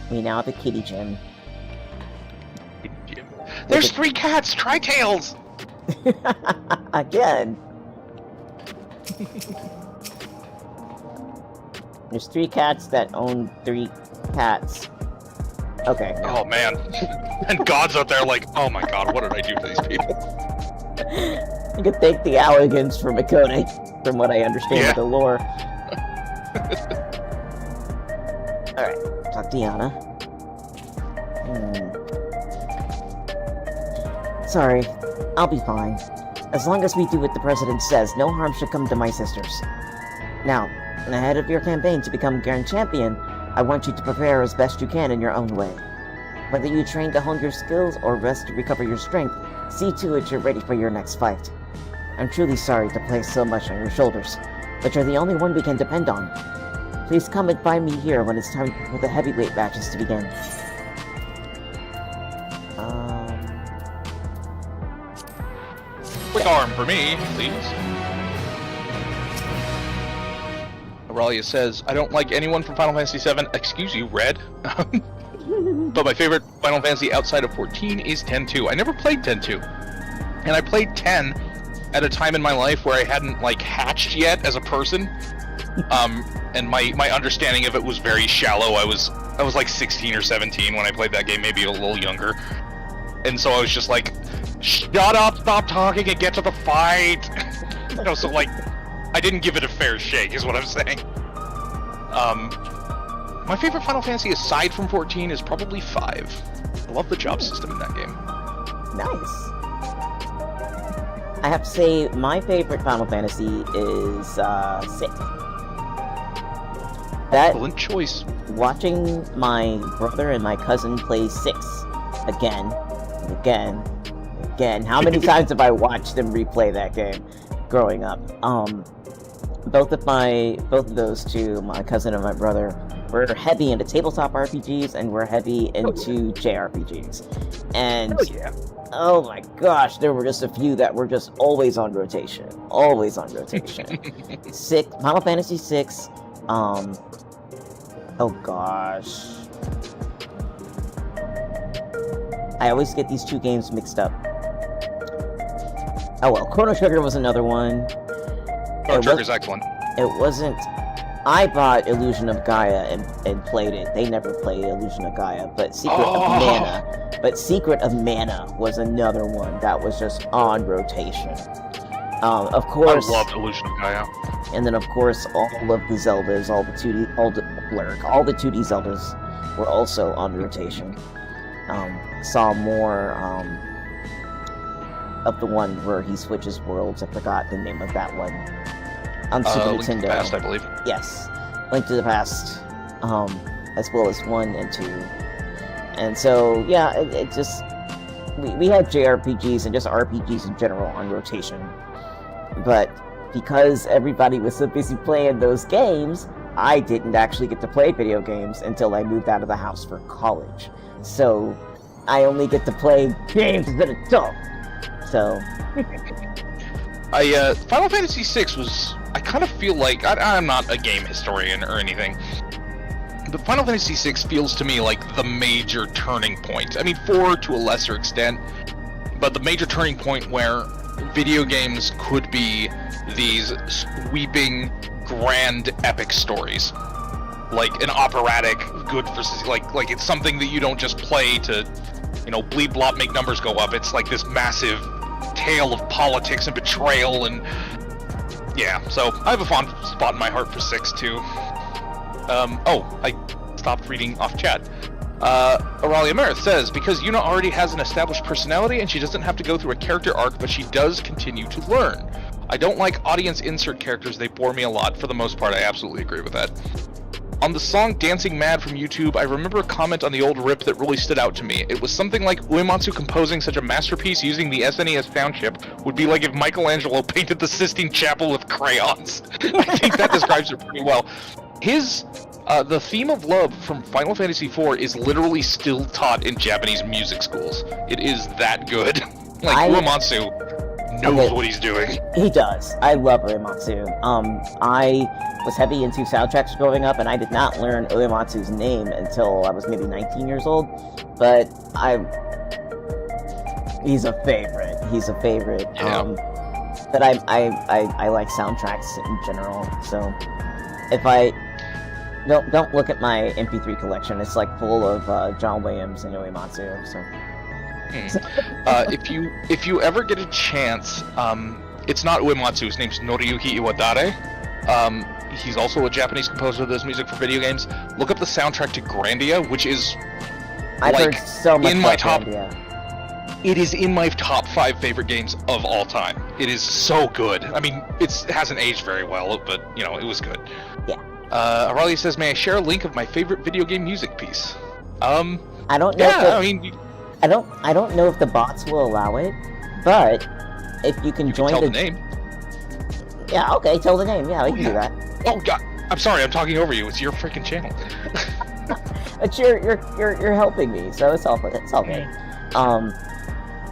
We now have a kitty gym. There's 3 cats! Try Tails! Again! There's 3 cats that own 3 cats. Okay. Oh man. And God's out there like, oh my god, what did I do to these people? You can thank the Alligans for Makone, from what I understand of the lore. Alright, Tatiana. Sorry, I'll be fine. As long as we do what the President says, no harm should come to my sisters. Now, ahead of your campaign to become Grand Champion, I want you to prepare as best you can in your own way. Whether you train to hone your skills or rest to recover your strength, see to it you're ready for your next fight. I'm truly sorry to place so much on your shoulders, but you're the only one we can depend on. Please come and find me here when it's time for the heavyweight matches to begin. Quick arm for me, please. Auralia says, I don't like anyone from Final Fantasy VII. Excuse you, Red. But my favorite Final Fantasy outside of 14 is 10-2. I never played 10-2. And I played 10 at a time in my life where I hadn't, like, hatched yet as a person. And my understanding of it was very shallow. I was like 16 or 17 when I played that game, maybe a little younger. And so I was just like, shut up, stop talking, and get to the fight! You know, so like, I didn't give it a fair shake, is what I'm saying. My favorite Final Fantasy, aside from 14, is probably 5. I love the job system in that game. Nice. I have to say, my favorite Final Fantasy is 6. That Excellent choice. Watching my brother and my cousin play 6 again. How many times have I watched them replay that game growing up? Both of those two, my cousin and my brother, were heavy into tabletop RPGs and we're heavy into JRPGs. And oh my gosh, there were just a few that were just always on rotation. Final Fantasy 6. Oh gosh. I always get these two games mixed up. Oh well, Chrono Trigger was another one. Chrono Trigger's excellent. It wasn't... I bought Illusion of Gaia and played it. They never played Illusion of Gaia, but Secret of Mana. But Secret of Mana was another one that was just on rotation. Of course... I loved Illusion of Gaia. And then of course all of the Zeldas, all the 2D Zeldas were also on rotation. Saw more of the one where he switches worlds. I forgot the name of that one. On Super Link Nintendo. to the Past, I believe. Yes, Link to the Past, as well as 1 and 2. And so, yeah, it just... We had JRPGs and just RPGs in general on rotation. But because everybody was so busy playing those games, I didn't actually get to play video games until I moved out of the house for college. So, I only get to play games as an adult. So... Final Fantasy VI was... I kind of feel like... I'm not a game historian or anything, but Final Fantasy VI feels to me like the major turning point. I mean, 4 to a lesser extent, but the major turning point where video games could be these sweeping, grand, epic stories. Like an operatic, good versus... Like it's something that you don't just play to, bleep blop, make numbers go up. It's like this massive tale of politics and betrayal and... Yeah, so I have a fond spot in my heart for 6 too. I stopped reading off chat. Aurelia Merith says, because Yuna already has an established personality and she doesn't have to go through a character arc, but she does continue to learn. I don't like audience insert characters, they bore me a lot. For the most part, I absolutely agree with that. On the song Dancing Mad from YouTube, I remember a comment on the old rip that really stood out to me. It was something like, Uematsu composing such a masterpiece using the SNES sound chip would be like if Michelangelo painted the Sistine Chapel with crayons. I think that describes it pretty well. The theme of love from Final Fantasy IV is literally still taught in Japanese music schools. It is that good. Uematsu knows what he's doing. He does. I love Uematsu. I was heavy into soundtracks growing up, and I did not learn Uematsu's name until I was maybe 19 years old. But he's a favorite. He's a favorite. Yeah. But I like soundtracks in general. So if I don't look at my MP3 collection, it's like full of John Williams and Uematsu. So. If you ever get a chance, it's not Uematsu, his name's Noriyuki Iwadare. He's also a Japanese composer that does music for video games. Look up the soundtrack to Grandia, which is I've heard so much in my about top. Grandia. It is in my top 5 favorite games of all time. It is so good. I mean, it hasn't aged very well, but it was good. Yeah. Aurelia says, "May I share a link of my favorite video game music piece?" I don't know. Yeah, I don't know if the bots will allow it, but if you can join tell the name. Yeah, okay, tell the name. Yeah, we can do that. Oh God, I'm sorry, I'm talking over you. It's your freaking channel. But you're helping me, so it's all good.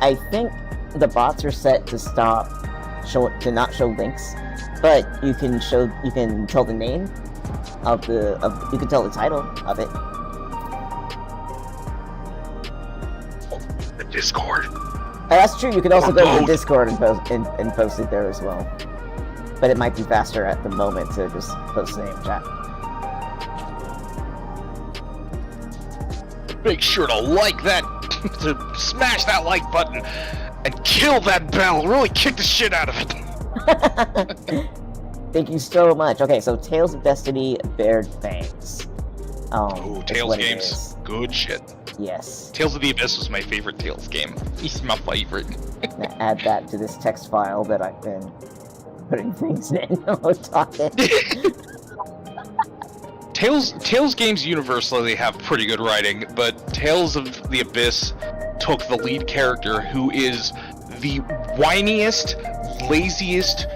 I think the bots are set to to not show links, but you can tell the name you can tell the title of it. The Discord. That's true. You can also go to the Discord and post it there as well. But it might be faster at the moment to just post the name in chat. Make sure to like that, to smash that like button, and kill that bell. Really kick the shit out of it. Thank you so much. Okay, so Tales of Destiny, Bared Fangs. Tales games, good shit. Yes. Tales of the Abyss was my favorite Tales game. It's my favorite. Now add that to this text file that I've been putting things in while talking. Tales games universally have pretty good writing, but Tales of the Abyss took the lead character, who is the whiniest, laziest,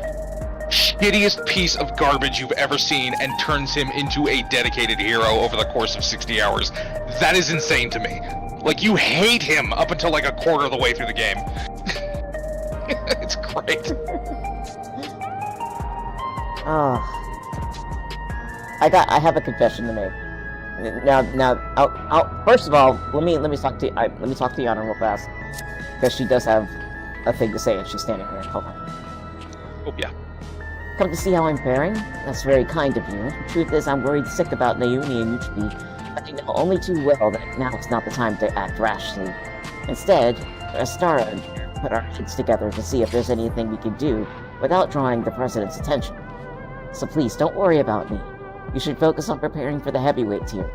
shittiest piece of garbage you've ever seen, and turns him into a dedicated hero over the course of 60 hours. That is insane to me. Like, you hate him up until like a quarter of the way through the game. It's great. I have a confession to make. Now, first of all, let me talk to Yana real fast, because she does have a thing to say, and she's standing here. Hold on. Oh, yeah. Come to see how I'm faring? That's very kind of you. The truth is, I'm worried sick about Naomi and Yuchiki, but I know only too well that now is not the time to act rashly. Instead, Astara and I put our heads together to see if there's anything we can do without drawing the President's attention. So please, don't worry about me. You should focus on preparing for the heavyweight tier.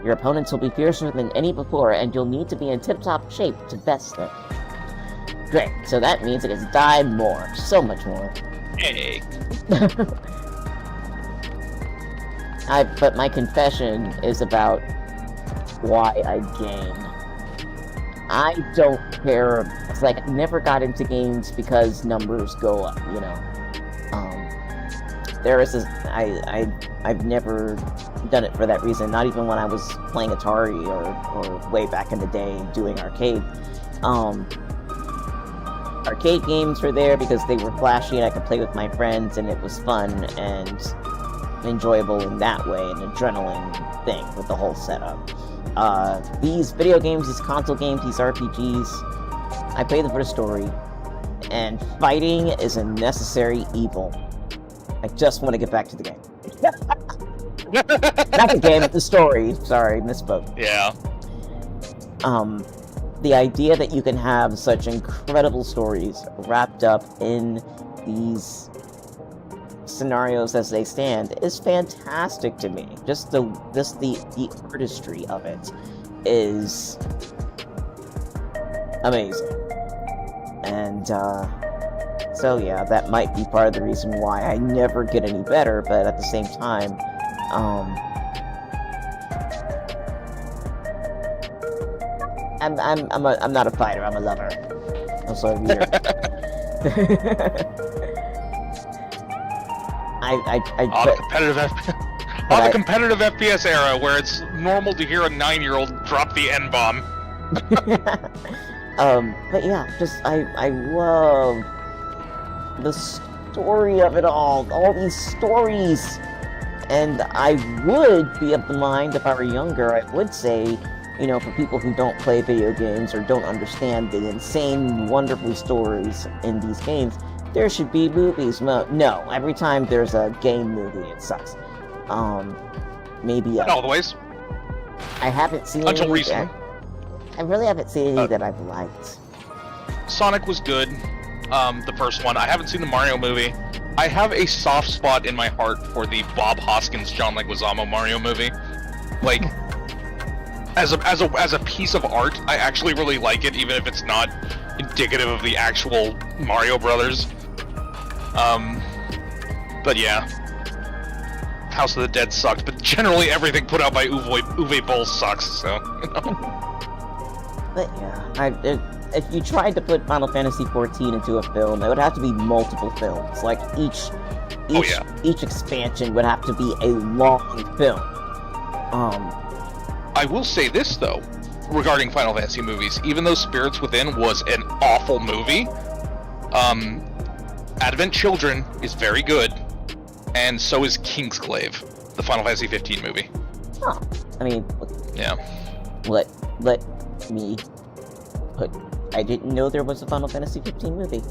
Your opponents will be fiercer than any before, and you'll need to be in tip-top shape to best them. Great, so that means it is die more. So much more. Hey. But my confession is about why I game. I don't care. It's like, I never got into games because numbers go up, you know. There is this, I've never done it for that reason, not even when I was playing Atari or way back in the day doing arcade. Arcade games were there because they were flashy and I could play with my friends, and it was fun and enjoyable in that way, an adrenaline thing with the whole setup. These video games, these console games, these RPGs, I play them for the story, and fighting is a necessary evil. I just want to get back to the game. Not the game, the story. Sorry, misspoke. Yeah. The idea that you can have such incredible stories wrapped up in these scenarios as they stand is fantastic to me. Just the artistry of it is amazing. And so yeah, that might be part of the reason why I never get any better, but at the same time, I'm not a fighter, I'm a lover. I'm so weird. On the competitive FPS era, where it's normal to hear a 9-year-old drop the N-bomb. But yeah, just, I love the story of it all these stories, and I would be of the mind, if I were younger, I would say, you know, for people who don't play video games or don't understand the insane, wonderful stories in these games, there should be movies. No, every time there's a game movie, it sucks. Maybe not all the ways. I haven't seen until recently. I really haven't seen any that I've liked. Sonic was good. The first one. I haven't seen the Mario movie. I have a soft spot in my heart for the Bob Hoskins, John Leguizamo Mario movie. Like, as a piece of art, I actually really like it, even if it's not indicative of the actual Mario Brothers. But yeah, House of the Dead sucked, but generally everything put out by Uwe Boll sucks. So, you know. But yeah, if you tried to put Final Fantasy XIV into a film, it would have to be multiple films. Like each expansion would have to be a long film. I will say this though, regarding Final Fantasy movies, even though Spirits Within was an awful movie, Advent Children is very good, and so is Kingsglaive, the Final Fantasy XV movie. Oh, I mean, yeah. Let me put. I didn't know there was a Final Fantasy XV movie.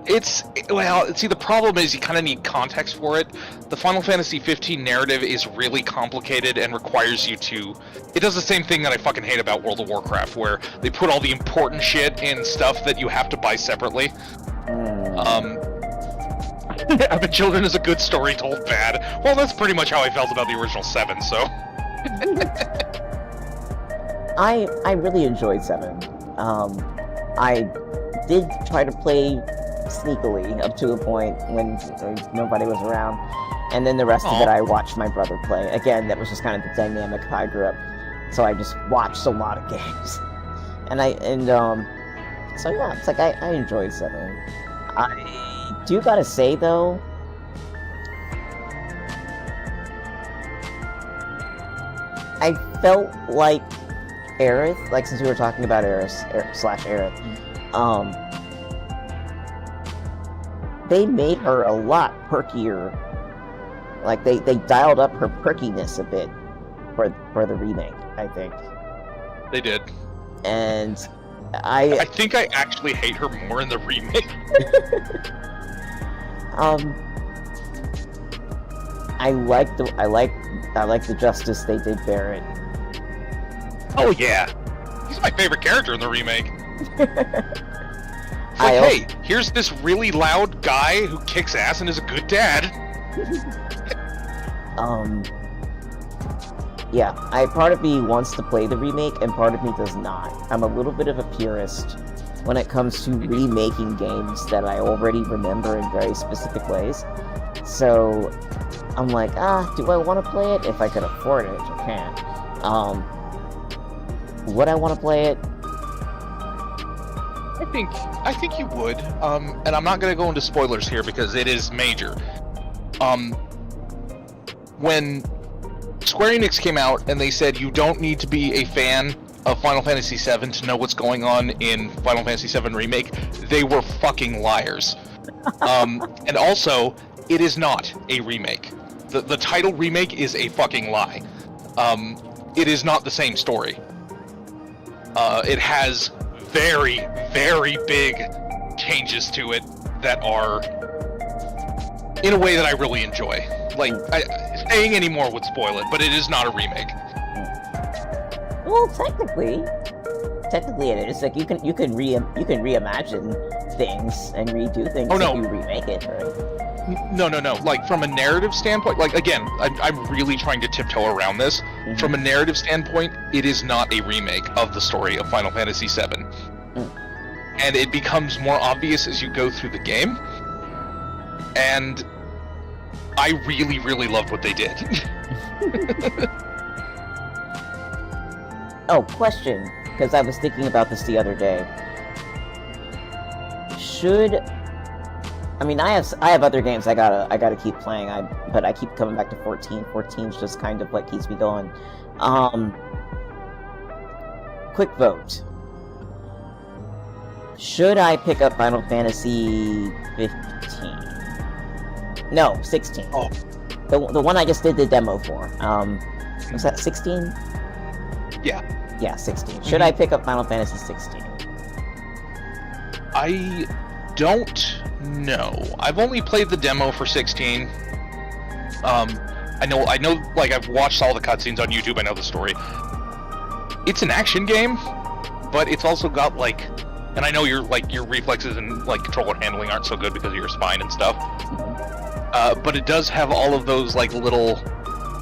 See, the problem is you kind of need context for it. The Final Fantasy XV narrative is really complicated and requires you to... It does the same thing that I fucking hate about World of Warcraft, where they put all the important shit in stuff that you have to buy separately. Advent Children is a good story told bad. Well, that's pretty much how I felt about the original 7, so... I really enjoyed 7. I did try to play sneakily up to a point when nobody was around, and then the rest of it I watched my brother play. Again, that was just kind of the dynamic I grew up, so I just watched a lot of games. So yeah, it's like I enjoyed 7. I do gotta say though, I felt like Aerith, like since we were talking about Aerith, they made her a lot perkier. Like they dialed up her perkiness a bit for the remake, I think. They did. And I think I actually hate her more in the remake. I like the justice they did Barrett. Oh yeah, he's my favorite character in the remake. Hey, here's this really loud guy who kicks ass and is a good dad. Yeah, part of me wants to play the remake, and part of me does not. I'm a little bit of a purist when it comes to remaking games that I already remember in very specific ways. So, I'm like, do I want to play it? If I could afford it, which I can't. Would I want to play it? I think you would. And I'm not going to go into spoilers here because it is major. When Square Enix came out and they said you don't need to be a fan of Final Fantasy VII to know what's going on in Final Fantasy VII Remake, they were fucking liars. And also, it is not a remake. The title remake is a fucking lie. It is not the same story. It has very, very big changes to it that are in a way that I really enjoy. Like, saying any more would spoil it, but it is not a remake. Well, technically it is. Like, you can reimagine things and redo things if you remake it, right? No. Like, from a narrative standpoint, like, again, I'm really trying to tiptoe around this. Mm-hmm. From a narrative standpoint, it is not a remake of the story of Final Fantasy VII. And it becomes more obvious as you go through the game. And I really, really loved what they did. Oh, question, because I was thinking about this the other day. I have other games I gotta keep playing. But I keep coming back to 14. 14's just kind of what keeps me going. Quick vote. Should I pick up Final Fantasy 15? No, 16. Oh. The one I just did the demo for. Was that 16? Yeah, 16. Should I pick up Final Fantasy 16? I don't know. I've only played the demo for 16. I know, like, I've watched all the cutscenes on YouTube, I know the story. It's an action game, but it's also got, like, and I know your reflexes and, like, controller handling aren't so good because of your spine and stuff. But it does have all of those, like, little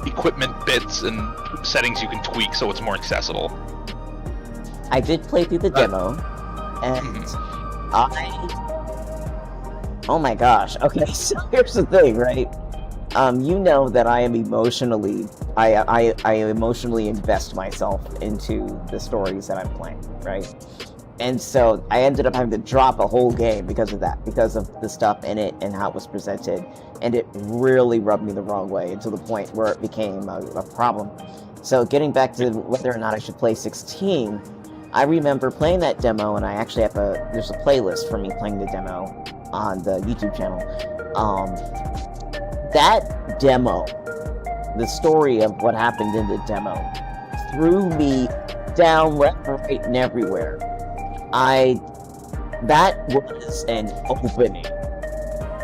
equipment bits and settings you can tweak so it's more accessible. I did play through the demo, and oh my gosh. Okay, so here's the thing, right? You know that I am emotionally, I emotionally invest myself into the stories that I'm playing, right? And so I ended up having to drop a whole game because of that, because of the stuff in it and how it was presented, and it really rubbed me the wrong way to the point where it became a problem. So getting back to whether or not I should play 16, I remember playing that demo, and I actually have there's a playlist for me playing the demo on the YouTube channel. That demo, the story of what happened in the demo, threw me down left, right, and everywhere. That was an opening.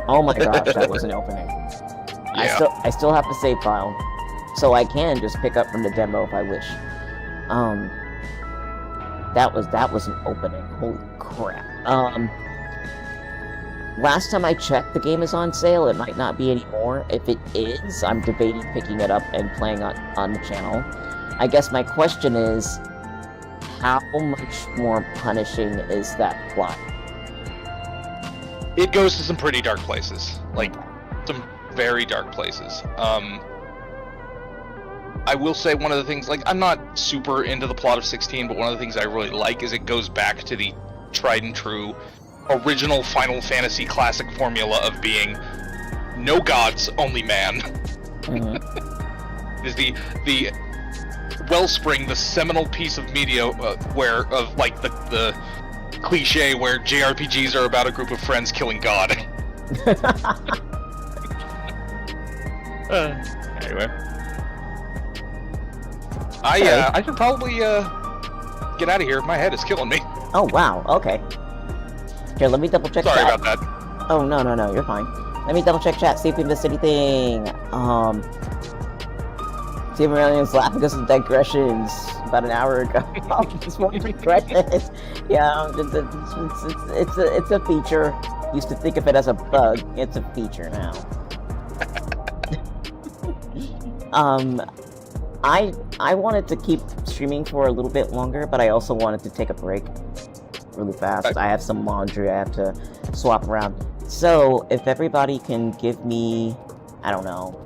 Oh my gosh, that was an opening. Yeah. I still have to save file, so I can just pick up from the demo if I wish. That was an opening. Holy crap. Last time I checked, the game is on sale. It might not be anymore. If it is, I'm debating picking it up and playing on the channel. I guess my question is, how much more punishing is that plot? It goes to some pretty dark places. Like, some very dark places. I will say one of the things, like, I'm not super into the plot of 16, but one of the things I really like is it goes back to the tried and true original Final Fantasy classic formula of being no gods, only man. Is the wellspring, the seminal piece of media the cliche where JRPGs are about a group of friends killing God. Anyway. I should probably get out of here. My head is killing me. Oh, wow, okay. Here, let me double check Sorry chat. about that. Oh, no, you're fine. Let me double check chat, see if we missed anything. Team Aurelian's laughing because of digressions about an hour ago. Just more digressions. Yeah, it's a feature. Used to think of it as a bug. It's a feature now. I wanted to keep streaming for a little bit longer, but I also wanted to take a break really fast. I have some laundry I have to swap around. So, if everybody can give me, I don't know,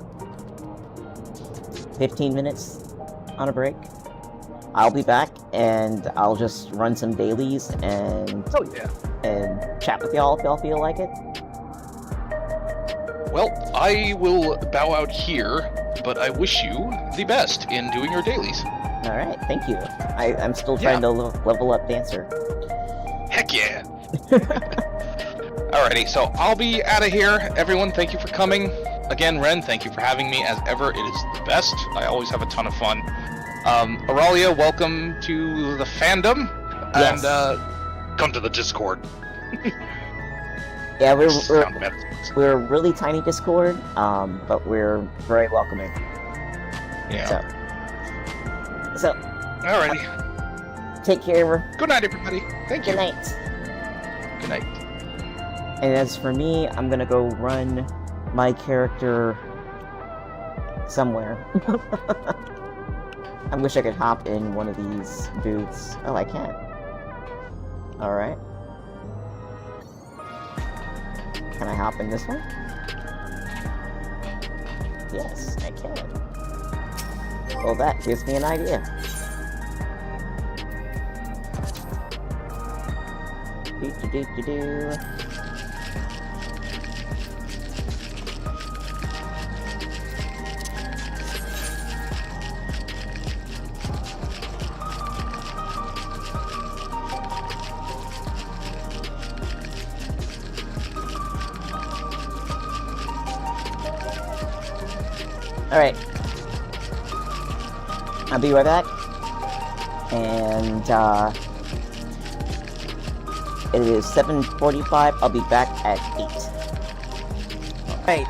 15 minutes on a break, I'll be back, and I'll just run some dailies and and chat with y'all if y'all feel like it. Well, I will bow out here, but I wish you the best in doing your dailies. Alright, thank you. I'm still trying to level up Dancer. Heck yeah! Alrighty, so I'll be out of here. Everyone, thank you for coming. Again, Ren, thank you for having me. As ever, it is the best. I always have a ton of fun. Aurelia, welcome to the fandom. Yes. And come to the Discord. Yeah, we're a really tiny Discord, but we're very welcoming. Yeah. So alrighty. Take care. Good night, everybody. Thank you. Good night. Good night. And as for me, I'm gonna go run my character somewhere. I wish I could hop in one of these booths. Oh, I can. Alright. Can I hop in this one? Yes, I can. Well, that gives me an idea. Do-do-do-do-do. Alright. I'll be right back. And, it is 7:45. I'll be back at 8. Alright.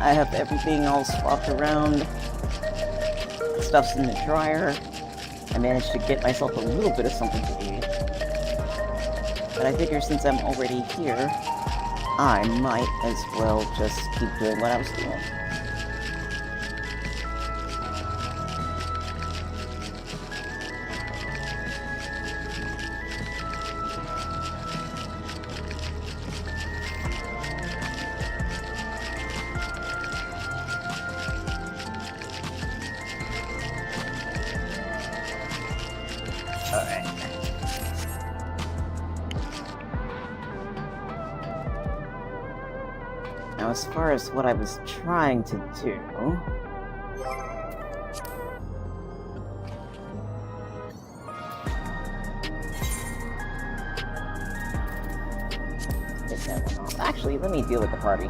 I have everything all swapped around. Stuff's in the dryer. I managed to get myself a little bit of something to eat. But I figure since I'm already here, I might as well just keep doing what I was doing. Now, as far as what I was trying to do... Take that one off. Actually, let me deal with the party.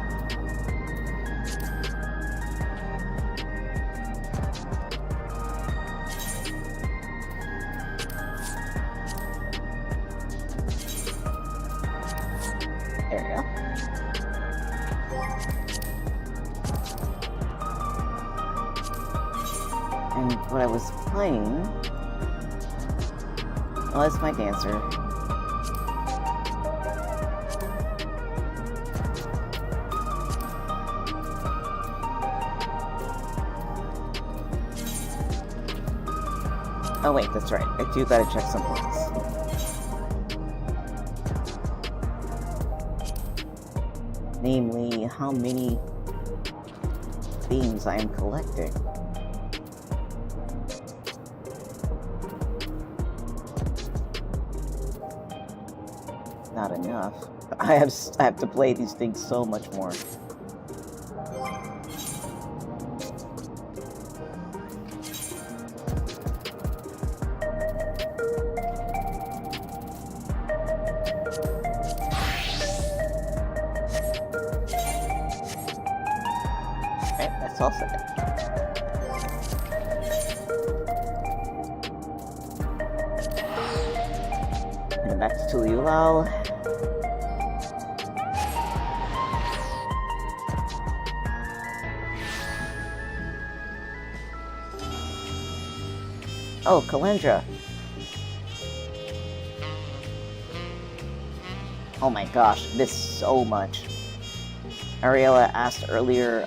There we go. And what I was playing... Well, that's my dancer. Oh wait, that's right. I do gotta check something else. Namely, how many things I am collecting. Not enough. I have to play these things so much more. Alright, that's all set. back to Tuliulal. Oh, Kalendra. Oh my gosh, miss so much. Ariella asked earlier,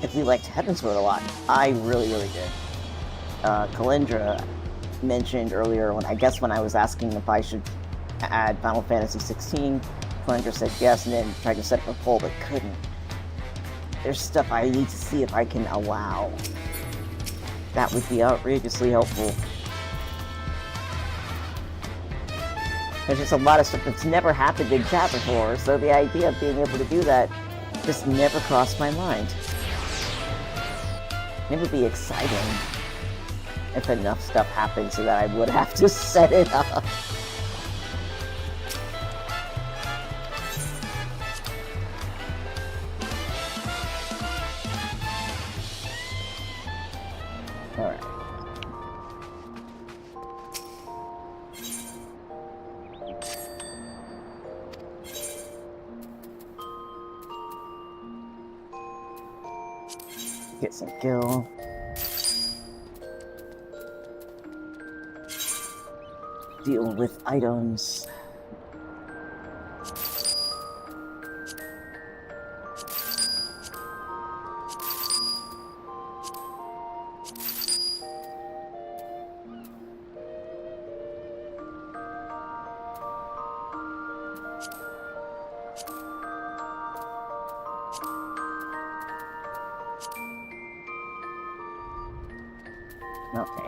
if we liked Heavensward a lot. I really did. Kalendra mentioned earlier, when I was asking if I should add Final Fantasy XVI, Kalendra said yes, and then tried to set up a poll, but couldn't. There's stuff I need to see if I can allow. That would be outrageously helpful. There's just a lot of stuff that's never happened in chat before, so the idea of being able to do that just never crossed my mind. It would be exciting if enough stuff happened so that I would have to set it up. Alright. Get some gil. Deal with items. Okay.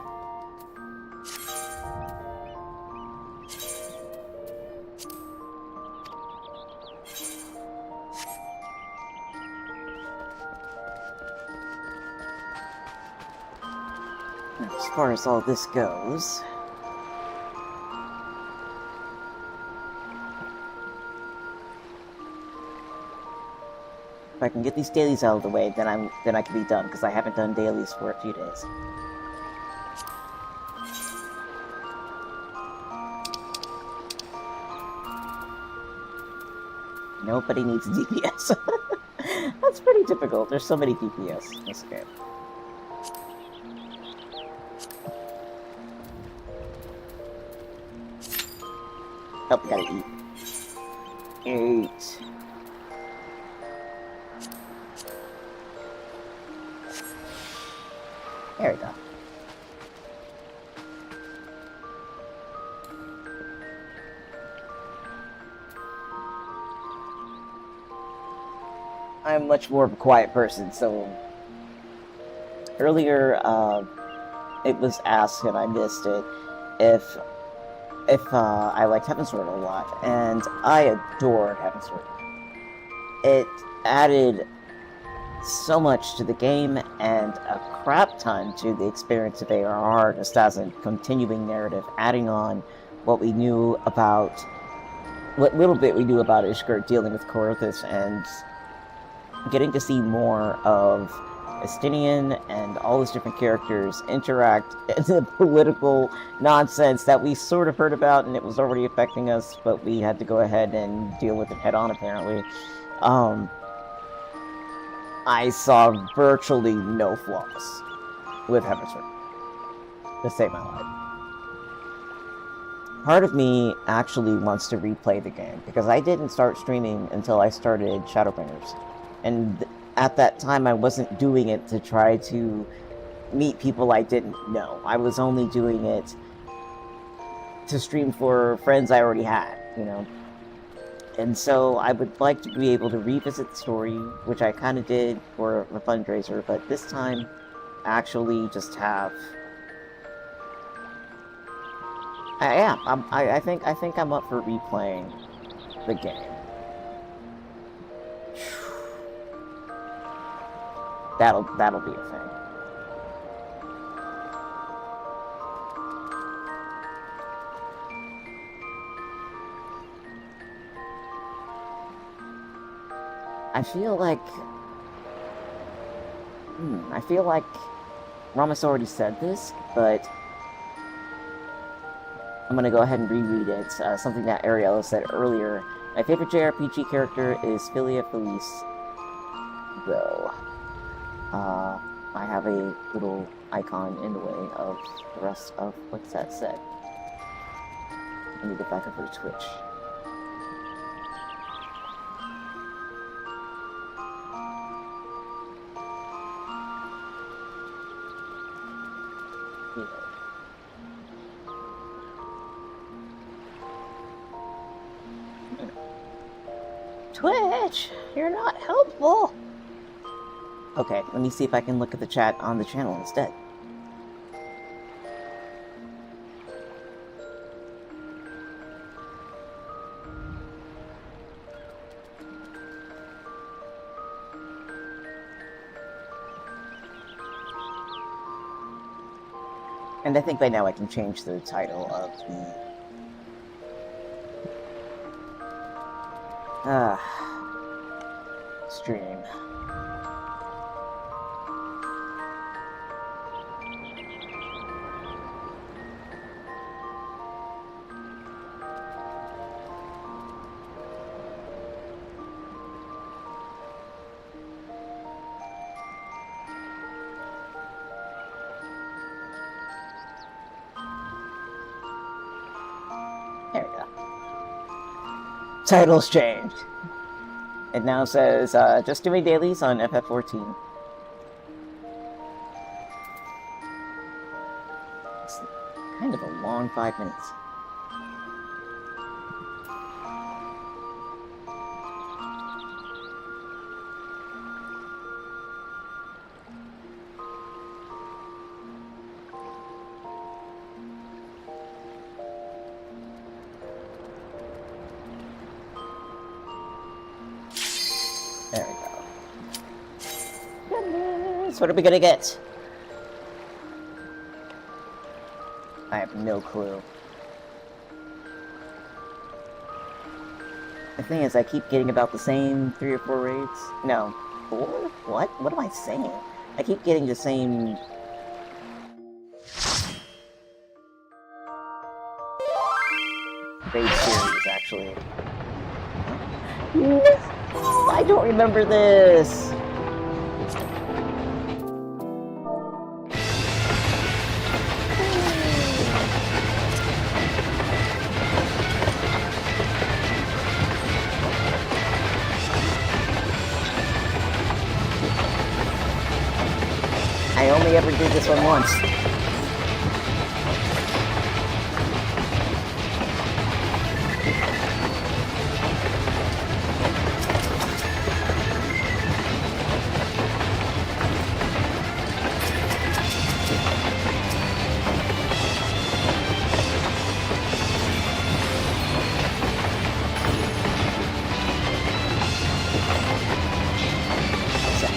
As far as all this goes, if I can get these dailies out of the way, then I can be done, because I haven't done dailies for a few days. Nobody needs DPS. That's pretty difficult. There's so many DPS in this game. Oh, we gotta eat. Eat. There we go. I'm much more of a quiet person, so earlier it was asked, and I missed it, if I liked Heavensward a lot, and I adored Heavensward. It added so much to the game and a crap ton to the experience of ARR, just as a continuing narrative, adding on what we knew about, what little bit we knew about Ishgard dealing with Corythus, and getting to see more of Estinian and all these different characters interact in the political nonsense that we sort of heard about, and it was already affecting us, but we had to go ahead and deal with it head on, apparently. I saw virtually no flaws with Heavensward, to save my life. Part of me actually wants to replay the game, because I didn't start streaming until I started Shadowbringers. And at that time, I wasn't doing it to try to meet people I didn't know. I was only doing it to stream for friends I already had, you know? And so I would like to be able to revisit the story, which I kind of did for the fundraiser, but this time, actually just have... I think I'm up for replaying the game. That'll be a thing. I feel like Romus already said this, but I'm gonna go ahead and reread it. Something that Ariella said earlier. My favorite JRPG character is Philia Felice, though. I have a little icon in the way of the rest of what's that said. Let me get back over to Twitch. Twitch, you're not helpful. Okay, let me see if I can look at the chat on the channel instead. And I think by now I can change the title of the stream. There we go. Title's changed. It now says, just doing dailies on FF14. It's kind of a long 5 minutes. There we go. Goodness, what are we gonna get? I have no clue. The thing is, I keep getting about the same 3 or 4 raids. No, 4? What? What am I saying? I keep getting the same... raid series, actually. I don't remember this! I only ever did this one once.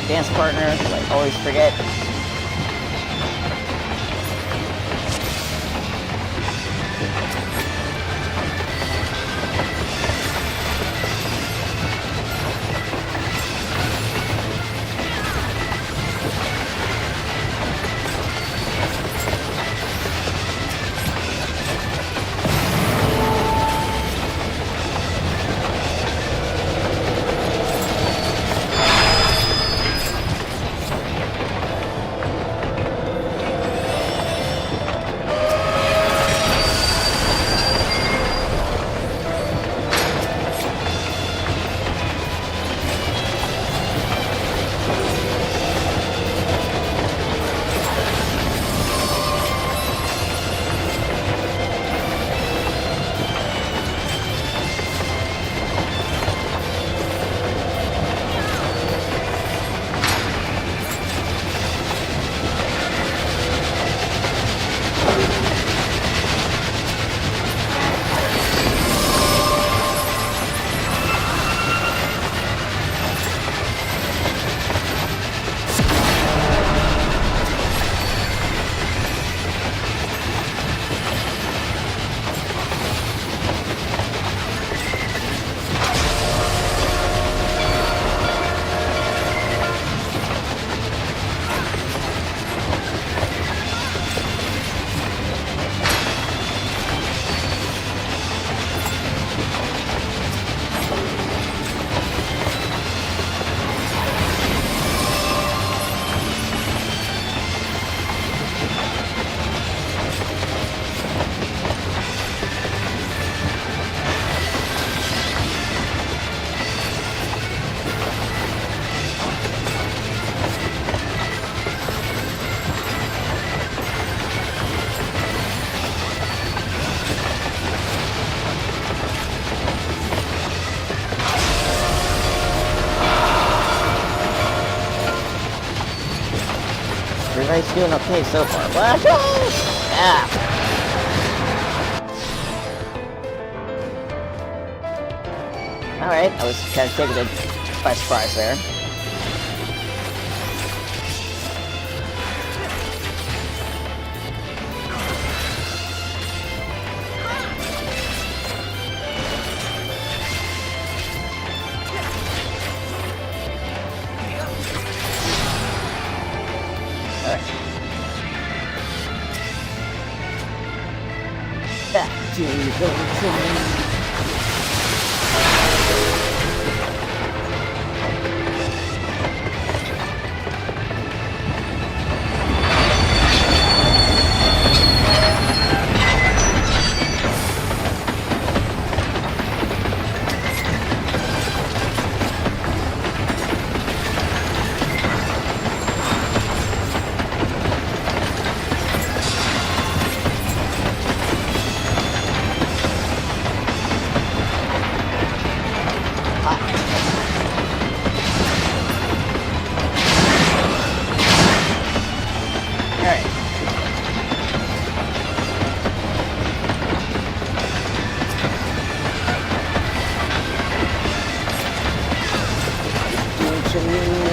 Dance partner, I always forget. everybody's doing okay so far. What? Ah! Alright, I was kind of taken by surprise there. Back to the train.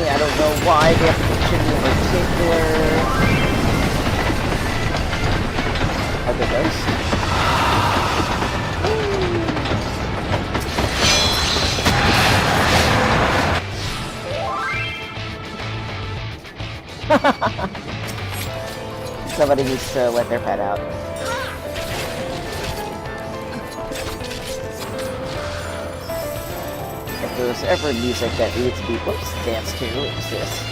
I don't know why they have to continue in particular. Okay, guys. Somebody needs to let their pet out. If there's ever music that needs to be dance to, it's this.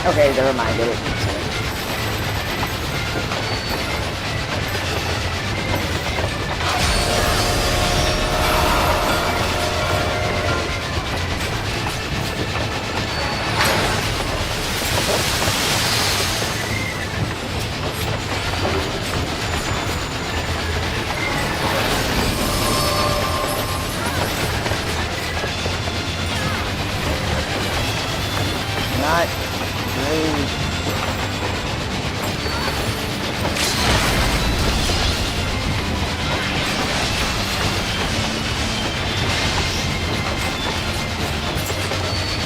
Okay, never mind. It is. Not really.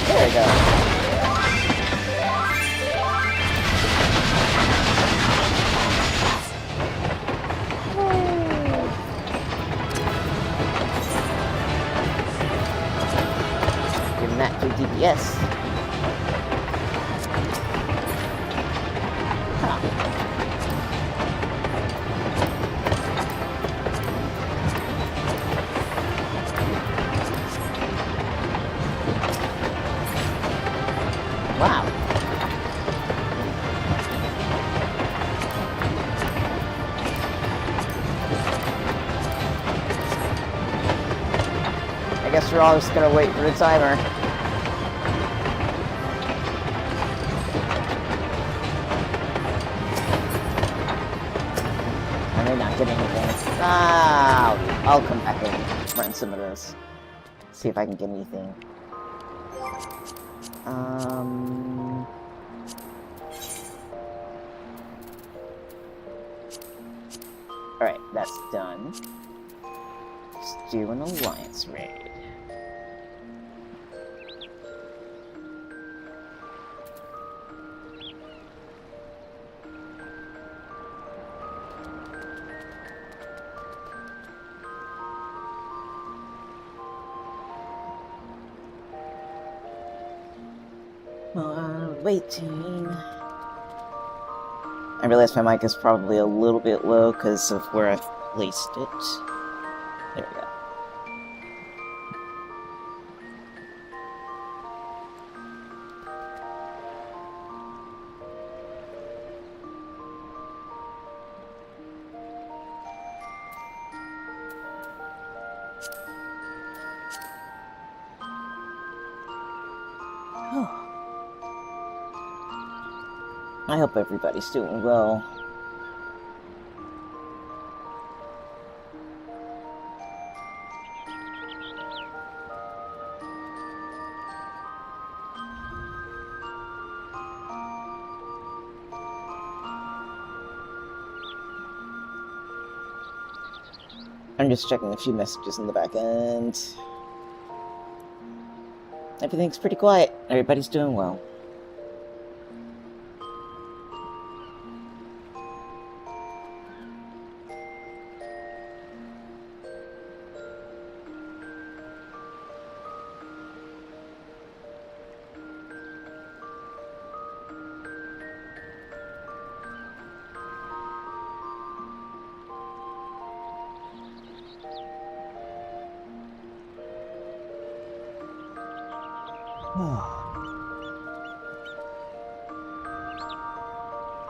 There we go. Give that to DPS. Wow. I guess we're all just gonna wait for the timer. I may not get anything. Ah, I'll come back and run some of this. See if I can get anything. Alright, that's done. Let's do an alliance raid. Waiting. I realize my mic is probably a little bit low because of where I've placed it. There we go. I hope everybody's doing well. I'm just checking a few messages in the back end. Everything's pretty quiet. Everybody's doing well.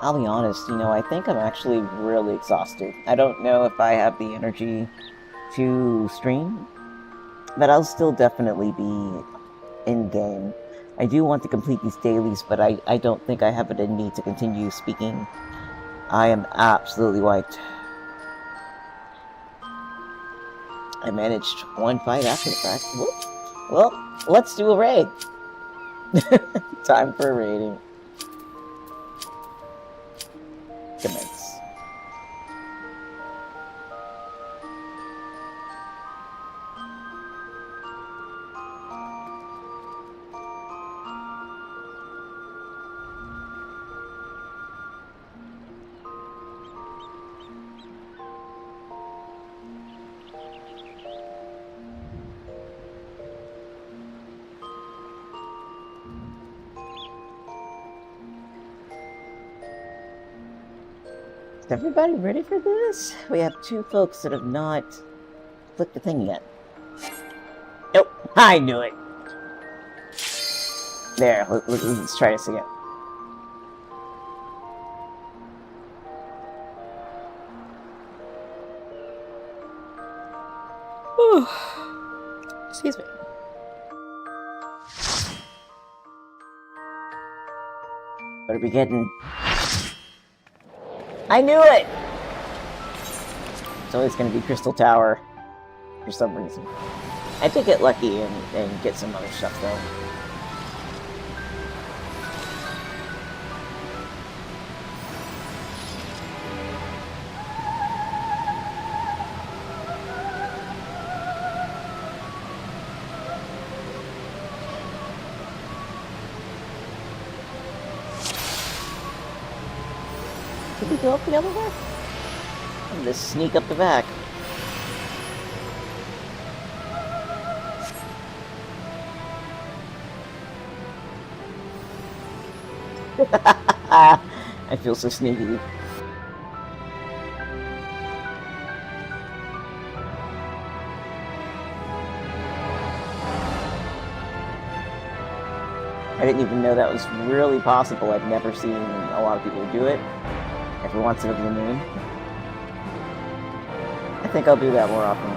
I'll be honest, I think I'm actually really exhausted. I don't know if I have the energy to stream, but I'll still definitely be in-game. I do want to complete these dailies, but I don't think I have it in me to continue speaking. I am absolutely wiped. I managed one fight after the fact. Whoop. Well, let's do a raid. Time for a raiding. Commence. Is everybody ready for this? We have 2 folks that have not clicked the thing yet. Nope, I knew it. There, let's try this again. Whew. Excuse me. What are we getting? I knew it! It's always going to be Crystal Tower, for some reason. I did get lucky and get some other stuff, though. Did we go up the other way? I'm gonna sneak up the back. I feel so sneaky. I didn't even know that was really possible. I've never seen a lot of people do it. Every once in a blue moon. I think I'll do that more often.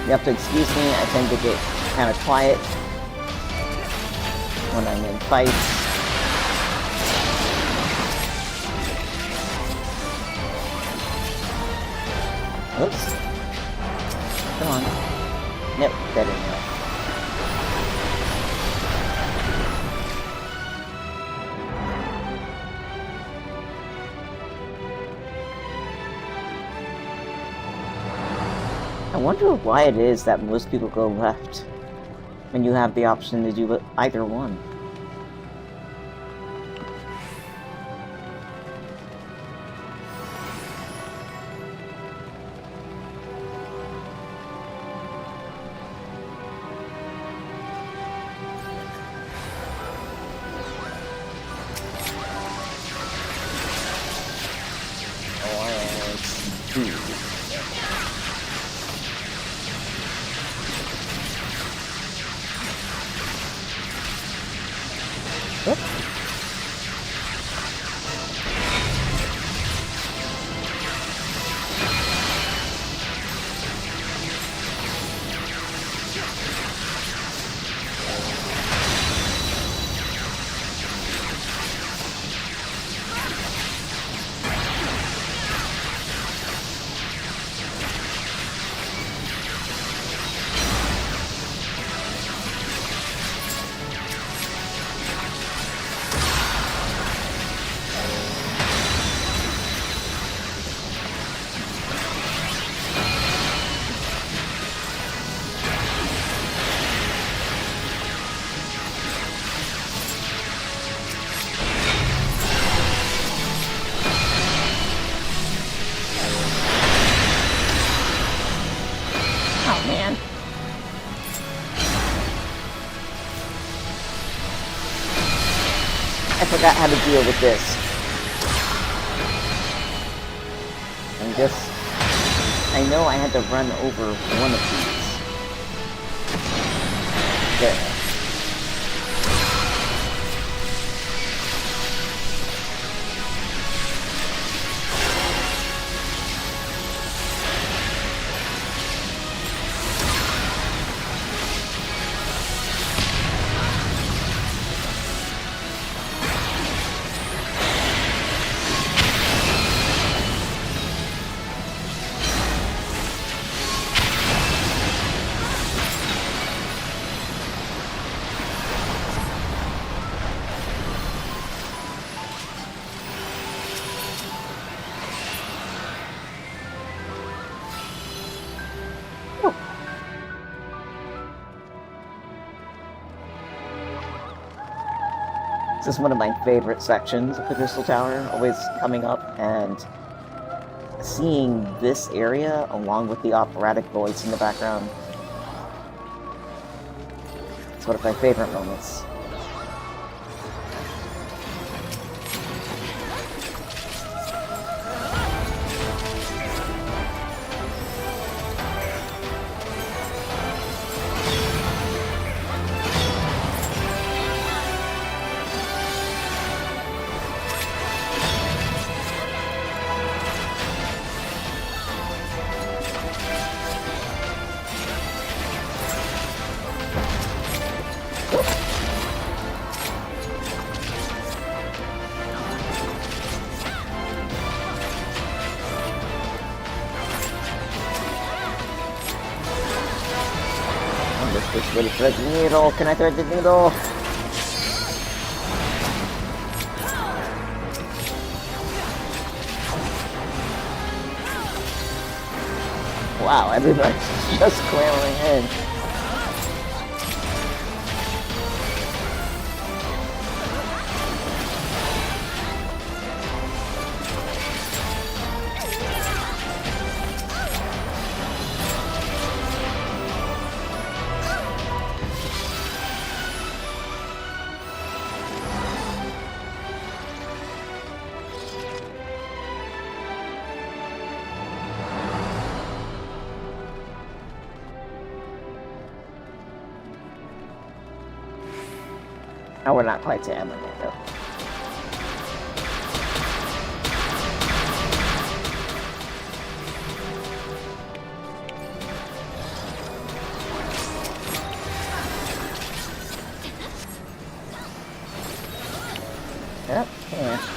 You have to excuse me, I tend to get kind of quiet when I'm in fights. Oops. Come on. Nope, that didn't help. I wonder why it is that most people go left when you have the option to do either one. Oh man. I forgot how to deal with this. And just... I know I had to run over one of these. There. This is one of my favorite sections of the Crystal Tower, always coming up, and seeing this area along with the operatic voice in the background. It's one of my favorite moments. Which way to thread the needle? Can I thread the needle? Wow, everybody's just clamoring in. Oh, we're not quite to Emily, though. Yep, yeah.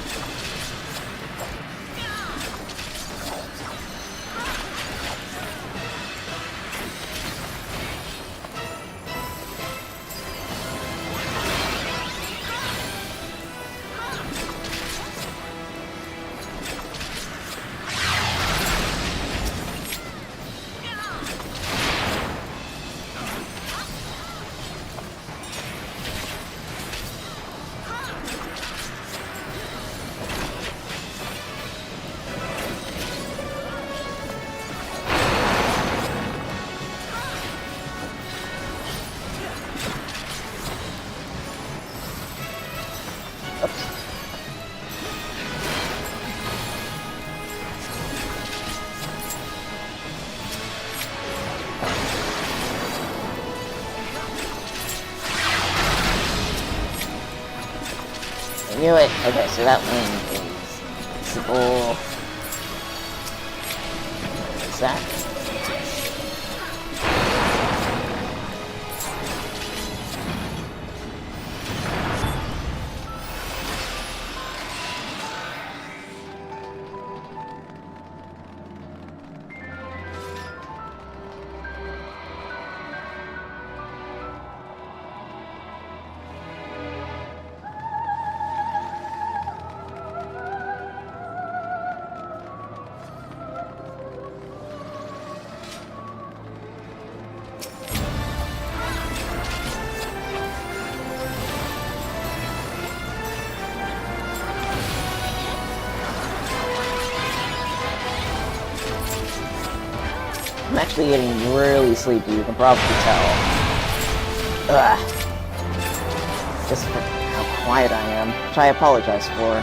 I knew it! Okay, so that one is simple. What's that? I'm actually getting really sleepy, you can probably tell. Ugh. Just for how quiet I am, which I apologize for.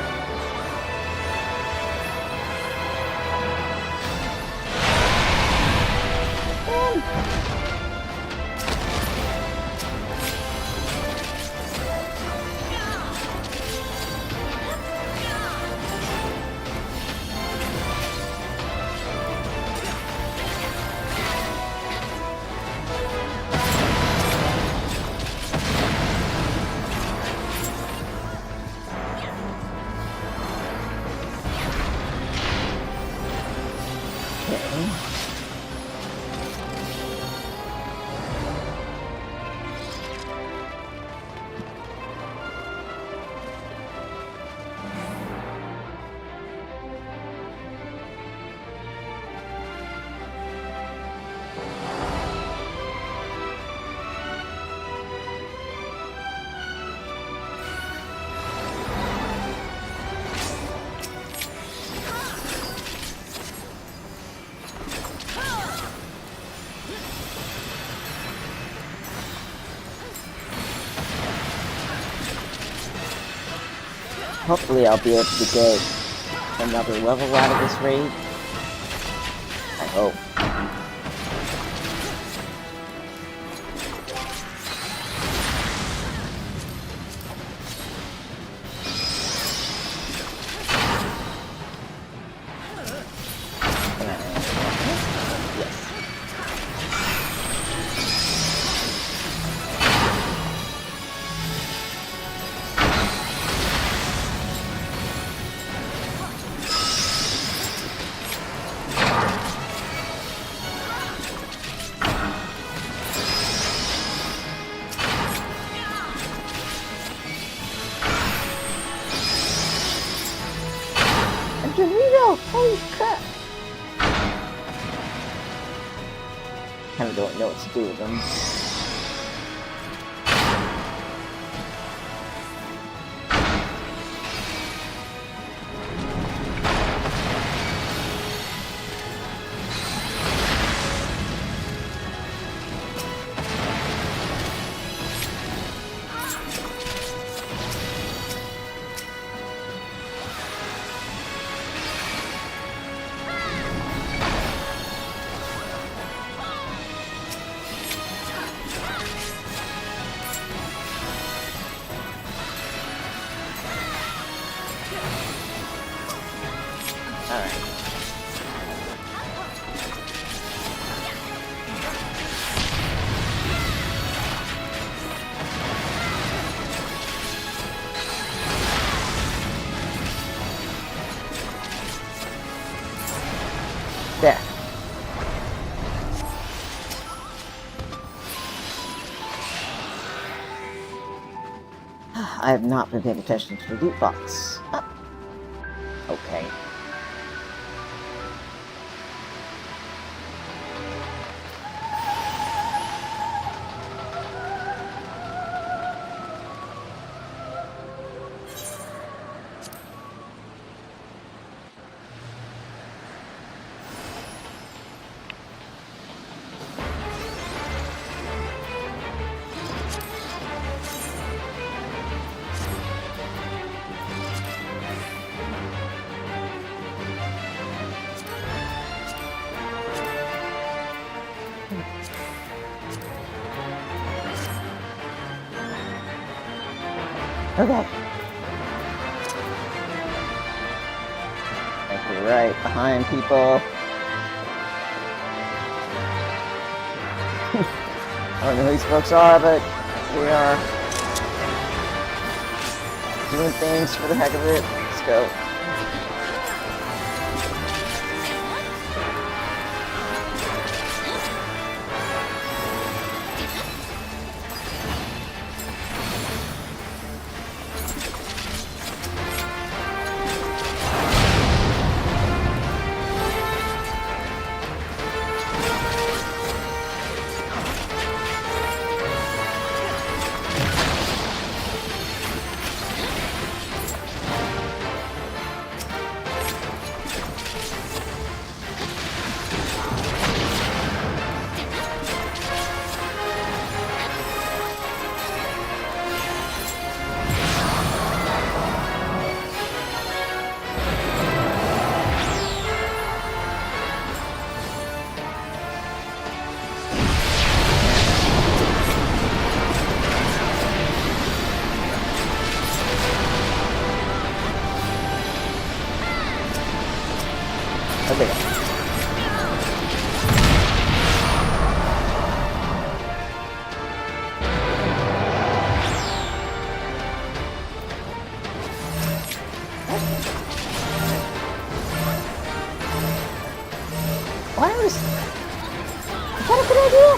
Hopefully I'll be able to get another level out of this raid. I hope. Holy crap! Kinda don't know what to do with them. There. I have not been paying attention to the loot box. Oh. Okay. Okay. right behind people. I don't know who these folks are, but we are doing things for the heck of it. Let's go. Okay. Why was... Is that a good idea?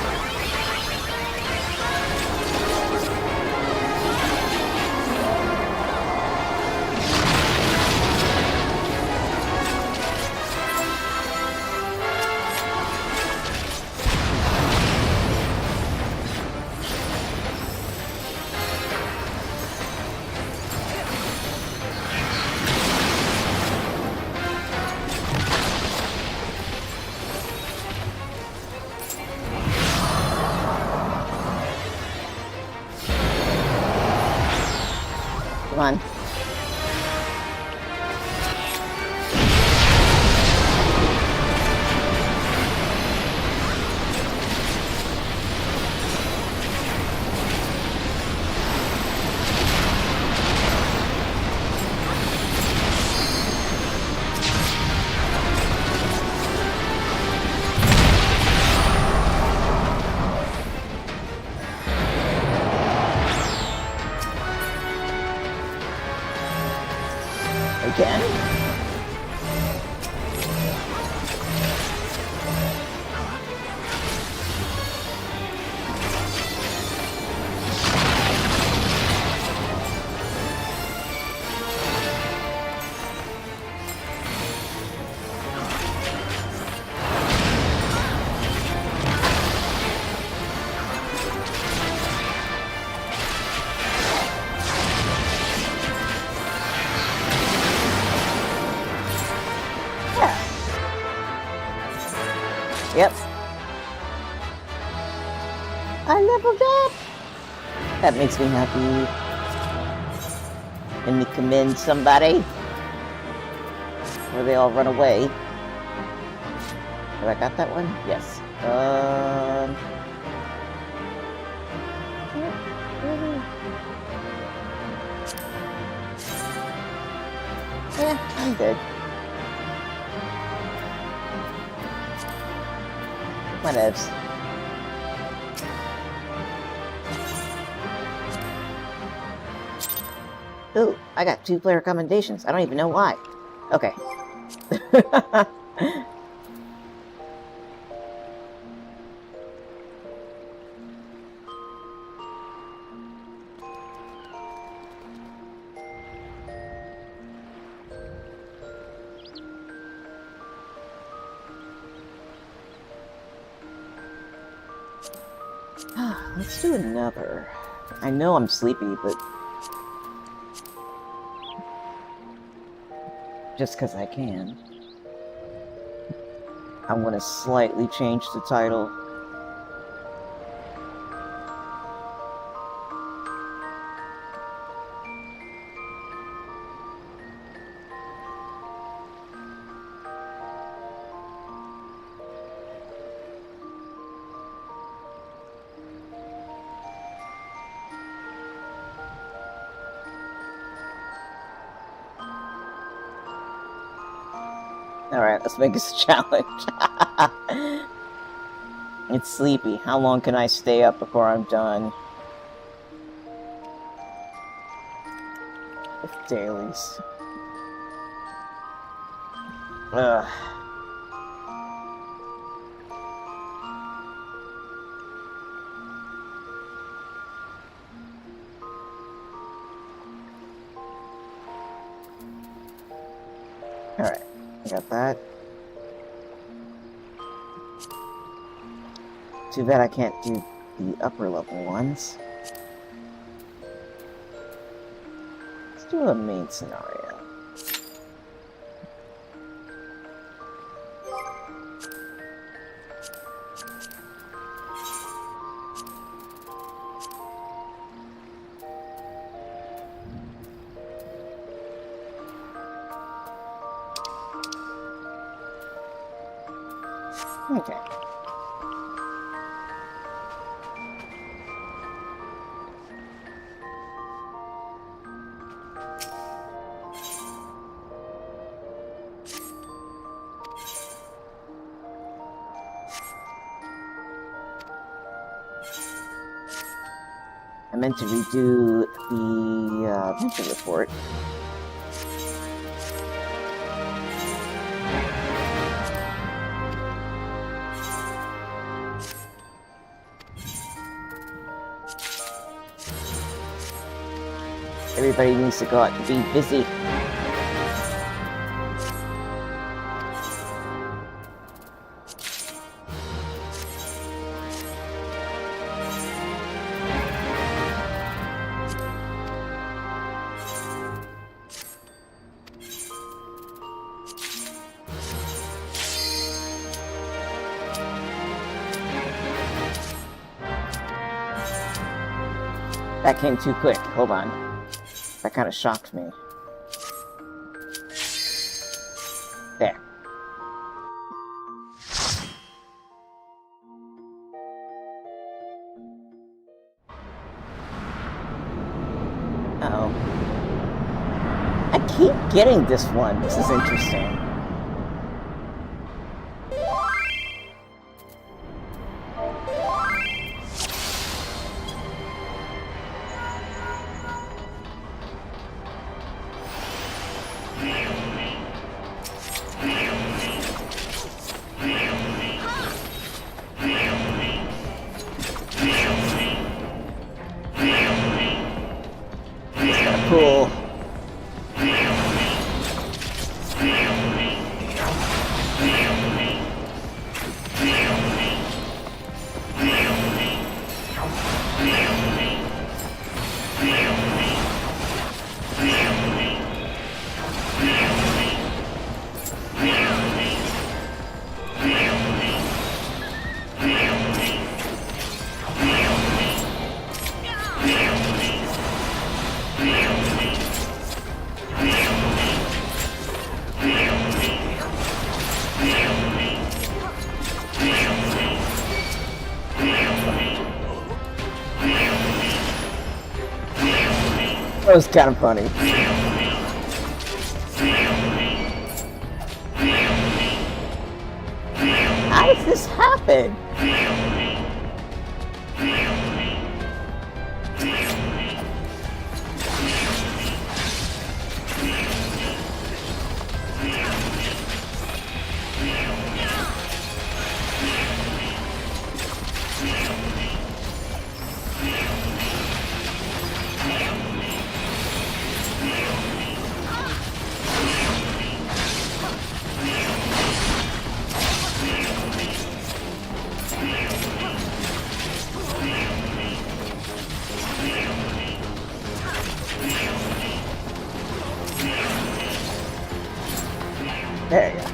Come on. Again? Yep. I leveled up! That makes me happy. Let me commend somebody. Or they all run away. Have I got that one? Yes. Yeah, I'm good. Whatevs. Ooh, I got 2-player commendations. I don't even know why. Okay. Let's do another. I know I'm sleepy, but just because I can. I want to slightly change the title. Alright, let's make this a challenge. It's sleepy. How long can I stay up before I'm done? With dailies. Ugh. Alright, I got that. Too bad I can't do the upper level ones. Let's do a main scenario. Okay. I meant to redo the Banter report. Everybody needs to go out and be busy. That came too quick. Hold on. That kind of shocked me. There. Uh-oh. I keep getting this one. This is interesting. Cool. That was kind of funny. How does this happen? There you go.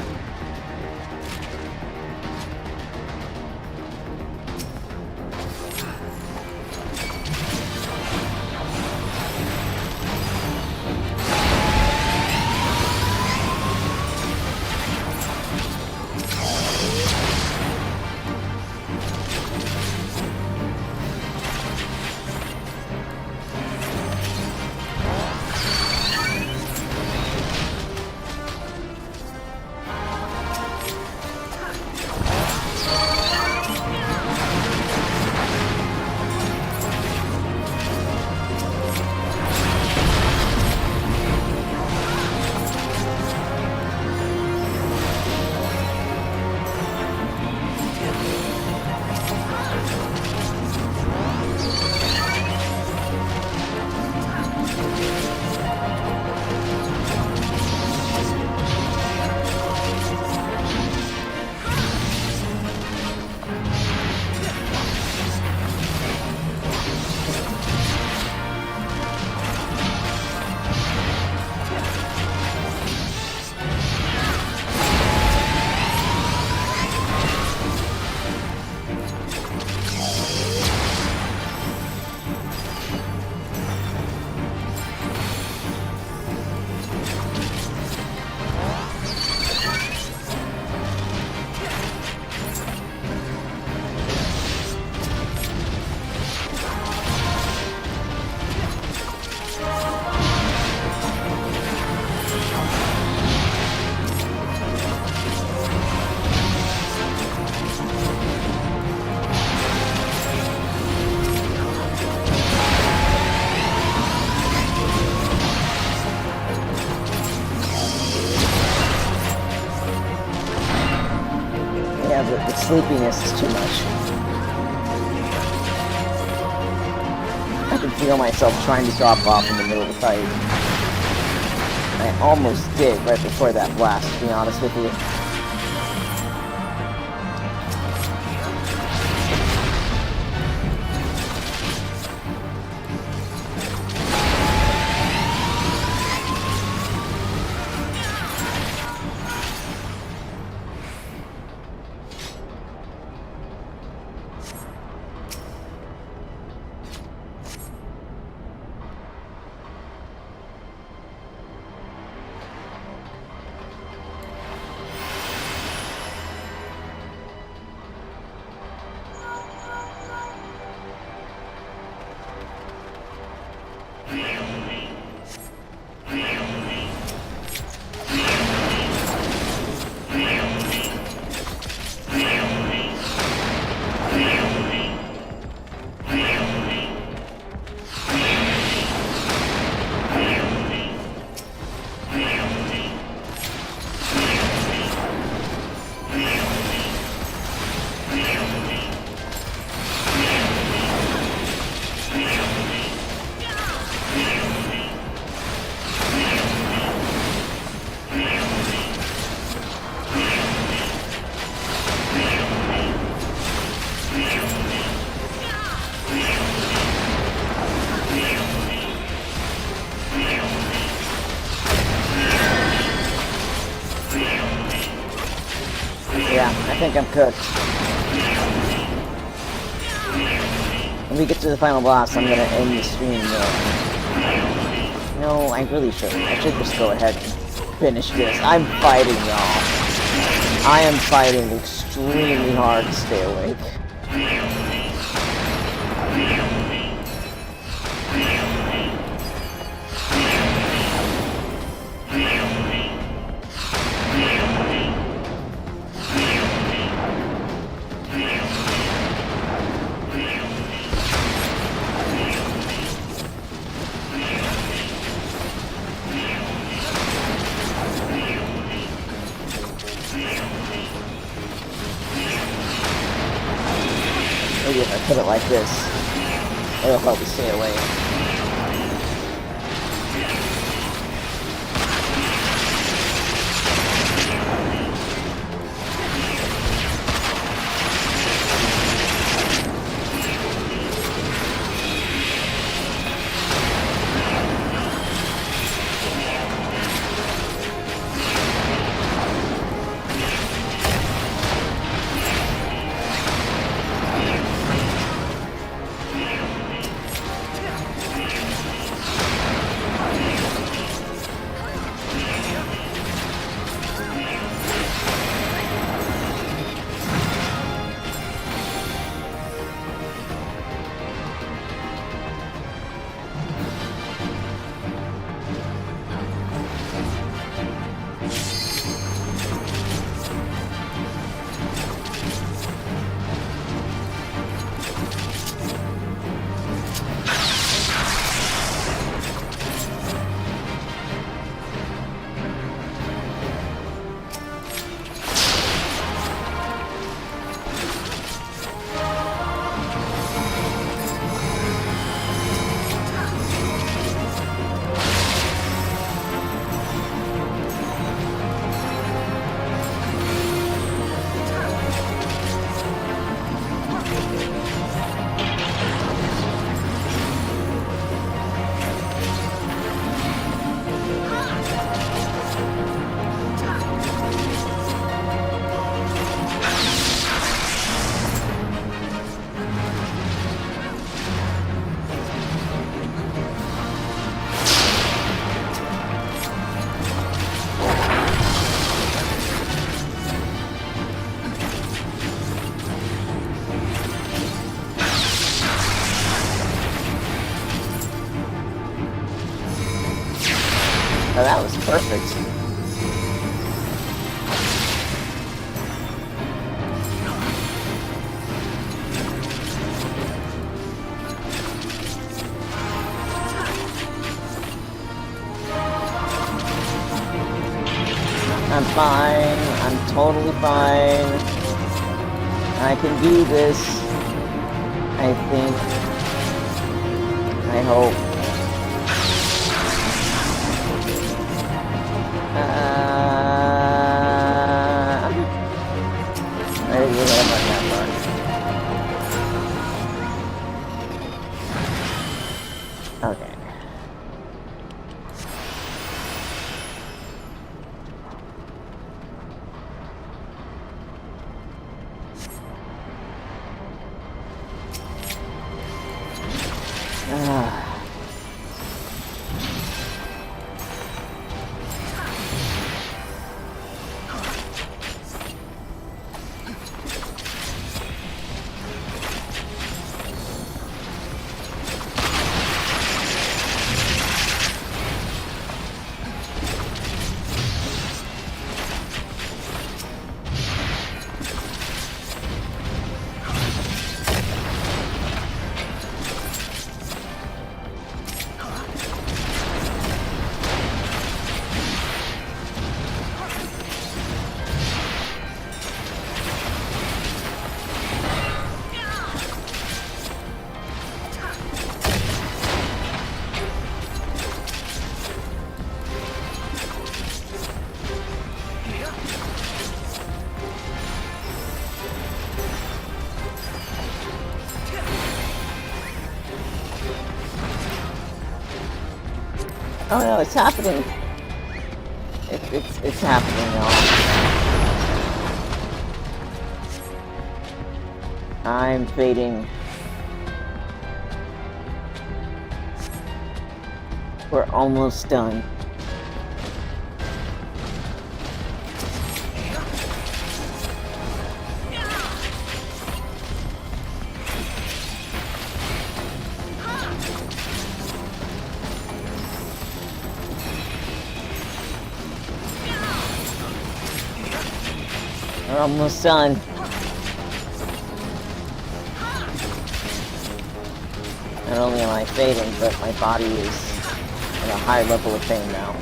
sleepiness is too much. I can feel myself trying to drop off in the middle of the fight. I almost did right before that blast, to be honest with you. Yeah, I think I'm cooked. When we get to the final boss, I'm gonna end the stream though. No, I really shouldn't. I should just go ahead and finish this. I'm fighting, y'all. I am fighting extremely hard to stay awake. Maybe if I put it like this, it'll help me stay awake. Oh, that was perfect. I'm fine. I'm totally fine. I can do this. I think. I hope. I didn't really have that much. Okay. Oh no, it's happening. It's happening now. I'm fading. We're almost done. We're almost done. Not only am I fading, but my body is at a high level of pain now.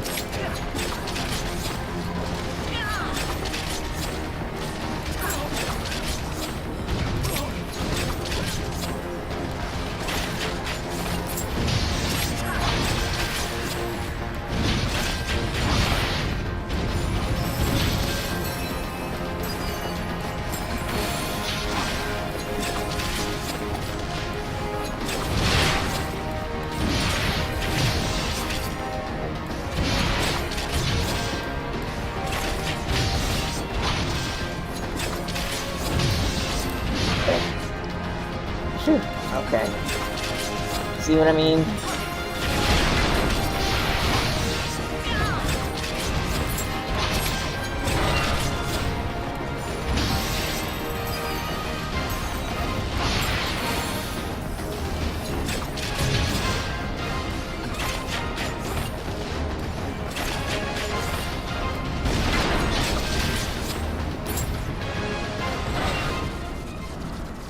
Okay. See what I mean?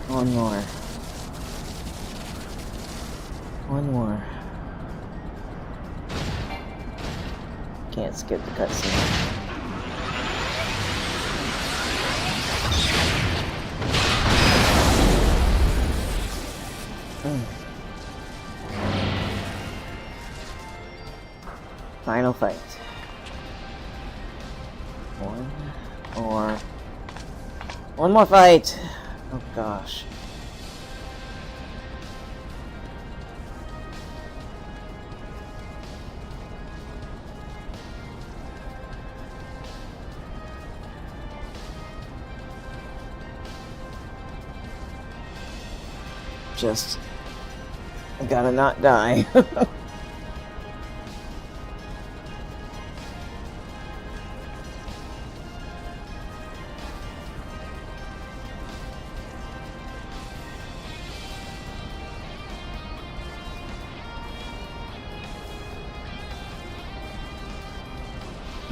One more. One more. Can't skip the cutscene. Final fight. One more fight. Oh gosh. Just, I gotta not die.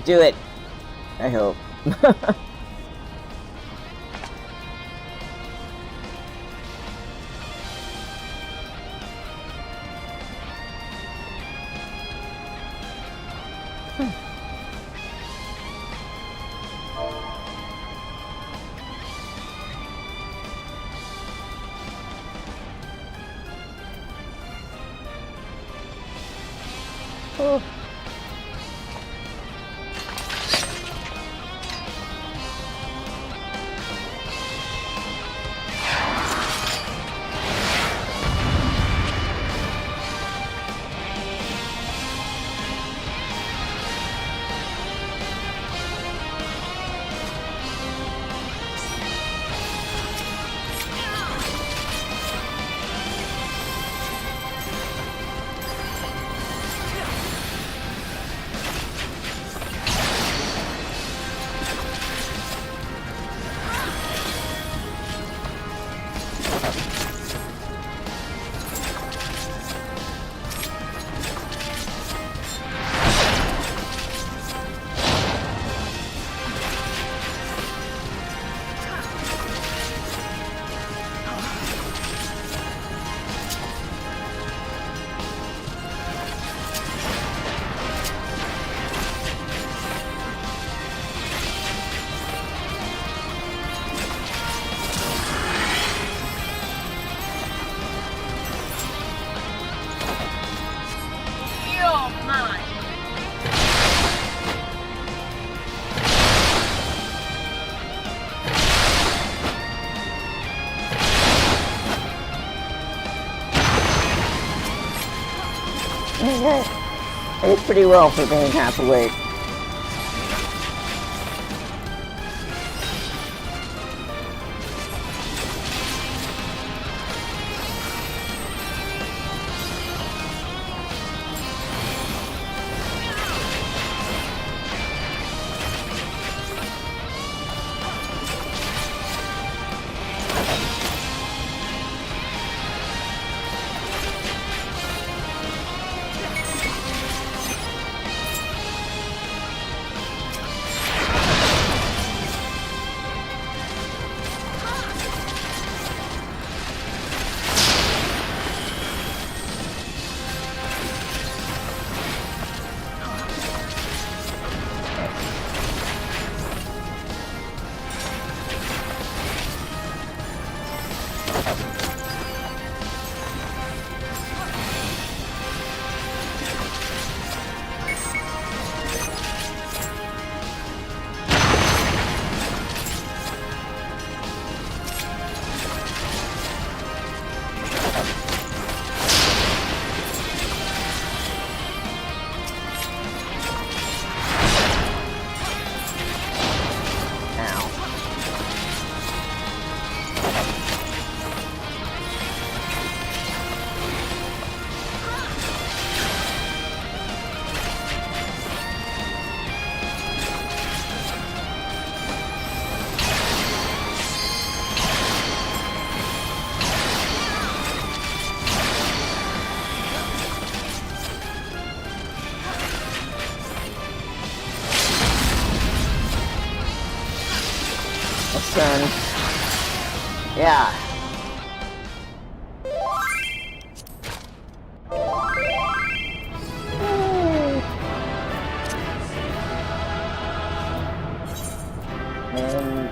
Do it. I hope. I did pretty well for being half awake. Yeah. And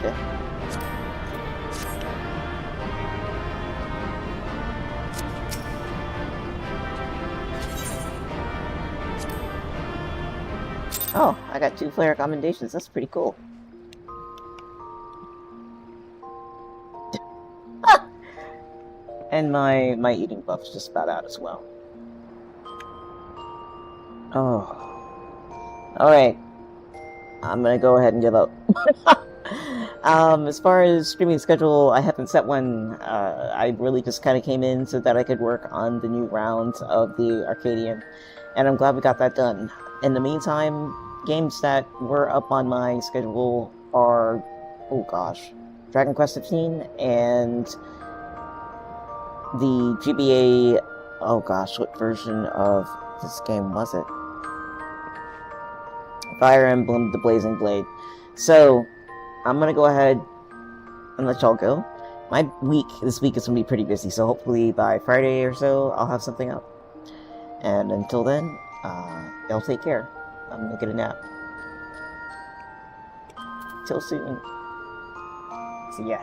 oh, I got 2 flare commendations. That's pretty cool. And my eating buff's just about out as well. Oh. Alright. I'm gonna go ahead and give up. As far as streaming schedule, I haven't set one. I really just kind of came in so that I could work on the new round of the Arcadion. And I'm glad we got that done. In the meantime, games that were up on my schedule are, oh gosh, Dragon Quest XV and the GBA, oh gosh, what version of this game was it? Fire Emblem, The Blazing Blade. So, I'm gonna go ahead and let y'all go. This week is gonna be pretty busy, so hopefully by Friday or so, I'll have something up. And until then, y'all take care. I'm gonna get a nap. Till soon. See ya.